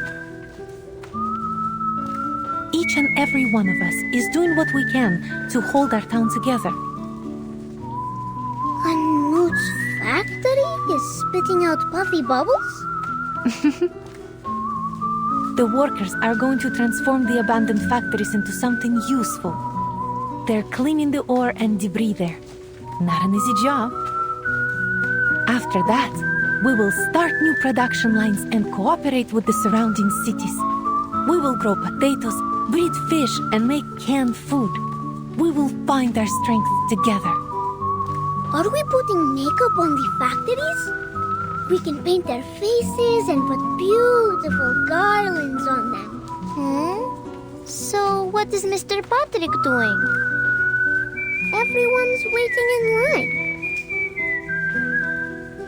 Each and every one of us is doing what we can to hold our town together. Knut's factory is spitting out puffy bubbles? The workers are going to transform the abandoned factories into something useful. They're cleaning the ore and debris there. Not an easy job. After that, we will start new production lines and cooperate with the surrounding cities. We will grow potatoes, breed fish, and make canned food. We will find our strength together. Are we putting makeup on the factories? We can paint their faces and put beautiful garlands on them. So what is Mr. Patrick doing? Everyone's waiting in line.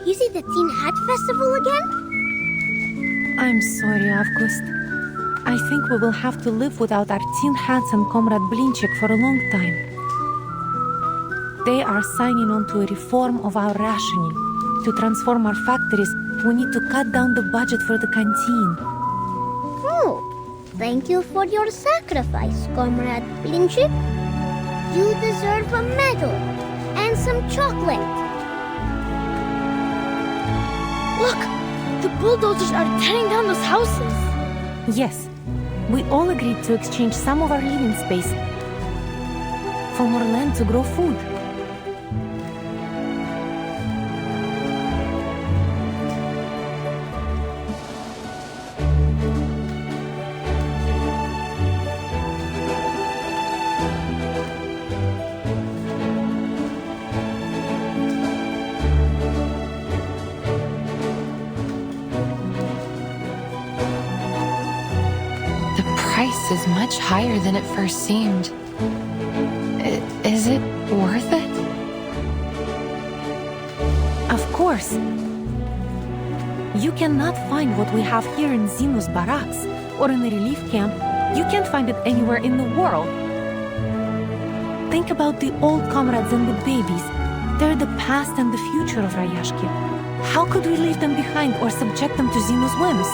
Is it the Teen Hat Festival again? I'm sorry, August. I think we will have to live without our tin hats and Comrade Blinchik for a long time. They are signing on to a reform of our rationing. To transform our factories, we need to cut down the budget for the canteen. Oh, thank you for your sacrifice, Comrade Blinchik. You deserve a medal and some chocolate. Look! The bulldozers are tearing down those houses. Yes, we all agreed to exchange some of our living space for more land to grow food. Is much higher than it first seemed. Is it worth it? Of course. You cannot find what we have here in Xeno's barracks or in the relief camp. You can't find it anywhere in the world. Think about the old comrades and the babies. They're the past and the future of Rayashki. How could we leave them behind or subject them to Xeno's whims?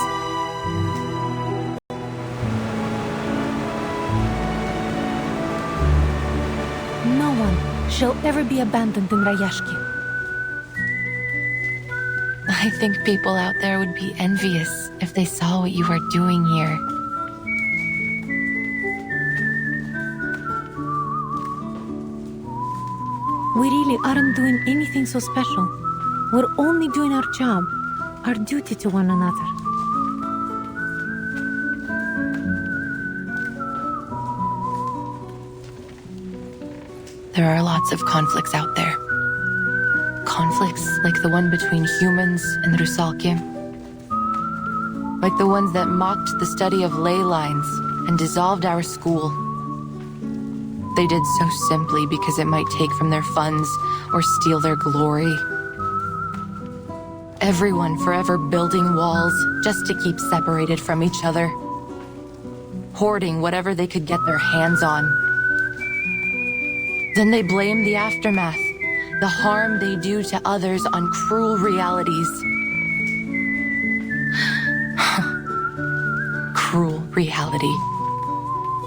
Shall ever be abandoned in Rayashki. I think people out there would be envious if they saw what you are doing here. We really aren't doing anything so special. We're only doing our job, our duty to one another. There are lots of conflicts out there. Conflicts like the one between humans and Rusalki. Like the ones that mocked the study of ley lines and dissolved our school. They did so simply because it might take from their funds or steal their glory. Everyone forever building walls just to keep separated from each other. Hoarding whatever they could get their hands on. Then they blame the aftermath, the harm they do to others on cruel realities. Cruel reality.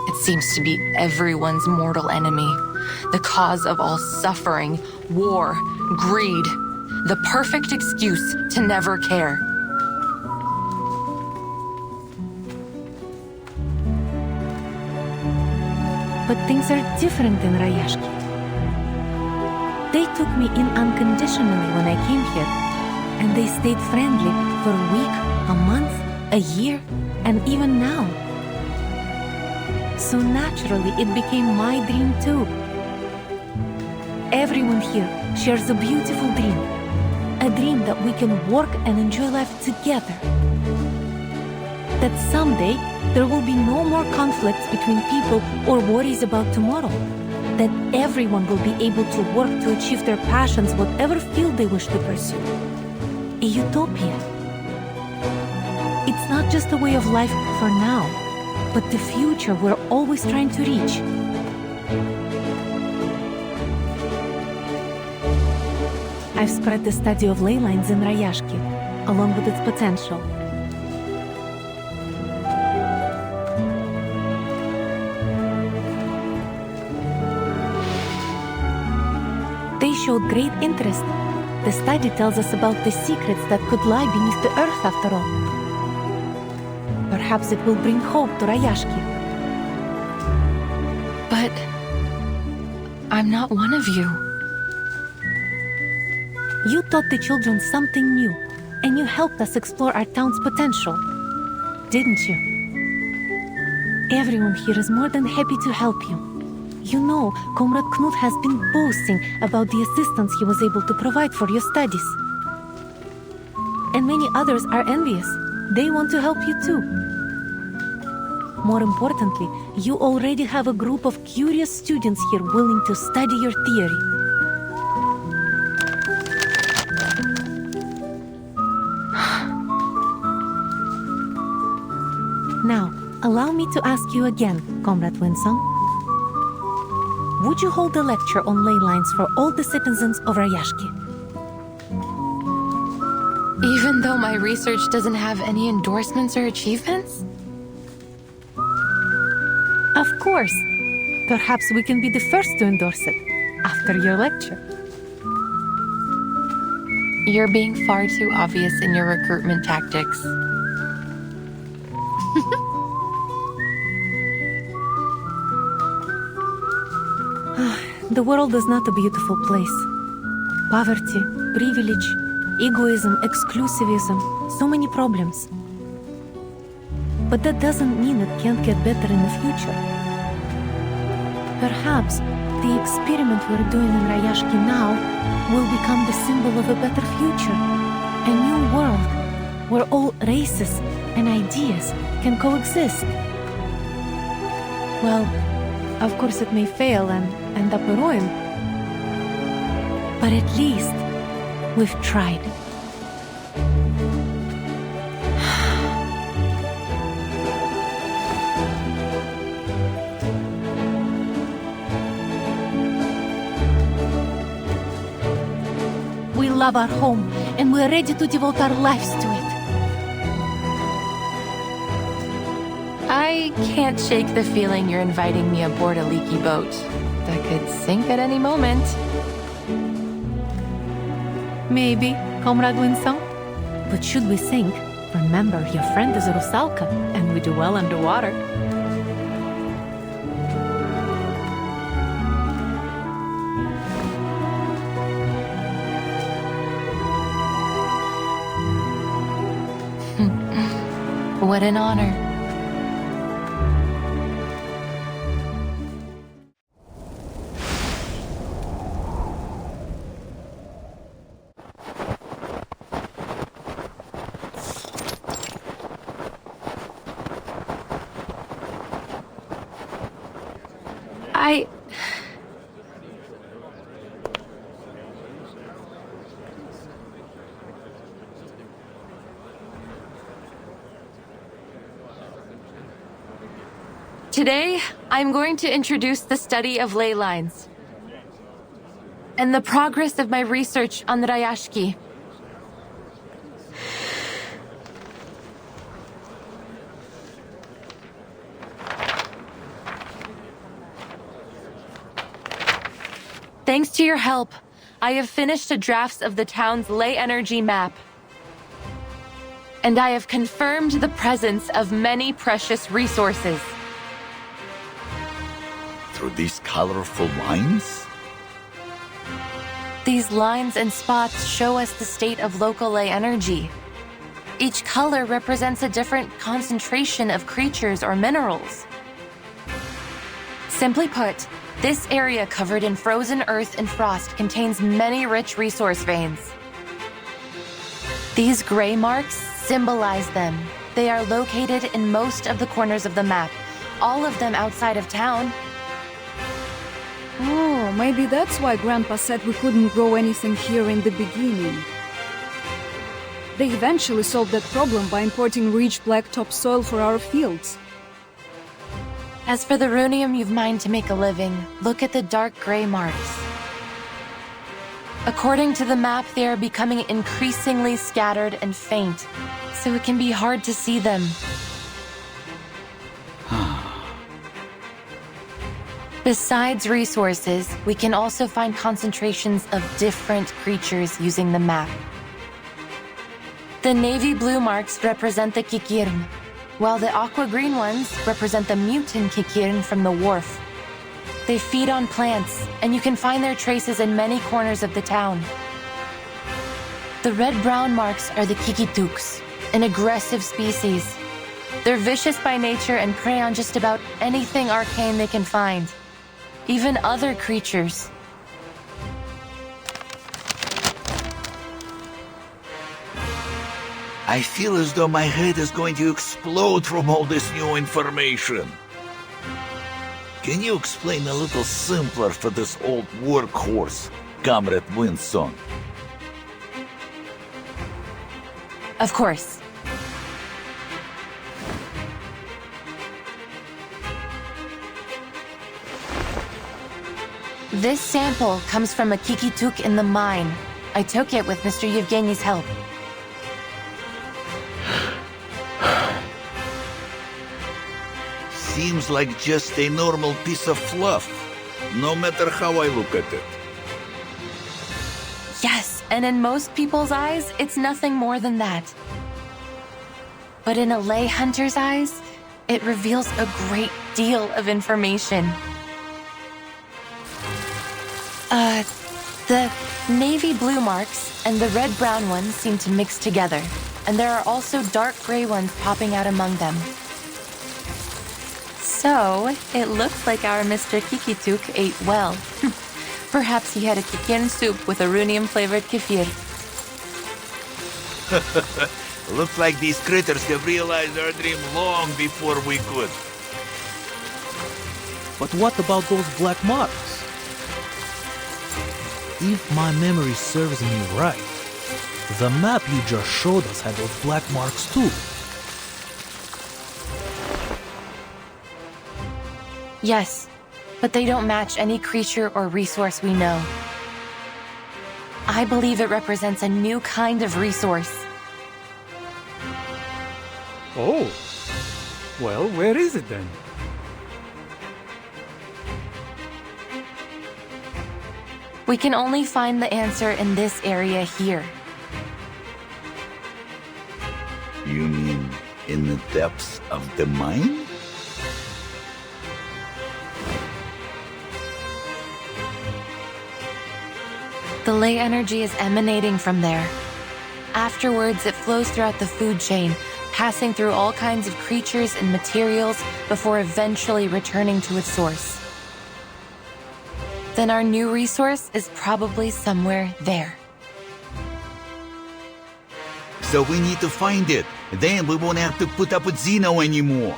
It seems to be everyone's mortal enemy, the cause of all suffering, war, greed, the perfect excuse to never care. But things are different in Rayashki. They took me in unconditionally when I came here, and they stayed friendly for a week, a month, a year, and even now. So naturally, it became my dream too. Everyone here shares a beautiful dream, I dream that we can work and enjoy life together. That someday there will be no more conflicts between people or worries about tomorrow. That everyone will be able to work to achieve their passions, whatever field they wish to pursue. A utopia. It's not just a way of life for now, but the future we're always trying to reach. I've spread the study of ley lines in Rayashki, along with its potential. They showed great interest. The study tells us about the secrets that could lie beneath the earth after all. Perhaps it will bring hope to Rayashki. But I'm not one of you. You taught the children something new, and you helped us explore our town's potential, didn't you? Everyone here is more than happy to help you. You know, Comrade Knut has been boasting about the assistance he was able to provide for your studies. And many others are envious. They want to help you too. More importantly, you already have a group of curious students here willing to study your theory. Now, allow me to ask you again, Comrade Winsong. Would you hold a lecture on ley lines for all the citizens of Rayashki? Even though my research doesn't have any endorsements or achievements? Of course. Perhaps we can be the first to endorse it after your lecture. You're being far too obvious in your recruitment tactics. The world is not a beautiful place. Poverty, privilege, egoism, exclusivism, so many problems. But that doesn't mean it can't get better in the future. Perhaps the experiment we're doing in Rayashki now will become the symbol of a better future. A new world where all races and ideas can coexist. Well, of course it may fail and end up a ruin. But at least we've tried. We love our home and we're ready to devote our lives to it. I can't shake the feeling you're inviting me aboard a leaky boat that could sink at any moment. Maybe, Comrade Winsong. But should we sink, remember your friend is Rusalka, and we do well underwater. What an honor. Today, I'm going to introduce the study of ley lines and the progress of my research on the Rayashki. Thanks to your help, I have finished a draft of the town's ley energy map. And I have confirmed the presence of many precious resources. Through these colorful lines? These lines and spots show us the state of local ley energy. Each color represents a different concentration of creatures or minerals. Simply put, this area covered in frozen earth and frost contains many rich resource veins. These gray marks symbolize them. They are located in most of the corners of the map, all of them outside of town. Oh, maybe that's why Grandpa said we couldn't grow anything here in the beginning. They eventually solved that problem by importing rich black topsoil for our fields. As for the runium you've mined to make a living, look at the dark gray marks. According to the map, they are becoming increasingly scattered and faint, so it can be hard to see them. Besides resources, we can also find concentrations of different creatures using the map. The navy blue marks represent the Kikirn, while the aqua green ones represent the mutant Kikirn from the wharf. They feed on plants, and you can find their traces in many corners of the town. The red-brown marks are the Kikituks, an aggressive species. They're vicious by nature and prey on just about anything arcane they can find, even other creatures. I feel as though my head is going to explode from all this new information. Can you explain a little simpler for this old workhorse, Comrade Winston? Of course. This sample comes from a Kikituk in the mine. I took it with Mr. Yevgeny's help. Seems like just a normal piece of fluff, no matter how I look at it. Yes, and in most people's eyes, it's nothing more than that. But in a lay hunter's eyes, it reveals a great deal of information. The navy blue marks and the red-brown ones seem to mix together, and there are also dark gray ones popping out among them. So, it looks like our Mr. Kikituk ate well. Perhaps he had a kikin soup with a runium-flavored kefir. Looks like these critters have realized our dream long before we could. But what about those black marks? If my memory serves me right, the map you just showed us had those black marks too. Yes, but they don't match any creature or resource we know. I believe it represents a new kind of resource. Oh, well, where is it then? We can only find the answer in this area here. You mean in the depths of the mine? The ley energy is emanating from there. Afterwards, it flows throughout the food chain, passing through all kinds of creatures and materials before eventually returning to its source. Then our new resource is probably somewhere there. So we need to find it. Then we won't have to put up with Zeno anymore.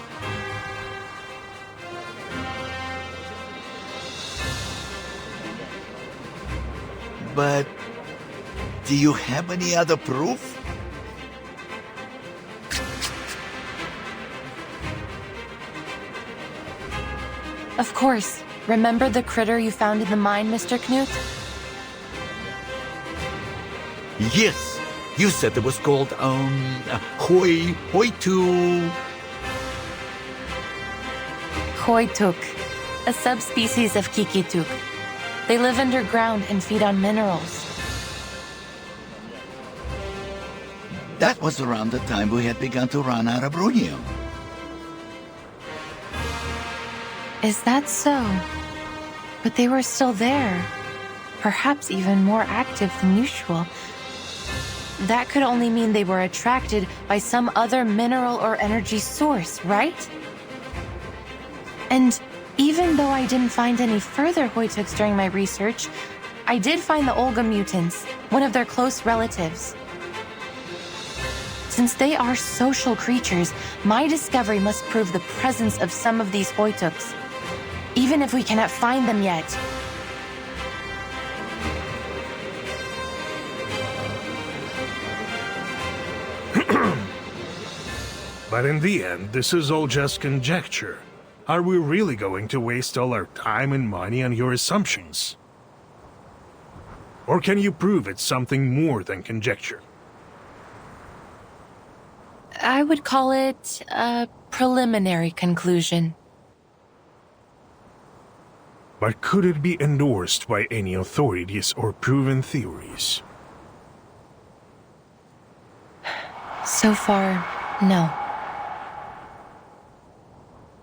But do you have any other proof? Of course. Remember the critter you found in the mine, Mr. Knut? Yes. You said it was called, Hoituk. Hoituk, a subspecies of Kikituk. They live underground and feed on minerals. That was around the time we had begun to run out of runium. Is that so? But they were still there. Perhaps even more active than usual. That could only mean they were attracted by some other mineral or energy source, right? And even though I didn't find any further Hoituks during my research, I did find the Olga mutants, one of their close relatives. Since they are social creatures, my discovery must prove the presence of some of these Hoytuks, even if we cannot find them yet. But in the end, this is all just conjecture. Are we really going to waste all our time and money on your assumptions? Or can you prove it's something more than conjecture? I would call it a preliminary conclusion. But could it be endorsed by any authorities or proven theories? So far, no.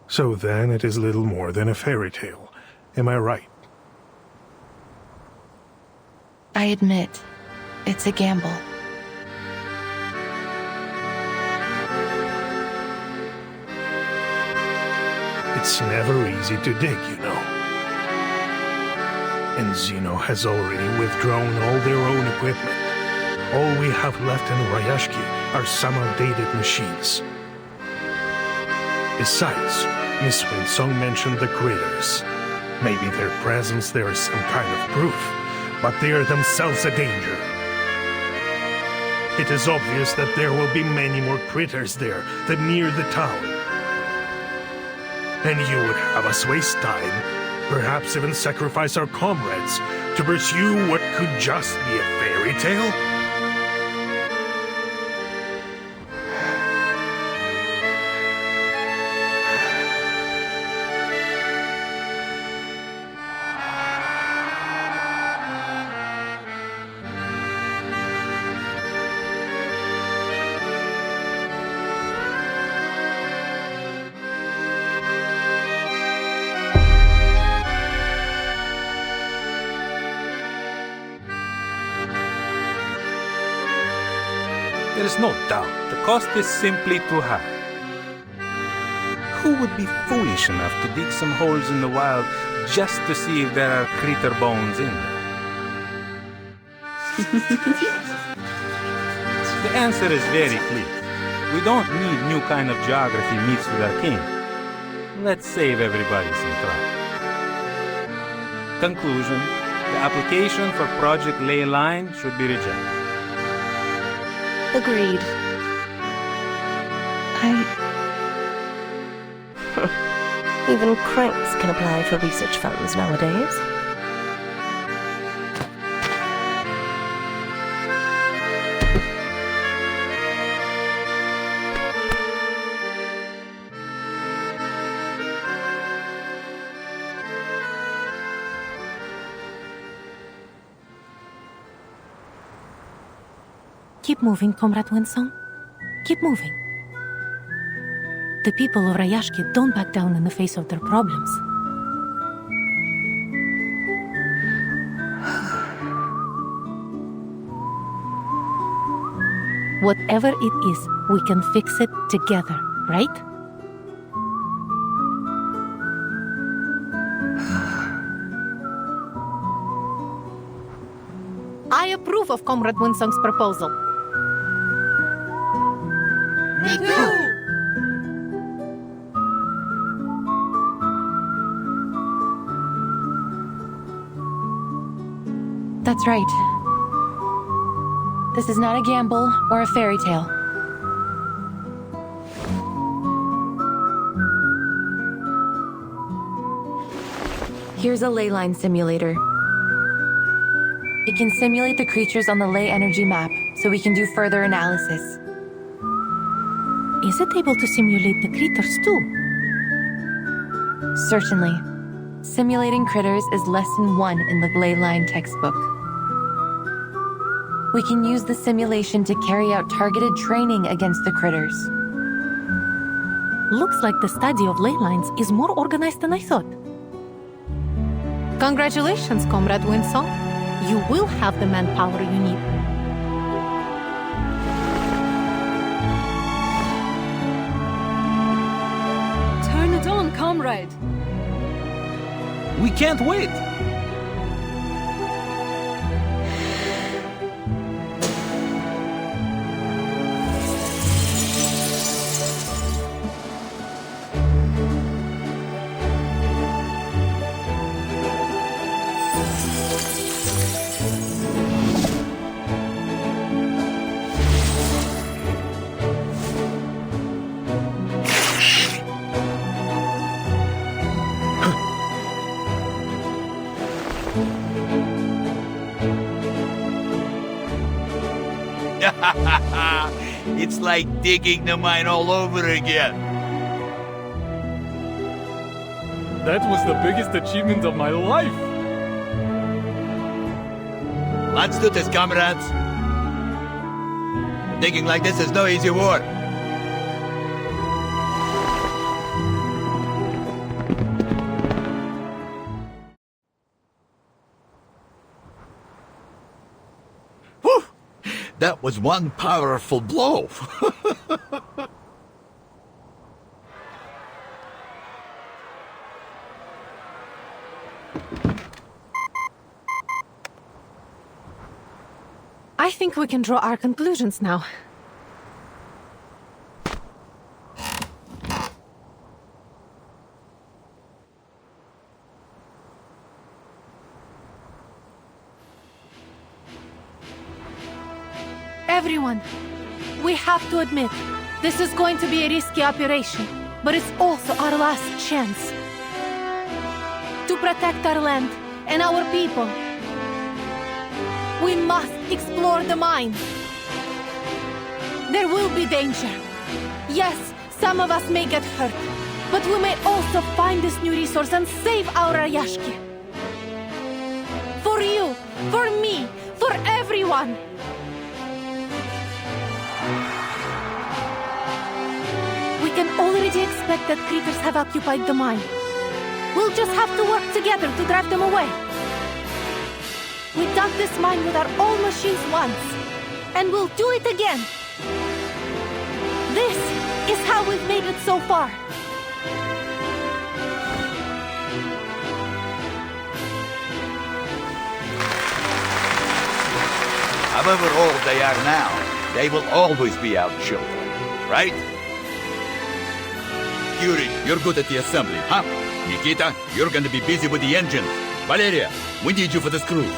So then it is little more than a fairy tale. Am I right? I admit, it's a gamble. It's never easy to dig, you know. And Zeno has already withdrawn all their own equipment. All we have left in Rayashki are some outdated machines. Besides, Miss Winsong mentioned the critters. Maybe their presence there is some kind of proof, but they are themselves a danger. It is obvious that there will be many more critters there than near the town. And you would have us waste time, perhaps even sacrifice our comrades, to pursue what could just be a fairy tale? There is no doubt the cost is simply too high. Who would be foolish enough to dig some holes in the wild just to see if there are critter bones in them? The answer is very clear. We don't need new kind of geography meets with our king. Let's save everybody some trouble. Conclusion: the application for Project Ley Line should be rejected. Agreed. Even cranks can apply for research funds nowadays. Keep moving, Comrade Winsong. Keep moving. The people of Rayashki don't back down in the face of their problems. Whatever it is, we can fix it together, right? I approve of Comrade Winsong's proposal. Me too! That's right. This is not a gamble or a fairy tale. Here's a ley line simulator. It can simulate the creatures on the ley energy map, so we can do further analysis. Is it able to simulate the critters too? Certainly. Simulating critters is lesson 1 in the ley line textbook. We can use the simulation to carry out targeted training against the critters. Looks like the study of ley lines is more organized than I thought. Congratulations, Comrade Winsong. You will have the manpower you need. Turn it on, comrade! We can't wait! It's like digging the mine all over again. That was the biggest achievement of my life. Let's do this, comrades. Digging like this is no easy work. Whew! That was one powerful blow. I think we can draw our conclusions now. Everyone, we have to admit, this is going to be a risky operation, but it's also our last chance to protect our land and our people. We must explore the mine. There will be danger. Yes, some of us may get hurt, but we may also find this new resource and save our Rayashki. For you, for me, for everyone. We can already expect that critters have occupied the mine. We'll just have to work together to drive them away. We dug this mine with our own machines once, and we'll do it again. This is how we've made it so far. However old they are now, they will always be our children, right? Yuri, you're good at the assembly, huh? Nikita, you're going to be busy with the engines. Valeria, we need you for this cruise.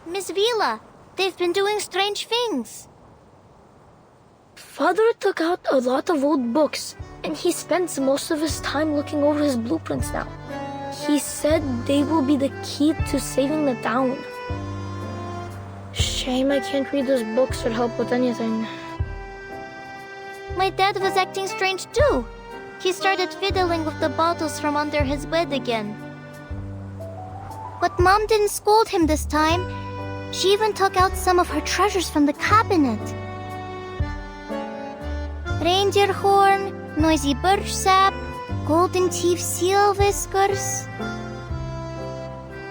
Miss Vila, they've been doing strange things. Father took out a lot of old books, and he spends most of his time looking over his blueprints now. He said they will be the key to saving the town. Shame I can't read those books or help with anything. My dad was acting strange too. He started fiddling with the bottles from under his bed again. But Mom didn't scold him this time. She even took out some of her treasures from the cabinet. Reindeer horn, noisy birch sap, golden teeth seal whiskers.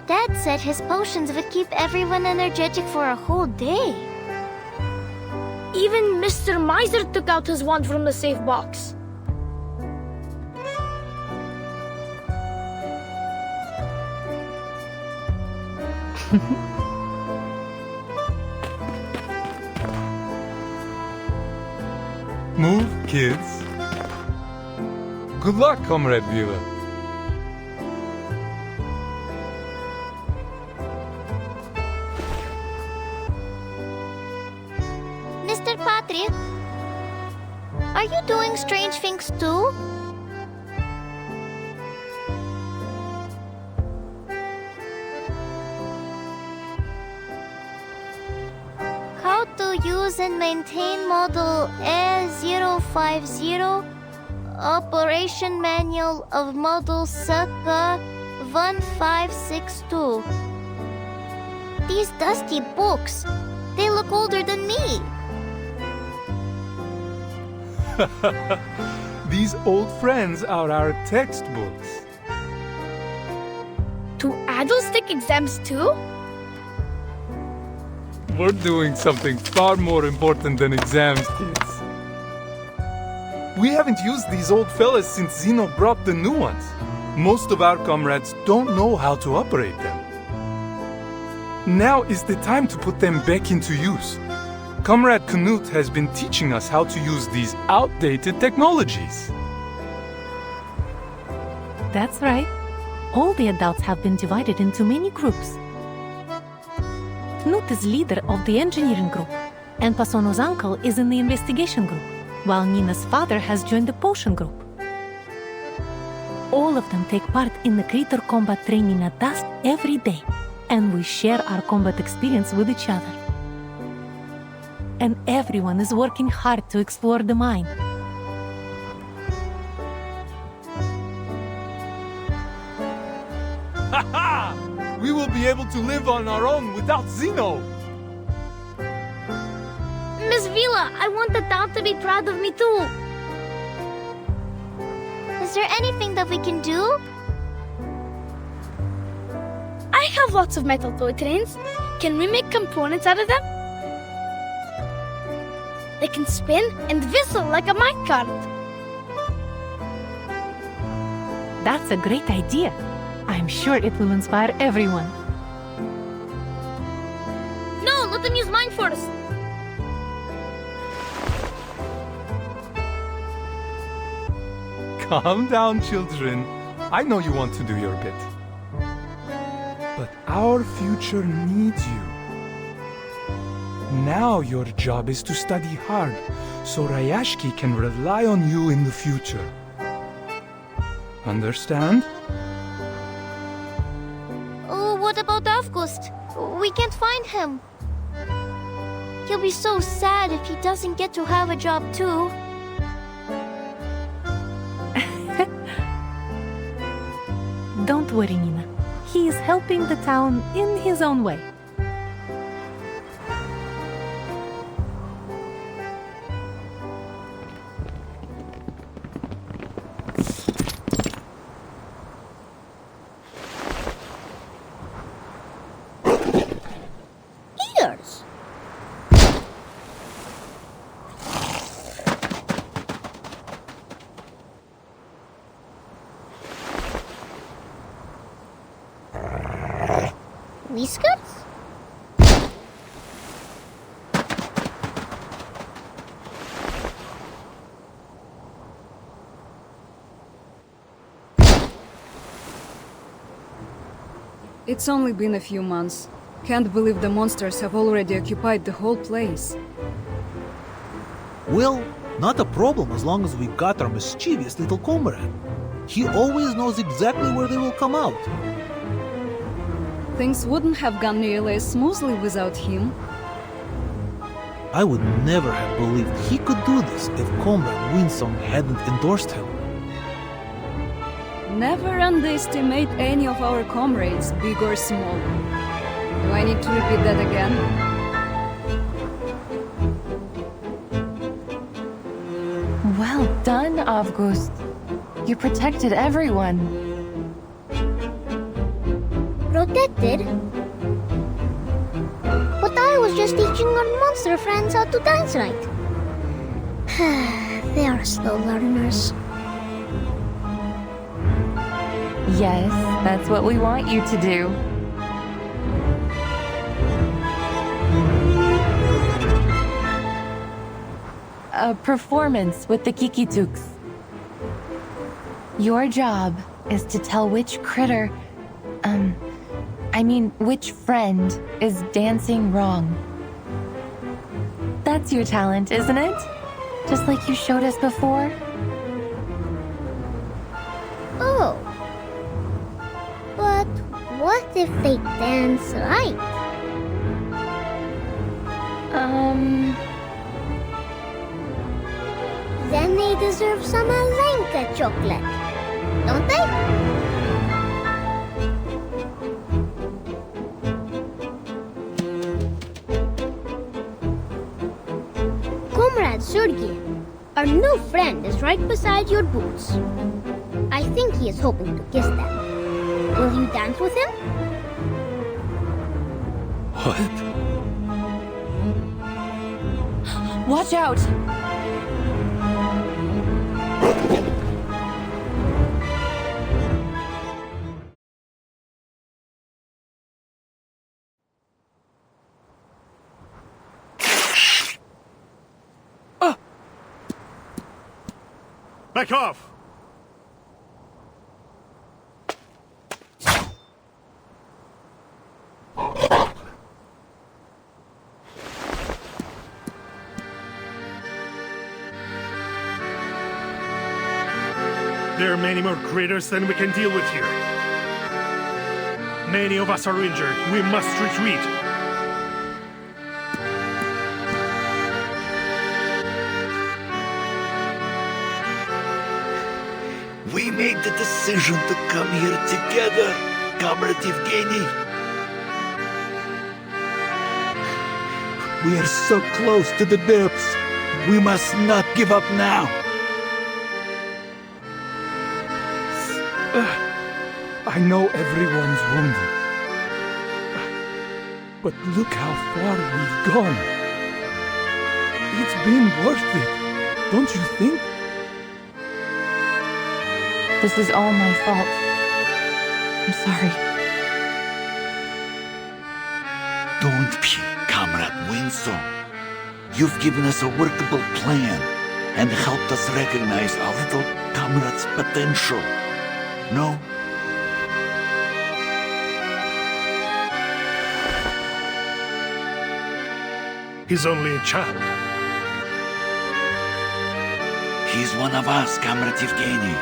Dad said his potions would keep everyone energetic for a whole day. Even Mr. Miser took out his wand from the safe box. Move, kids. Good luck, Comrade Vila. Mr. Patrick, are you doing strange things too? How to use and maintain model A050, operation manual of model Sucker 1562. These dusty books, they look older than me. These old friends are our textbooks. Do adults take exams too? We're doing something far more important than exams, kids. We haven't used these old fellas since Zeno brought the new ones. Most of our comrades don't know how to operate them. Now is the time to put them back into use. Comrade Knut has been teaching us how to use these outdated technologies. That's right. All the adults have been divided into many groups. Knut is leader of the engineering group, and Pasono's uncle is in the investigation group, while Nina's father has joined the potion group. All of them take part in the critter combat training at dusk every day, and we share our combat experience with each other. And everyone is working hard to explore the mine. Ha! We will be able to live on our own without Zeno! Miss Vila, I want the town to be proud of me too. Is there anything that we can do? I have lots of metal toy trains. Can we make components out of them? They can spin and whistle like a minecart. That's a great idea. I'm sure it will inspire everyone. No, let them use mine first. Calm down, children. I know you want to do your bit. But our future needs you. Now your job is to study hard, so Rayashki can rely on you in the future. Understand? Oh, what about Avgust? We can't find him. He'll be so sad if he doesn't get to have a job too. Don't worry, Nina. He is helping the town in his own way. Ears. Whiskers? It's only been a few months. Can't believe the monsters have already occupied the whole place. Well, not a problem as long as we've got our mischievous little comrade. He always knows exactly where they will come out. Things wouldn't have gone nearly as smoothly without him. I would never have believed he could do this if Comrade Winsong hadn't endorsed him. Never underestimate any of our comrades, big or small. Do I need to repeat that again? Well done, Avgust. You protected everyone. Protected? But I was just teaching our monster friends how to dance right. They are slow learners. Yes, that's what we want you to do. A performance with the Kikituks. Your job is to tell which critter, which friend is dancing wrong. That's your talent, isn't it? Just like you showed us before? Oh. But what if they dance right? Then they deserve some Alenka chocolate, don't they? Comrade Sergei, our new friend is right beside your boots. I think he is hoping to kiss them. Will you dance with him? What? Watch out! Back off! There are many more critters than we can deal with here. Many of us are injured. We must retreat. We made the decision to come here together, Comrade Evgeny. We are so close to the depths. We must not give up now. I know everyone's wounded. But look how far we've gone. It's been worth it, don't you think? This is all my fault. I'm sorry. Don't be, Comrade Winslow. You've given us a workable plan and helped us recognize our little comrade's potential. No? He's only a child. He's one of us, Comrade Evgeny.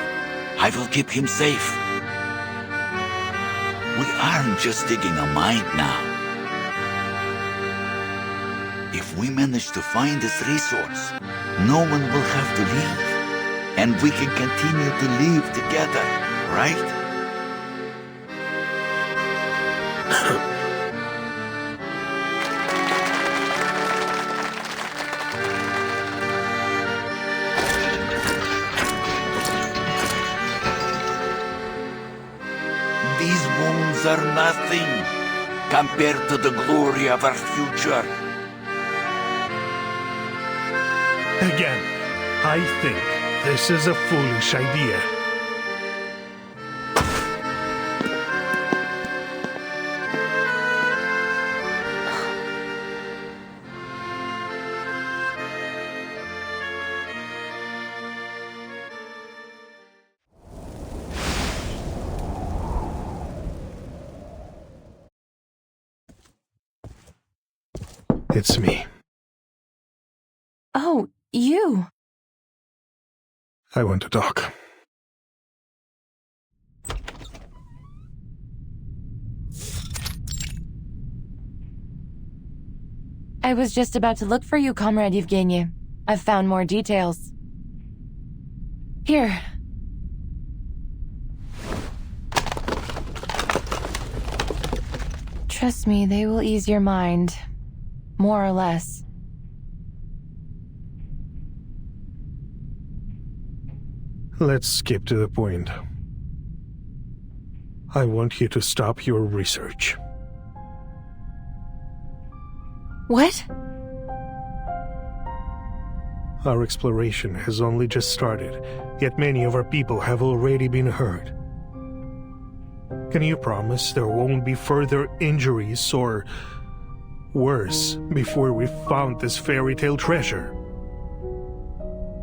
I will keep him safe. We aren't just digging a mine now. If we manage to find this resource, no one will have to leave. And we can continue to live together, right? These wounds are nothing compared to the glory of our future. Again, I think this is a foolish idea. It's me. Oh, you. I want to talk. I was just about to look for you, Comrade Evgeny. I've found more details. Here. Trust me, they will ease your mind. More or less. Let's skip to the point. I want you to stop your research. What? Our exploration has only just started, yet many of our people have already been hurt. Can you promise there won't be further injuries or worse before we've found this fairy tale treasure?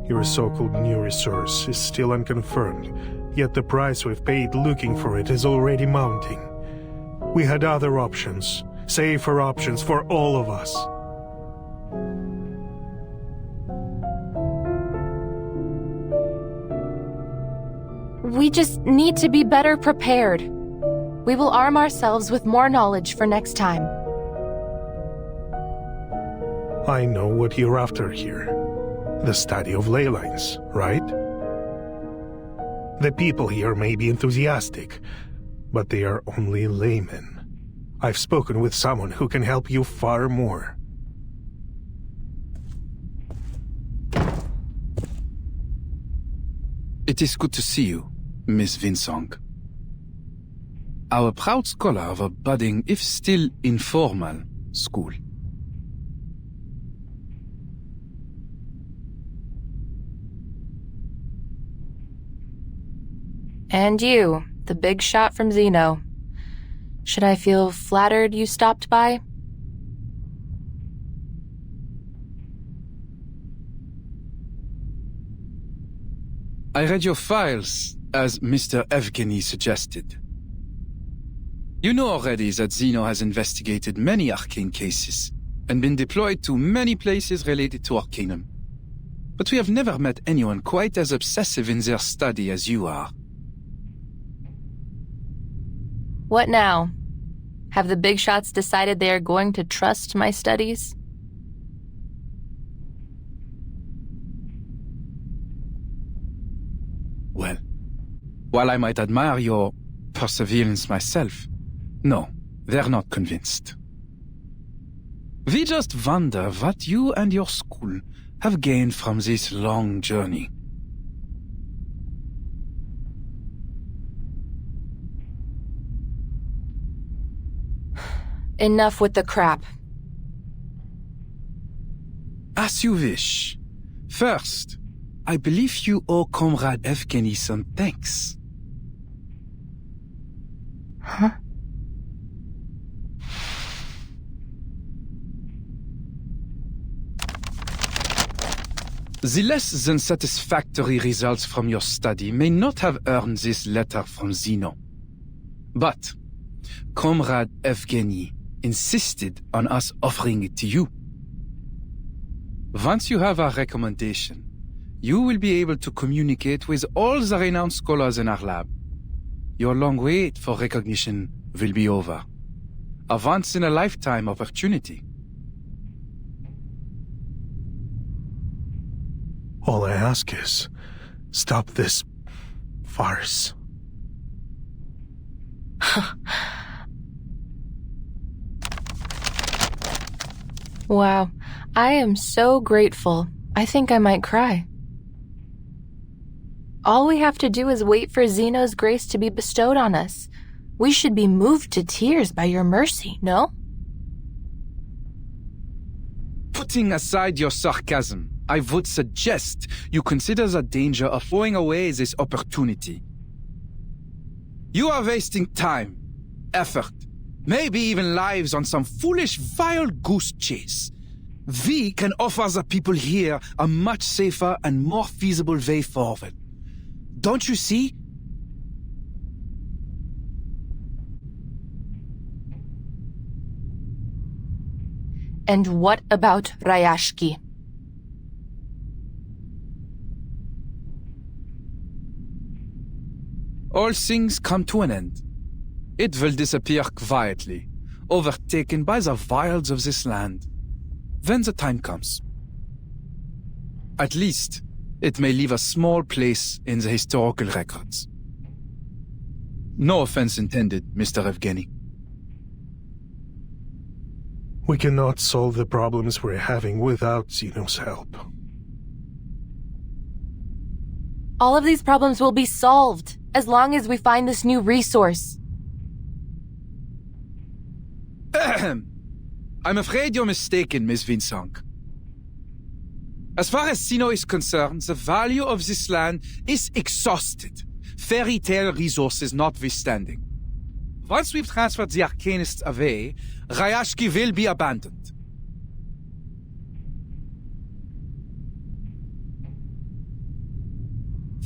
Your so-called new resource is still unconfirmed, yet the price we've paid looking for it is already mounting. We had other options, safer options for all of us. We just need to be better prepared. We will arm ourselves with more knowledge for next time. I know what you're after here. The study of ley lines, right? The people here may be enthusiastic, but they are only laymen. I've spoken with someone who can help you far more. It is good to see you, Miss Vinsong. Our proud scholar of a budding, if still informal, school. And you, the big shot from Zeno. Should I feel flattered you stopped by? I read your files, as Mr. Evgeny suggested. You know already that Zeno has investigated many arcane cases and been deployed to many places related to Arcanum. But we have never met anyone quite as obsessive in their study as you are. What now? Have the big shots decided they are going to trust my studies? Well, while I might admire your perseverance myself, no, they're not convinced. We just wonder what you and your school have gained from this long journey. Enough with the crap. As you wish. First, I believe you owe Comrade Evgeny some thanks. Huh? The less than satisfactory results from your study may not have earned this letter from Zeno. But Comrade Evgeny insisted on us offering it to you. Once you have our recommendation, you will be able to communicate with all the renowned scholars in our lab. Your long wait for recognition will be over. A once-in-a-lifetime opportunity. All I ask is, stop this farce. Wow, I am so grateful. I think I might cry. All we have to do is wait for Zeno's grace to be bestowed on us. We should be moved to tears by your mercy, no? Putting aside your sarcasm, I would suggest you consider the danger of throwing away this opportunity. You are wasting time, effort, maybe even lives on some foolish wild goose chase. We can offer the people here a much safer and more feasible way forward. Don't you see? And what about Rayashki? All things come to an end. It will disappear quietly, overtaken by the wilds of this land, when the time comes. At least, it may leave a small place in the historical records. No offense intended, Mr. Evgeny. We cannot solve the problems we're having without Zeno's help. All of these problems will be solved as long as we find this new resource. I'm afraid you're mistaken, Miss Vinsong. As far as Zeno is concerned, the value of this land is exhausted, fairy tale resources notwithstanding. Once we've transferred the Arcanists away, Rayashki will be abandoned.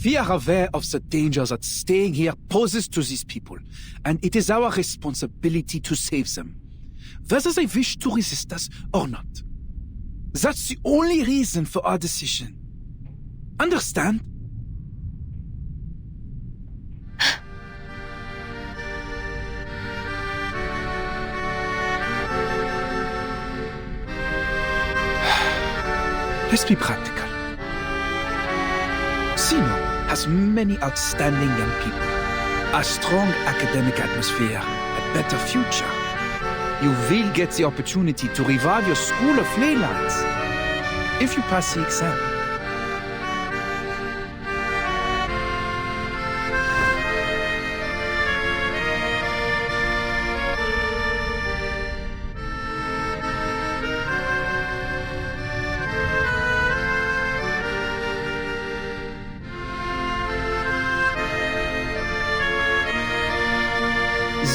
We are aware of the dangers that staying here poses to these people, and it is our responsibility to save them, whether they wish to resist us or not. That's the only reason for our decision. Understand? Let's be practical. Zeno has many outstanding young people, a strong academic atmosphere, a better future. You will get the opportunity to revive your school of ley lines if you pass the exam.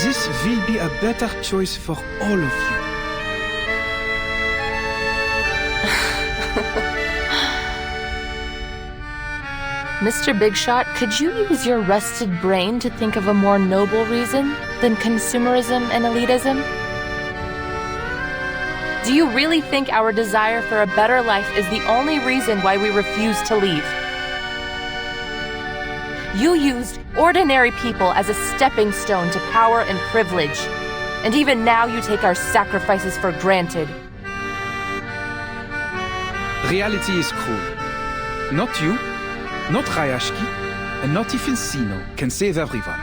This will be a better choice for all of you. Mr. Bigshot, could you use your rusted brain to think of a more noble reason than consumerism and elitism? Do you really think our desire for a better life is the only reason why we refuse to leave? You used ordinary people as a stepping stone to power and privilege, and even now you take our sacrifices for granted. Reality is cruel. Not you, not Rayashki, and not even Zeno can save everyone.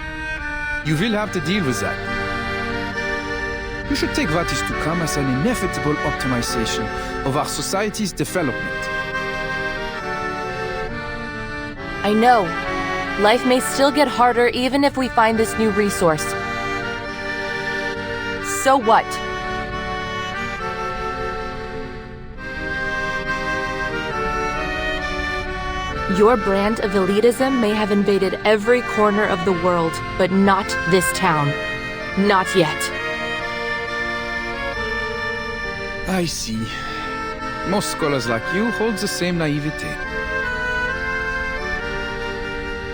You will have to deal with that. You should take what is to come as an inevitable optimization of our society's development. I know. Life may still get harder even if we find this new resource. So what? Your brand of elitism may have invaded every corner of the world, but not this town. Not yet. I see. Most scholars like you hold the same naivete.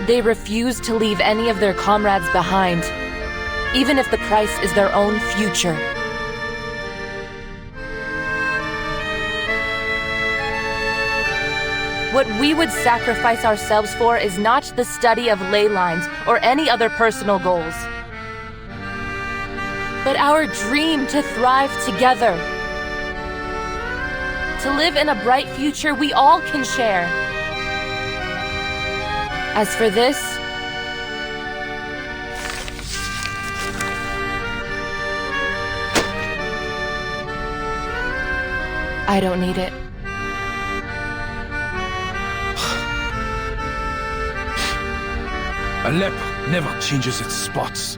They refuse to leave any of their comrades behind, even if the price is their own future. What we would sacrifice ourselves for is not the study of ley lines or any other personal goals, but our dream to thrive together. To live in a bright future we all can share. As for this, I don't need it. A leper never changes its spots.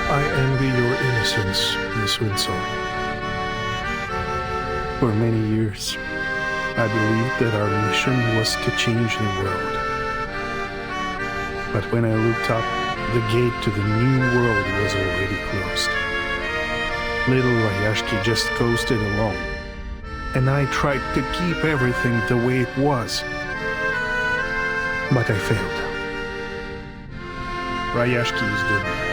I envy your innocence, Miss Winslow. For many years, I believed that our mission was to change the world. But when I looked up, the gate to the new world was already closed. Little Rayashki just coasted along, and I tried to keep everything the way it was. But I failed. Rayashki is doomed.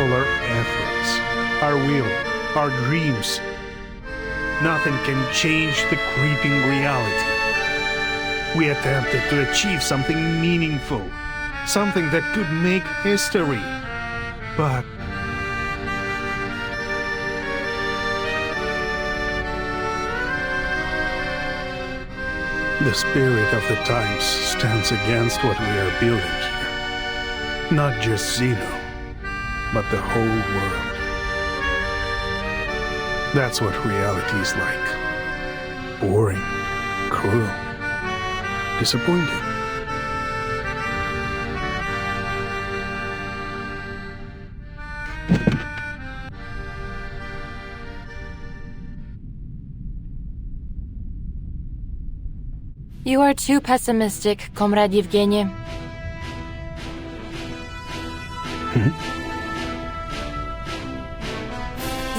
All our efforts, our will, our dreams, nothing can change the creeping reality. We attempted to achieve something meaningful, something that could make history, but the spirit of the times stands against what we are building here. Not just Zeno, but the whole world. That's what reality is like. Boring, cruel, disappointing. You are too pessimistic, Comrade Yevgeny.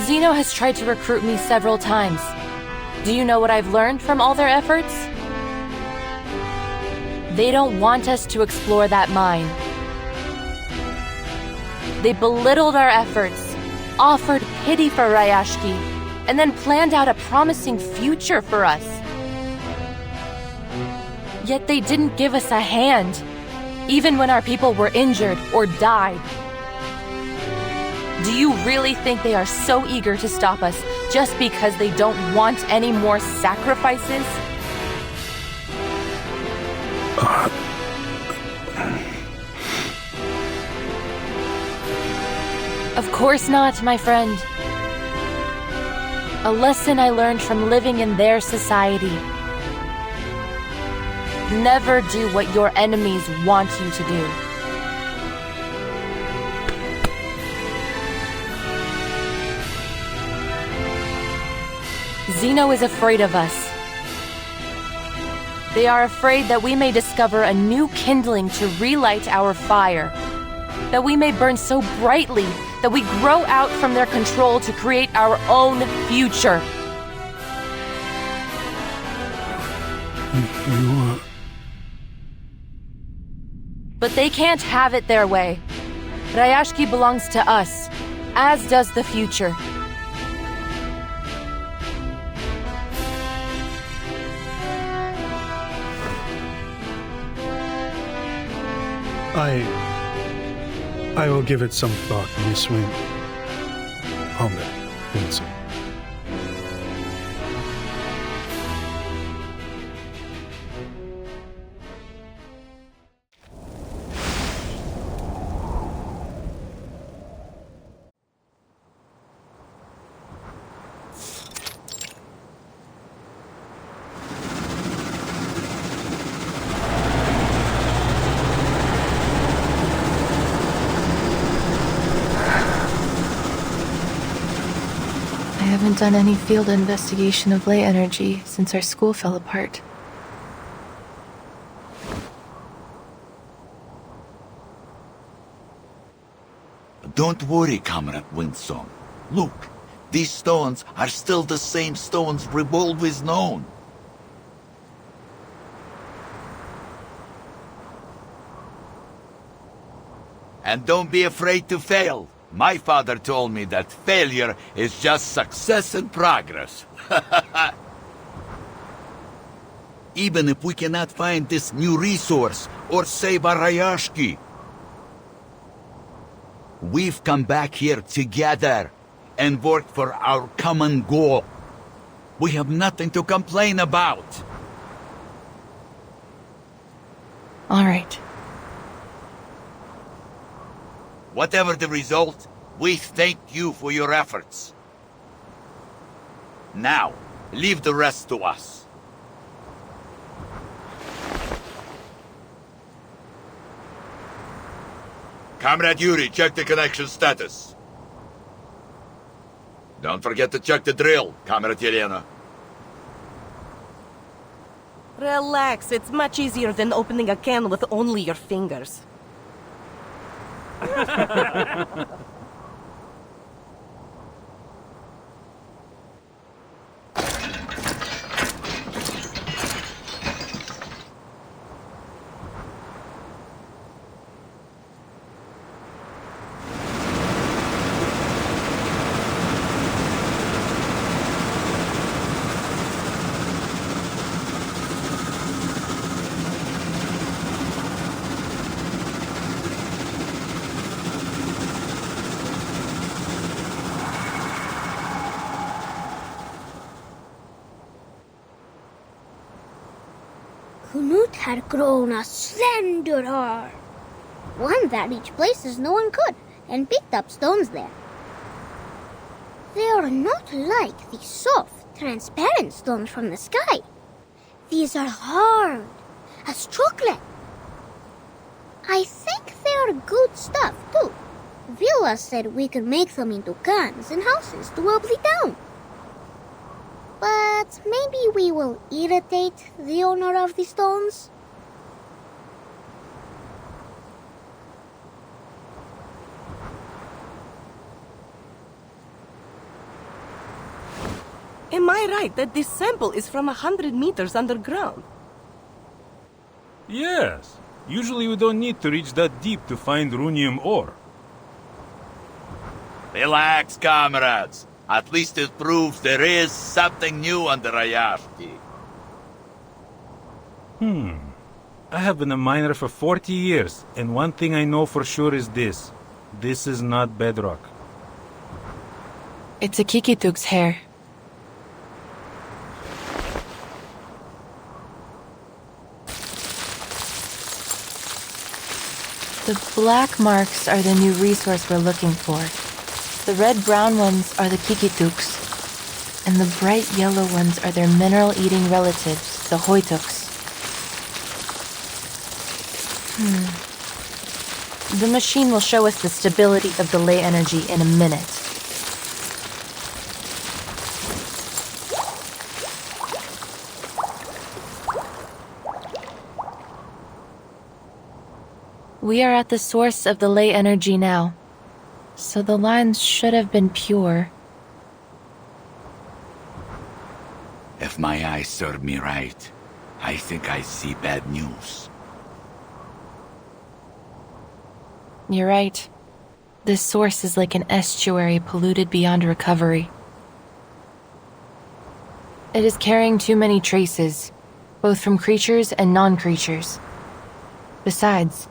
Zeno has tried to recruit me several times. Do you know what I've learned from all their efforts? They don't want us to explore that mine. They belittled our efforts, offered pity for Rayashki, and then planned out a promising future for us. Yet they didn't give us a hand, even when our people were injured or died. Do you really think they are so eager to stop us just because they don't want any more sacrifices? Of course not, my friend. A lesson I learned from living in their society. Never do what your enemies want you to do. Zeno is afraid of us. They are afraid that we may discover a new kindling to relight our fire, that we may burn so brightly that we grow out from their control to create our own future. But they can't have it their way. Rayashki belongs to us, as does the future. I will give it some thought, Miss Winsome. I haven't done any field investigation of ley energy since our school fell apart. Don't worry, Comrade Winsome. Look, these stones are still the same stones we've always known. And don't be afraid to fail. My father told me that failure is just success and progress. Even if we cannot find this new resource or save our Rayashki, we've come back here together and worked for our common goal. We have nothing to complain about. All right. Whatever the result, we thank you for your efforts. Now, leave the rest to us. Comrade Yuri, check the connection status. Don't forget to check the drill, Comrade Yelena. Relax, it's much easier than opening a can with only your fingers. Knut had grown a slender arm, one that reached places no one could, and picked up stones there. They are not like the soft, transparent stones from the sky. These are hard, as chocolate. I think they are good stuff, too. Villa said we could make them into guns and houses to help the town. But maybe we will irritate the owner of the stones? Am I right that this sample is from 100 meters underground? Yes. Usually we don't need to reach that deep to find runium ore. Relax, comrades. At least it proves there is something new on the Rayashki. I have been a miner for 40 years, and one thing I know for sure is this. This is not bedrock. It's a Kikituk's hair. The black marks are the new resource we're looking for. The red-brown ones are the Kikituks, and the bright yellow ones are their mineral-eating relatives, the Hoituks. The machine will show us the stability of the ley energy in a minute. We are at the source of the ley energy now, so the lines should have been pure. If my eyes serve me right, I think I see bad news. You're right. This source is like an estuary polluted beyond recovery. It is carrying too many traces, both from creatures and non-creatures. Besides,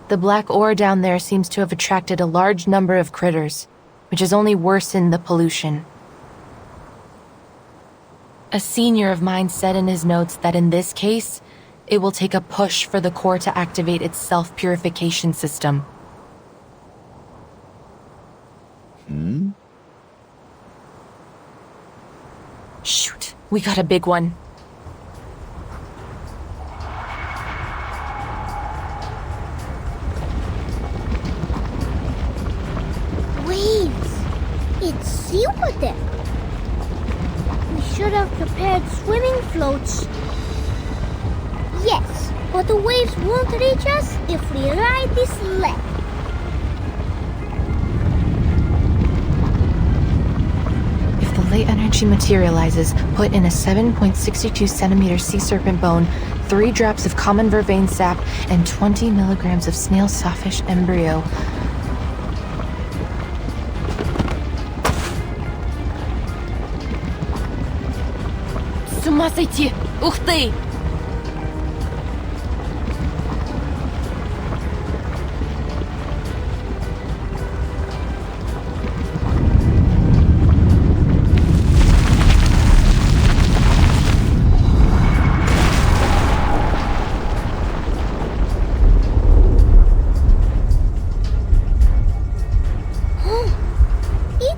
the black ore down there seems to have attracted a large number of critters, which has only worsened the pollution. A senior of mine said in his notes that in this case, it will take a push for the core to activate its self-purification system. Shoot, we got a big one. Waves! It's seawater! We should have prepared swimming floats. Yes, but the waves won't reach us if we ride this sled. If the ley energy materializes, put in a 7.62 centimeter sea serpent bone, 3 drops of common vervain sap, and 20 milligrams of snail sawfish embryo. С ума сойти! Ух ты!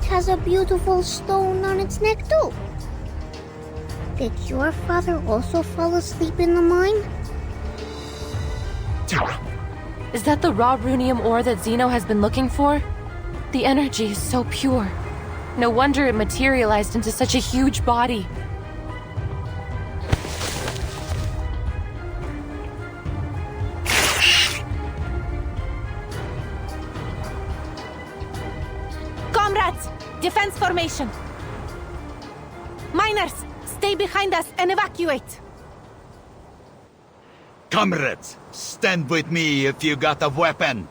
Has a beautiful stone on its neck too. Did your father also fall asleep in the mine? Is that the raw runium ore that Zeno has been looking for? The energy is so pure. No wonder it materialized into such a huge body. Comrades! Defense formation! Miners! Stay behind us and evacuate! Comrades, stand with me if you got a weapon.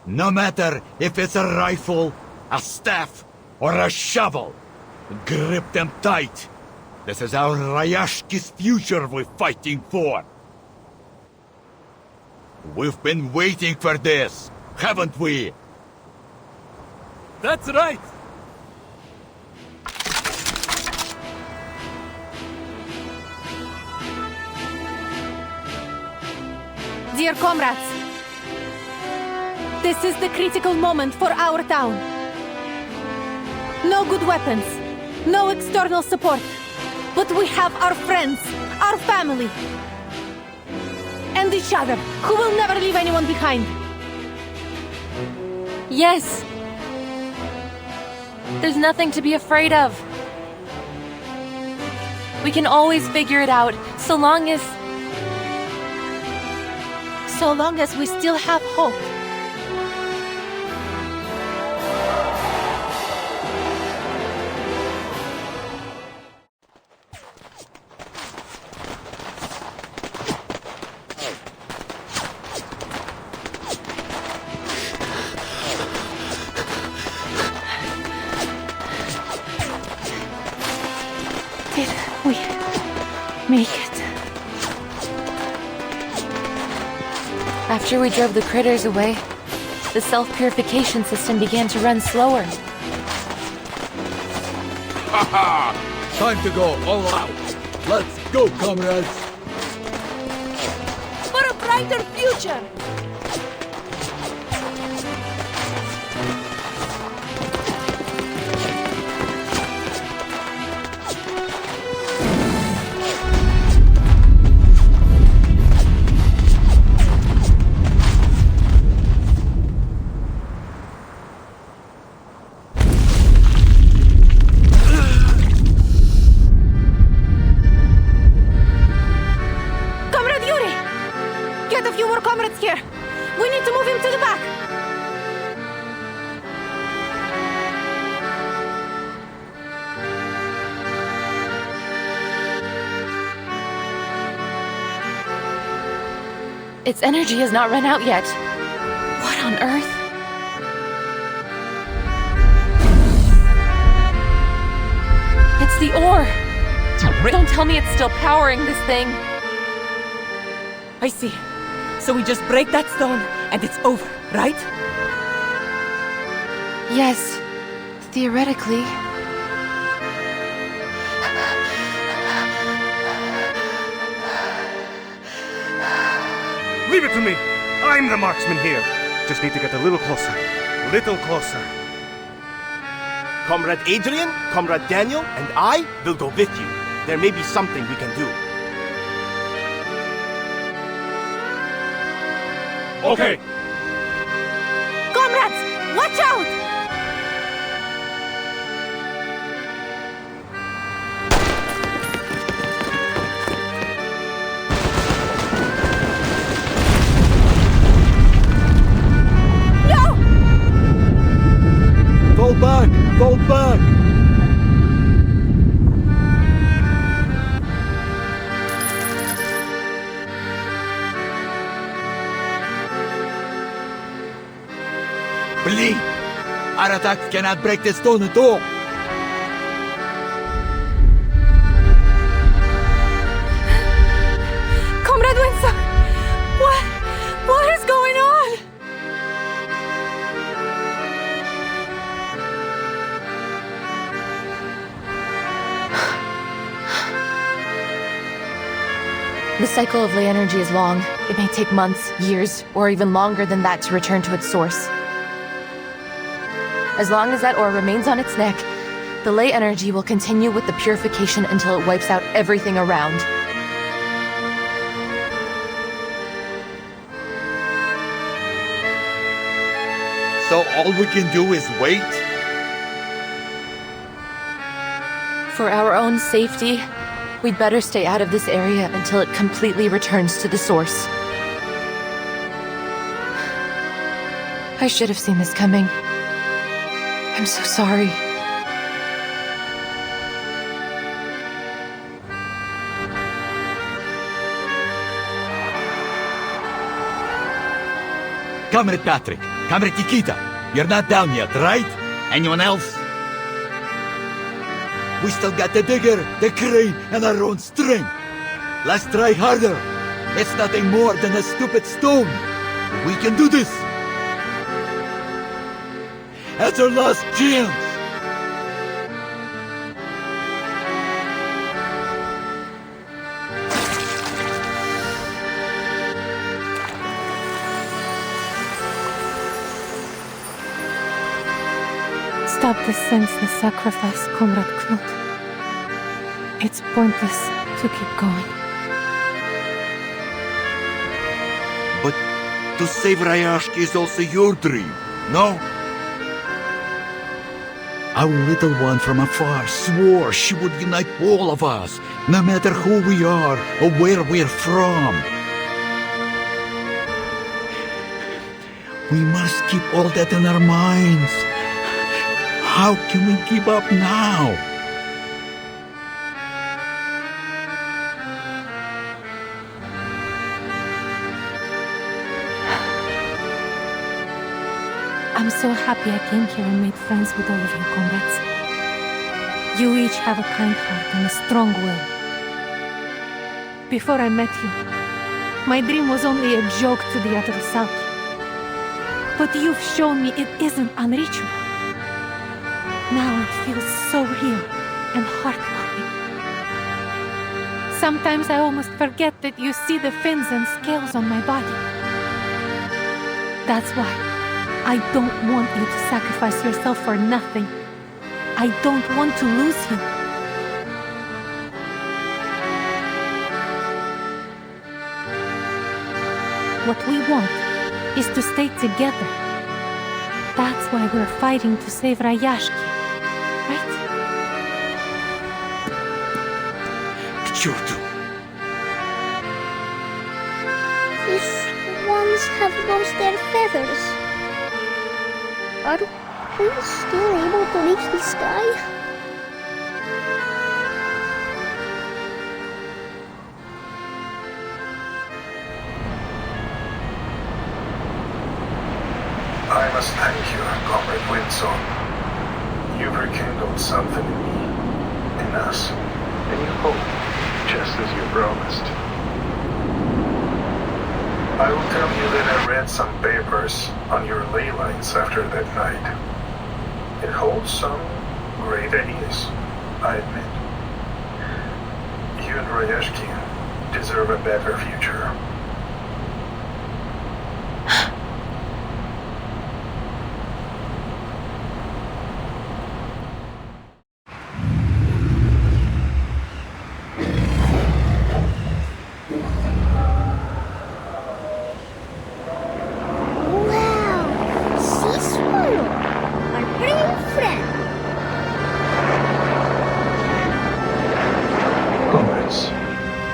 No matter if it's a rifle, a staff, or a shovel. Grip them tight. This is our Rayashki's future we're fighting for. We've been waiting for this, haven't we? That's right! Dear comrades, this is the critical moment for our town. No good weapons, no external support, but we have our friends, our family, and each other, who will never leave anyone behind. Yes! There's nothing to be afraid of. We can always figure it out, so long as we still have hope. Did we make it? After we drove the critters away, the self-purification system began to run slower. Haha! Time to go all out. Let's go, comrades. For a brighter future! Get a few more comrades here! its energy has not run out yet. What on earth? It's the ore! Don't tell me it's still powering this thing. I see. So we just break that stone and it's over, right? Yes, theoretically. Leave it to me! I'm the marksman here! Just need to get a little closer. Little closer. Comrade Adrian, Comrade Daniel, and I will go with you. There may be something we can do. Okay. Comrades, watch out! Fall back! Fall back! Believe! Our attacks cannot break the stone at all! Comrade Winston! What is going on? The cycle of ley energy is long. It may take months, years, or even longer than that to return to its source. As long as that ore remains on its neck, the ley energy will continue with the purification until it wipes out everything around. So all we can do is wait? For our own safety, we'd better stay out of this area until it completely returns to the source. I should have seen this coming. I'm so sorry. Comrade Patrick, Comrade Nikita, you're not down yet, right? Anyone else? We still got the digger, the crane, and our own string. Let's try harder. It's nothing more than a stupid stone. We can do this. That's our last chance. Stop this senseless sacrifice, Comrade Knut. It's pointless to keep going. But to save Rayashki is also your dream, no? Our little one from afar swore she would unite all of us, no matter who we are or where we're from. We must keep all that in our minds. How can we give up now? I'm so happy I came here and made friends with all of you, comrades. You each have a kind heart and a strong will. Before I met you, my dream was only a joke to the Atrusaki. But you've shown me it isn't unreachable. Now it feels so real and heartwarming. Sometimes I almost forget that you see the fins and scales on my body. That's why I don't want you to sacrifice yourself for nothing. I don't want to lose you. What we want is to stay together. That's why we're fighting to save Rayashki, right? Sure do. These swans have lost their feathers. Are we still able to reach the sky? you rekindled something in me, in us, and you hope, just as you promised. I will tell you that I read some papers on your ley lines after that night. It holds some great ideas, I admit. You and Rayashki deserve a better future.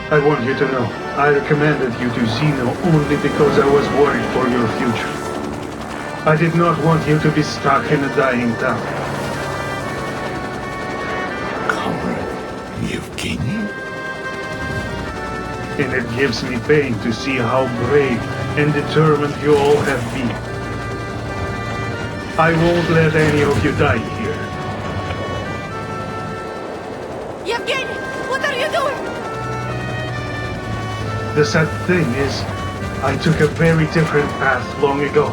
I want you to know, I recommended you to Zeno only because I was worried for your future. I did not want you to be stuck in a dying town. Comrade Yevgeny? And it gives me pain to see how brave and determined you all have been. I won't let any of you die here. Yevgeny, what are you doing? The sad thing is, I took a very different path long ago.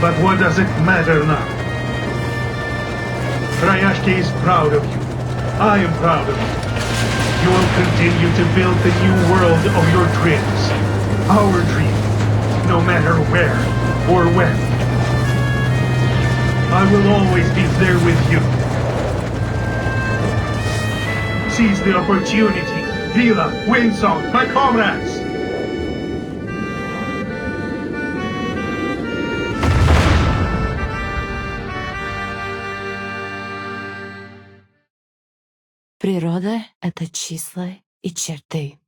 But what does it matter now? Rayashki is proud of you. I am proud of you. You will continue to build the new world of your dreams. Our dream, no matter where or when. I will always be there with you. Seize the opportunity. Vila, Windsong, my comrades! Природа — это числа и черты.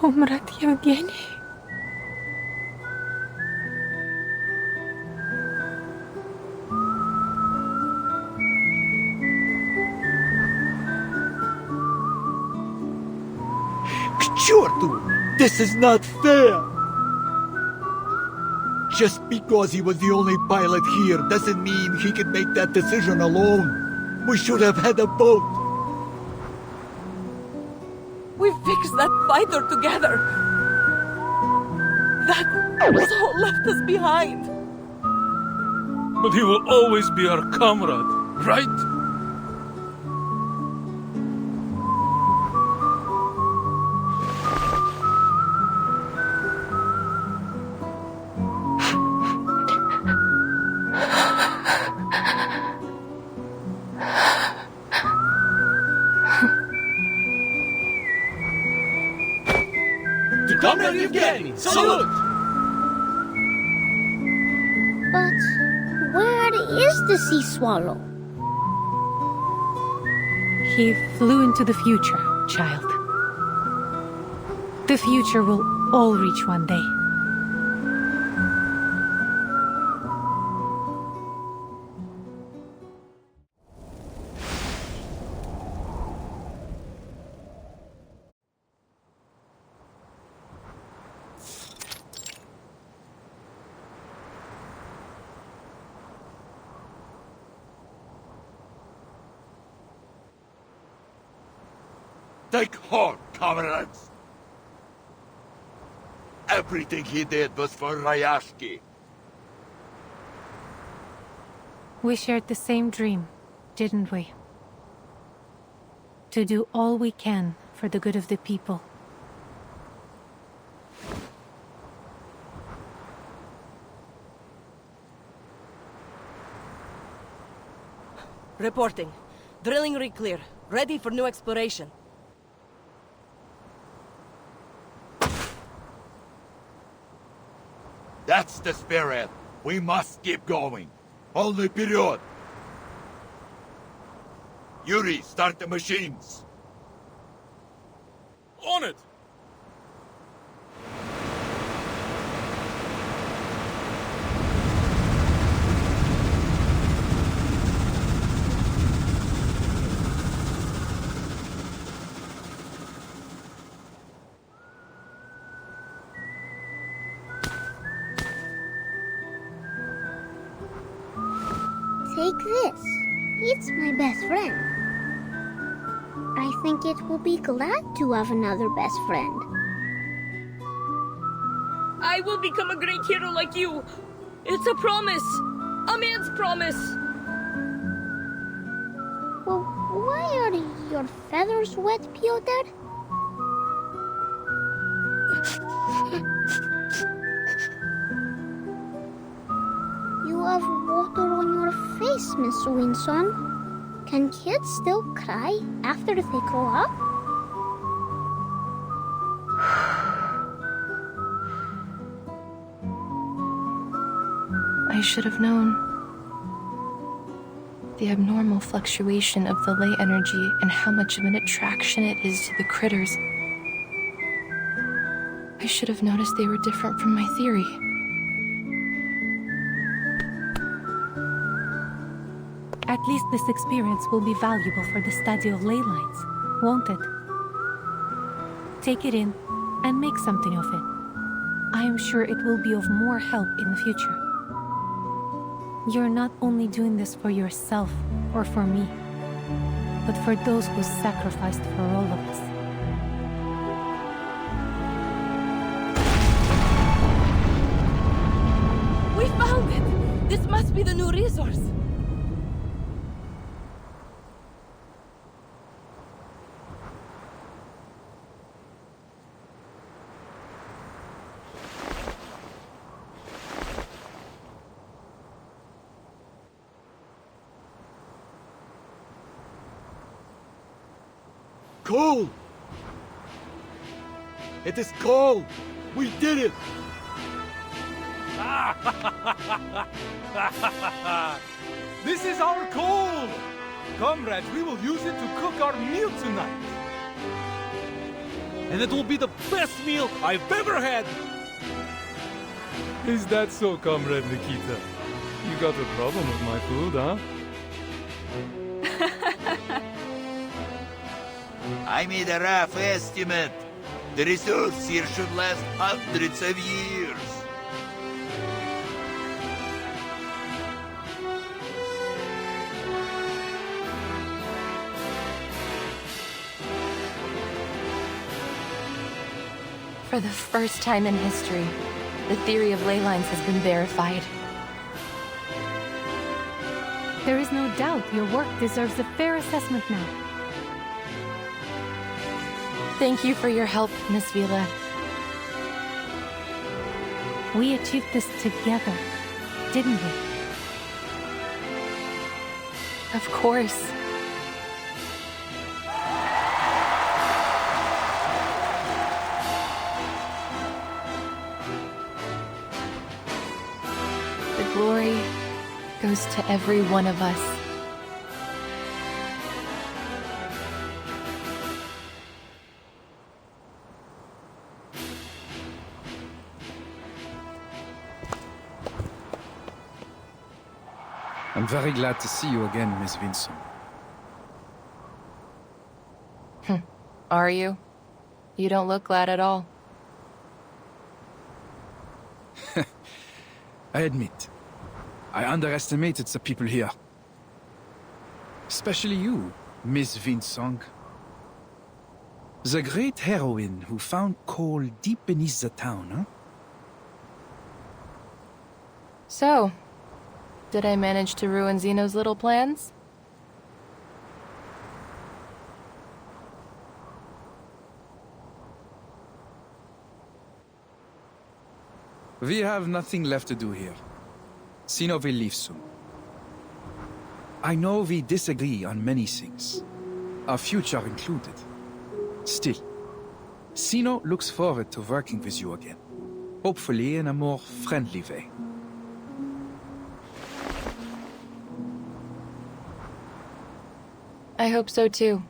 Комрад Евгений. К черту! This is not fair! Just because he was the only pilot here doesn't mean he can make that decision alone. We should have had a boat. We fixed that fighter together. That soul left us behind. But he will always be our comrade, right? Comrade Yevgeny, salute! But where is the sea swallow? He flew into the future, child. The future will all reach one day. Take heart, comrades! Everything he did was for Rayashki. We shared the same dream, didn't we? To do all we can for the good of the people. Reporting. Drilling rig clear. Ready for new exploration. That's the spirit. We must keep going. Only period. Yuri, start the machines. On it! Take this. It's my best friend. I think it will be glad to have another best friend. I will become a great hero like you. It's a promise. A man's promise. Well, why are your feathers wet, Piotr? You have water on your face, Miss Winson. Can kids still cry after they grow up? I should have known. The abnormal fluctuation of the ley energy and how much of an attraction it is to the critters. I should have noticed they were different from my theory. At least this experience will be valuable for the study of ley lines, won't it? Take it in and make something of it. I am sure it will be of more help in the future. You're not only doing this for yourself or for me, but for those who sacrificed for all of us. We found it! This must be the new resource. Coal! It is coal! We did it! This is our coal! Comrades, we will use it to cook our meal tonight. And it will be the best meal I've ever had! Is that so, Comrade Nikita? You got a problem with my food, huh? I made a rough estimate. The resource here should last hundreds of years. For the first time in history, the theory of ley lines has been verified. There is no doubt your work deserves a fair assessment now. Thank you for your help, Miss Vila. We achieved this together, didn't we? Of course. The glory goes to every one of us. I'm very glad to see you again, Miss Vinson. Are you? You don't look glad at all. I admit, I underestimated the people here. Especially you, Miss Vinsong. The great heroine who found coal deep beneath the town, huh? So, did I manage to ruin Zeno's little plans? We have nothing left to do here. Zeno will leave soon. I know we disagree on many things, our future included. Still, Zeno looks forward to working with you again. Hopefully in a more friendly way. I hope so too.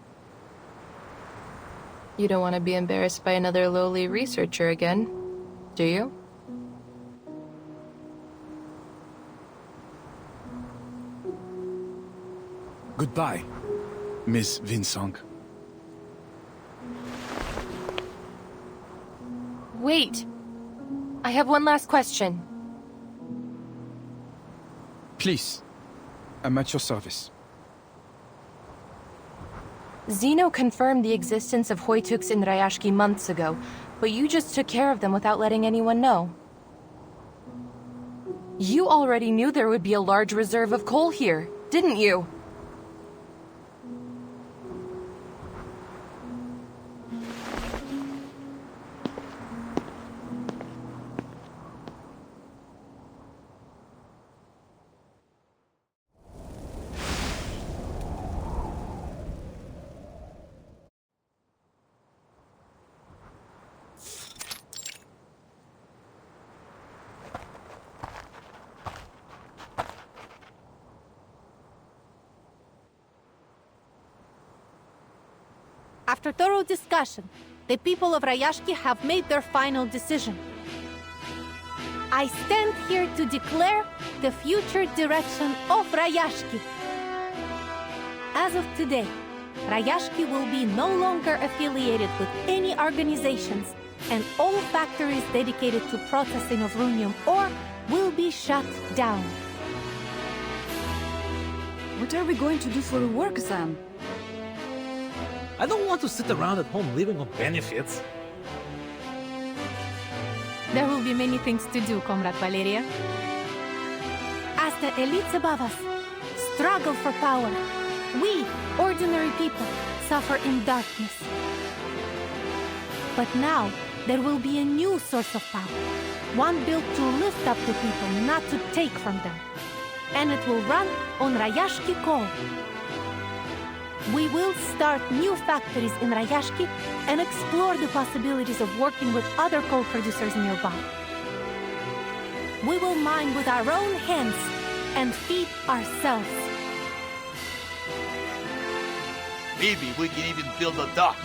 You don't want to be embarrassed by another lowly researcher again, do you? Goodbye, Miss Vinsong. Wait! I have one last question. Please, I'm at your service. Zeno confirmed the existence of Hoytuks in Rayashki months ago, but you just took care of them without letting anyone know. You already knew there would be a large reserve of coal here, didn't you? After thorough discussion, the people of Rayashki have made their final decision. I stand here to declare the future direction of Rayashki. As of today, Rayashki will be no longer affiliated with any organizations, and all factories dedicated to processing of runium ore will be shut down. What are we going to do for work then? I don't want to sit around at home living on benefits. There will be many things to do, Comrade Valeria. As the elites above us struggle for power, we, ordinary people, suffer in darkness. But now, there will be a new source of power, one built to lift up the people, not to take from them. And it will run on Rayashki coal. We will start new factories in Rayashki and explore the possibilities of working with other coal producers nearby. We will mine with our own hands and feed ourselves. Maybe we can even build a dock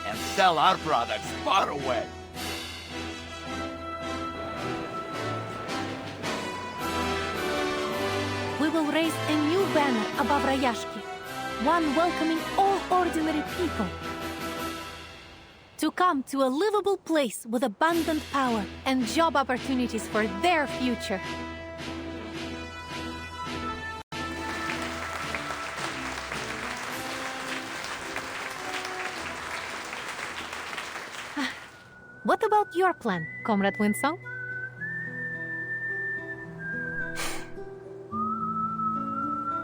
and sell our products far away. We will raise a new banner above Rayashki, one welcoming all ordinary people to come to a livable place with abundant power and job opportunities for their future. What about your plan, Comrade Winsong?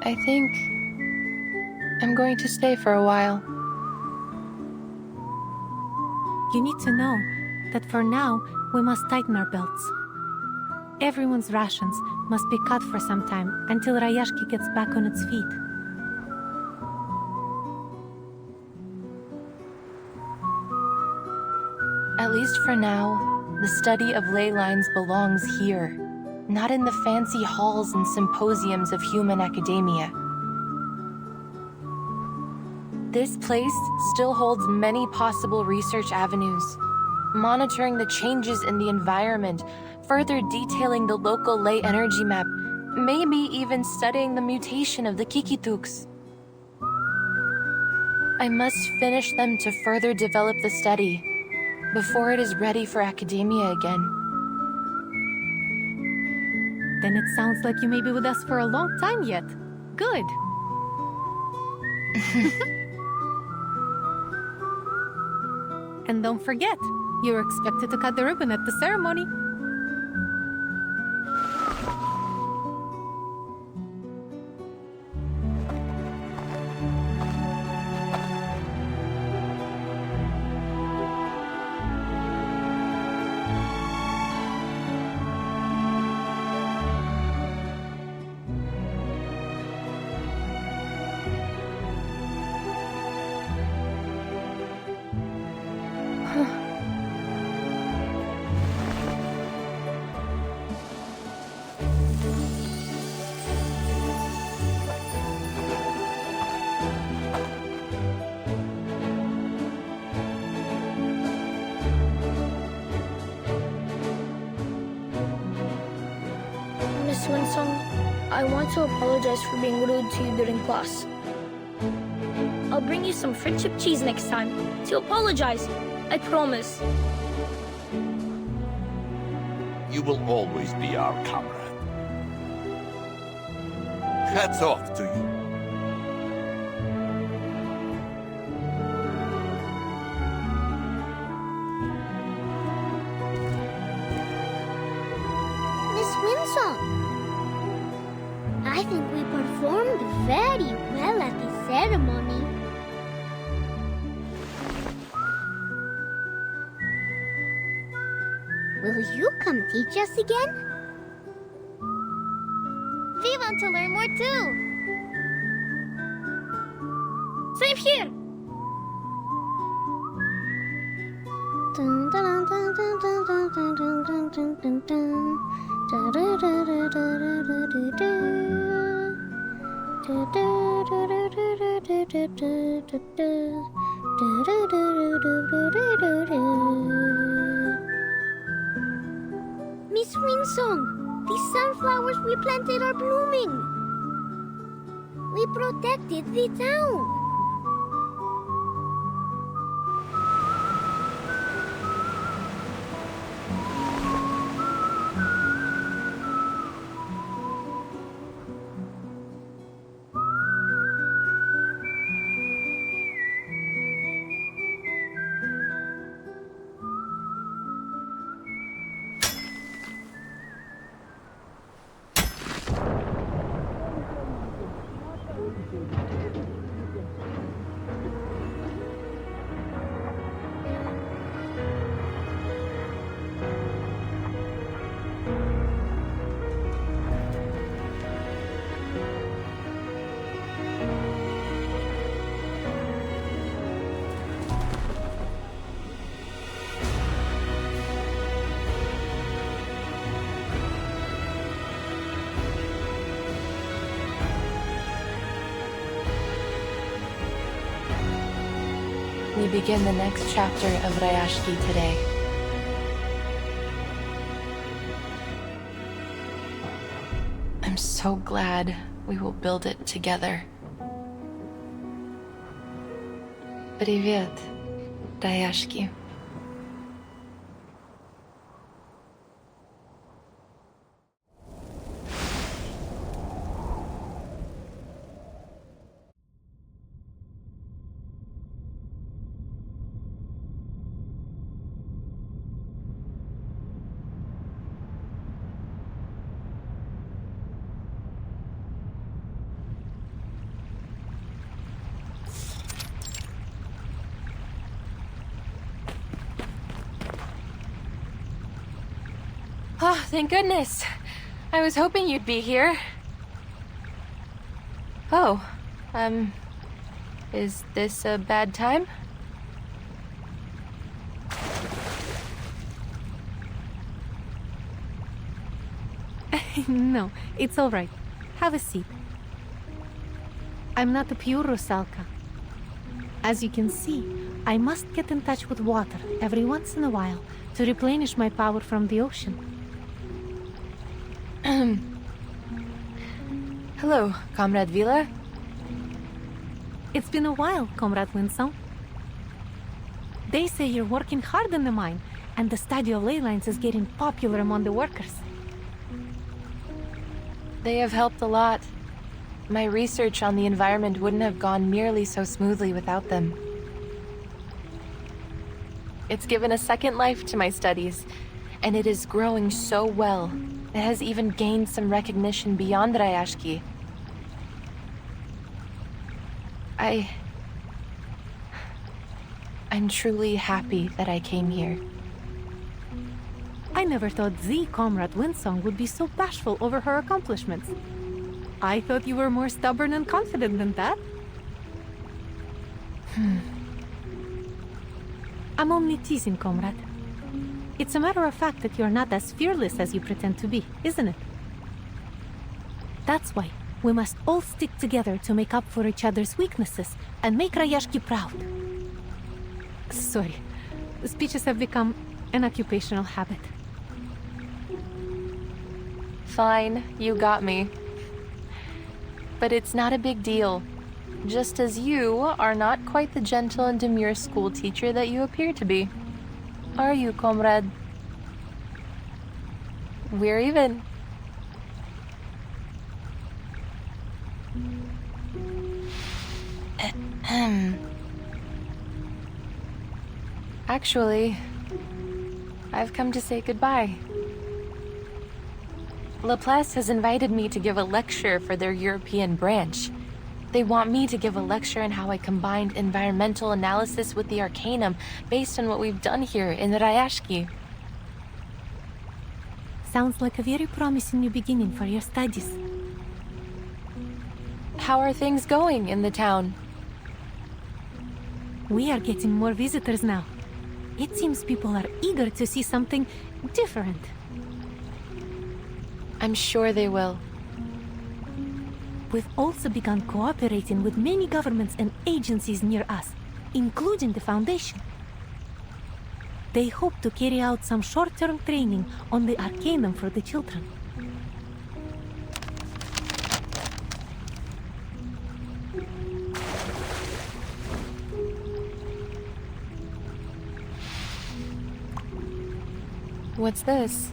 I think I'm going to stay for a while. You need to know that for now, we must tighten our belts. Everyone's rations must be cut for some time until Rayashki gets back on its feet. At least for now, the study of ley lines belongs here, not in the fancy halls and symposiums of human academia. This place still holds many possible research avenues, monitoring the changes in the environment, further detailing the local ley energy map, maybe even studying the mutation of the Kikituks. I must finish them to further develop the study, before it is ready for academia again. Then it sounds like you may be with us for a long time yet. Good. And don't forget, you're expected to cut the ribbon at the ceremony. I want to apologize for being rude to you during class. I'll bring you some friendship cheese next time to apologize. I promise. You will always be our comrade. Hats off to you. Miss Winsong, I think we performed very well at the ceremony. Will you come teach us again? We want to learn more too. Same here. Dun, dun, dun, dun, dun, dun, dun, dun, dun, dun, dun, dun. Da, da, da, da, da, da, da, da, da. Da, da, da, da, da, da, da, da, da, da, da. Da, da, da, da, da, da, da, da. Miss Winsong, the sunflowers we planted are blooming. We protected the town. We begin the next chapter of Rayashki today. I'm so glad we will build it together. Привет, Rayashki. Oh, thank goodness. I was hoping you'd be here. Oh, is this a bad time? No, it's all right. Have a seat. I'm not a pure Rusalka. As you can see, I must get in touch with water every once in a while to replenish my power from the ocean. Hello, Comrade Vila. It's been a while, Comrade Winsong. They say you're working hard in the mine, and the study of ley lines is getting popular among the workers. They have helped a lot. My research on the environment wouldn't have gone nearly so smoothly without them. It's given a second life to my studies, and it is growing so well. It has even gained some recognition beyond Rayashki. I'm truly happy that I came here. I never thought the Comrade Winsong would be so bashful over her accomplishments. I thought you were more stubborn and confident than that. I'm only teasing, Comrade. It's a matter of fact that you're not as fearless as you pretend to be, isn't it? That's why we must all stick together to make up for each other's weaknesses and make Rayashki proud. Sorry, speeches have become an occupational habit. Fine, you got me. But it's not a big deal. Just as you are not quite the gentle and demure school teacher that you appear to be. Are you, comrade? We're even. Actually, I've come to say goodbye. Laplace has invited me to give a lecture for their European branch. They want me to give a lecture on how I combined environmental analysis with the Arcanum based on what we've done here in Rayashki. Sounds like a very promising new beginning for your studies. How are things going in the town? We are getting more visitors now. It seems people are eager to see something different. I'm sure they will. We've also begun cooperating with many governments and agencies near us, including the Foundation. They hope to carry out some short-term training on the Arcanum for the children. What's this?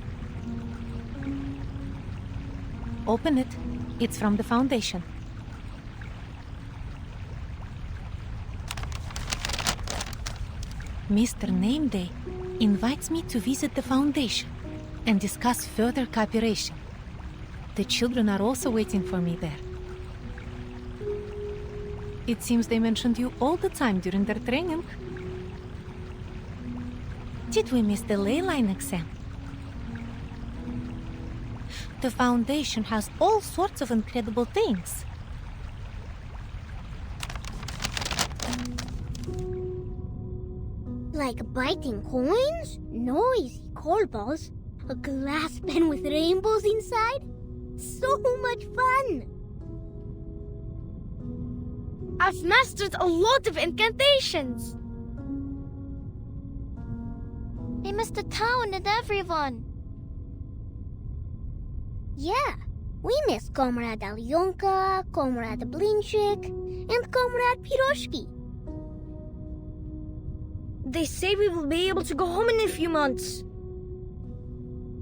Open it. It's from the Foundation. Mr. Nameday invites me to visit the Foundation and discuss further cooperation. The children are also waiting for me there. It seems they mentioned you all the time during their training. Did we miss the ley line exam? The Foundation has all sorts of incredible things. Like biting coins, noisy coal balls, a glass pen with rainbows inside. So much fun! I've mastered a lot of incantations. I missed the town and everyone. Yeah, we miss Comrade Alyonka, Comrade Blinchik, and Comrade Piroshki. They say we will be able to go home in a few months.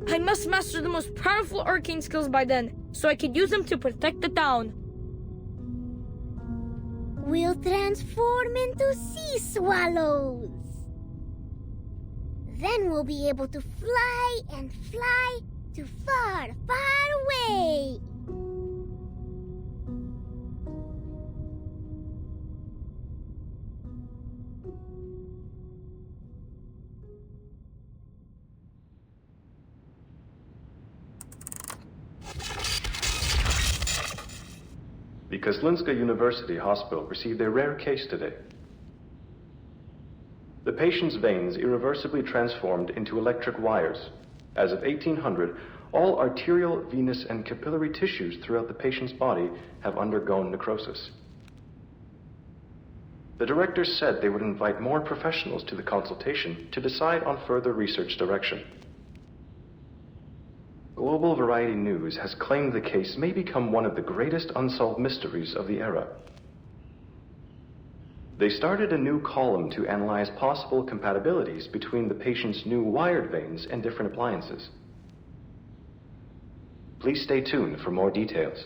I must master the most powerful arcane skills by then, so I can use them to protect the town. We'll transform into sea swallows. Then we'll be able to fly and fly to far, far away. Because Linska University Hospital received a rare case today. The patient's veins irreversibly transformed into electric wires. As of 1800, all arterial, venous, and capillary tissues throughout the patient's body have undergone necrosis. The directors said they would invite more professionals to the consultation to decide on further research direction. Global Variety News has claimed the case may become one of the greatest unsolved mysteries of the era. They started a new column to analyze possible compatibilities between the patient's new wired veins and different appliances. Please stay tuned for more details.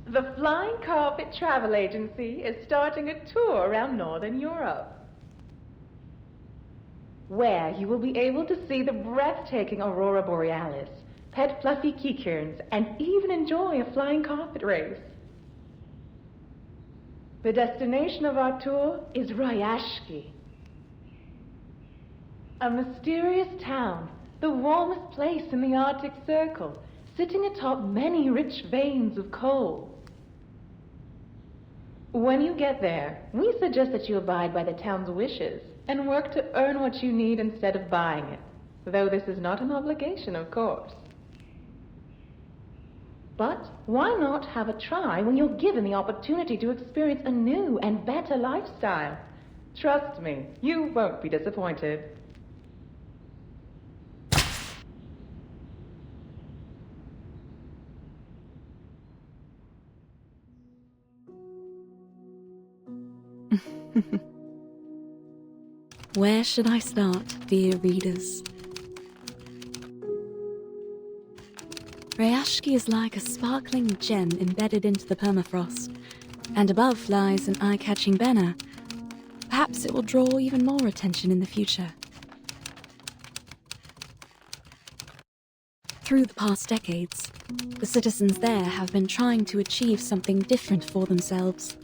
The Flying Carpet Travel Agency is starting a tour around Northern Europe, where you will be able to see the breathtaking Aurora Borealis, pet fluffy keychains, and even enjoy a flying carpet race. The destination of our tour is Rayashki, a mysterious town, the warmest place in the Arctic Circle, sitting atop many rich veins of coal. When you get there, we suggest that you abide by the town's wishes and work to earn what you need instead of buying it, though this is not an obligation, of course. But why not have a try when you're given the opportunity to experience a new and better lifestyle? Trust me, you won't be disappointed. Where should I start, dear readers? Rayashki is like a sparkling gem embedded into the permafrost, and above lies an eye-catching banner. Perhaps it will draw even more attention in the future. Through the past decades, the citizens there have been trying to achieve something different for themselves.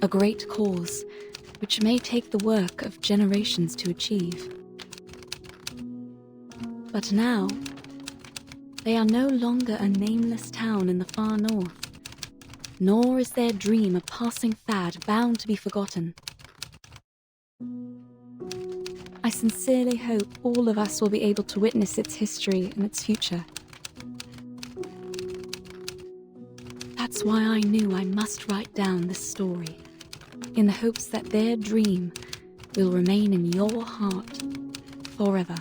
A great cause, which may take the work of generations to achieve. But now, they are no longer a nameless town in the far north, nor is their dream a passing fad bound to be forgotten. I sincerely hope all of us will be able to witness its history and its future. That's why I knew I must write down this story, in the hopes that their dream will remain in your heart forever.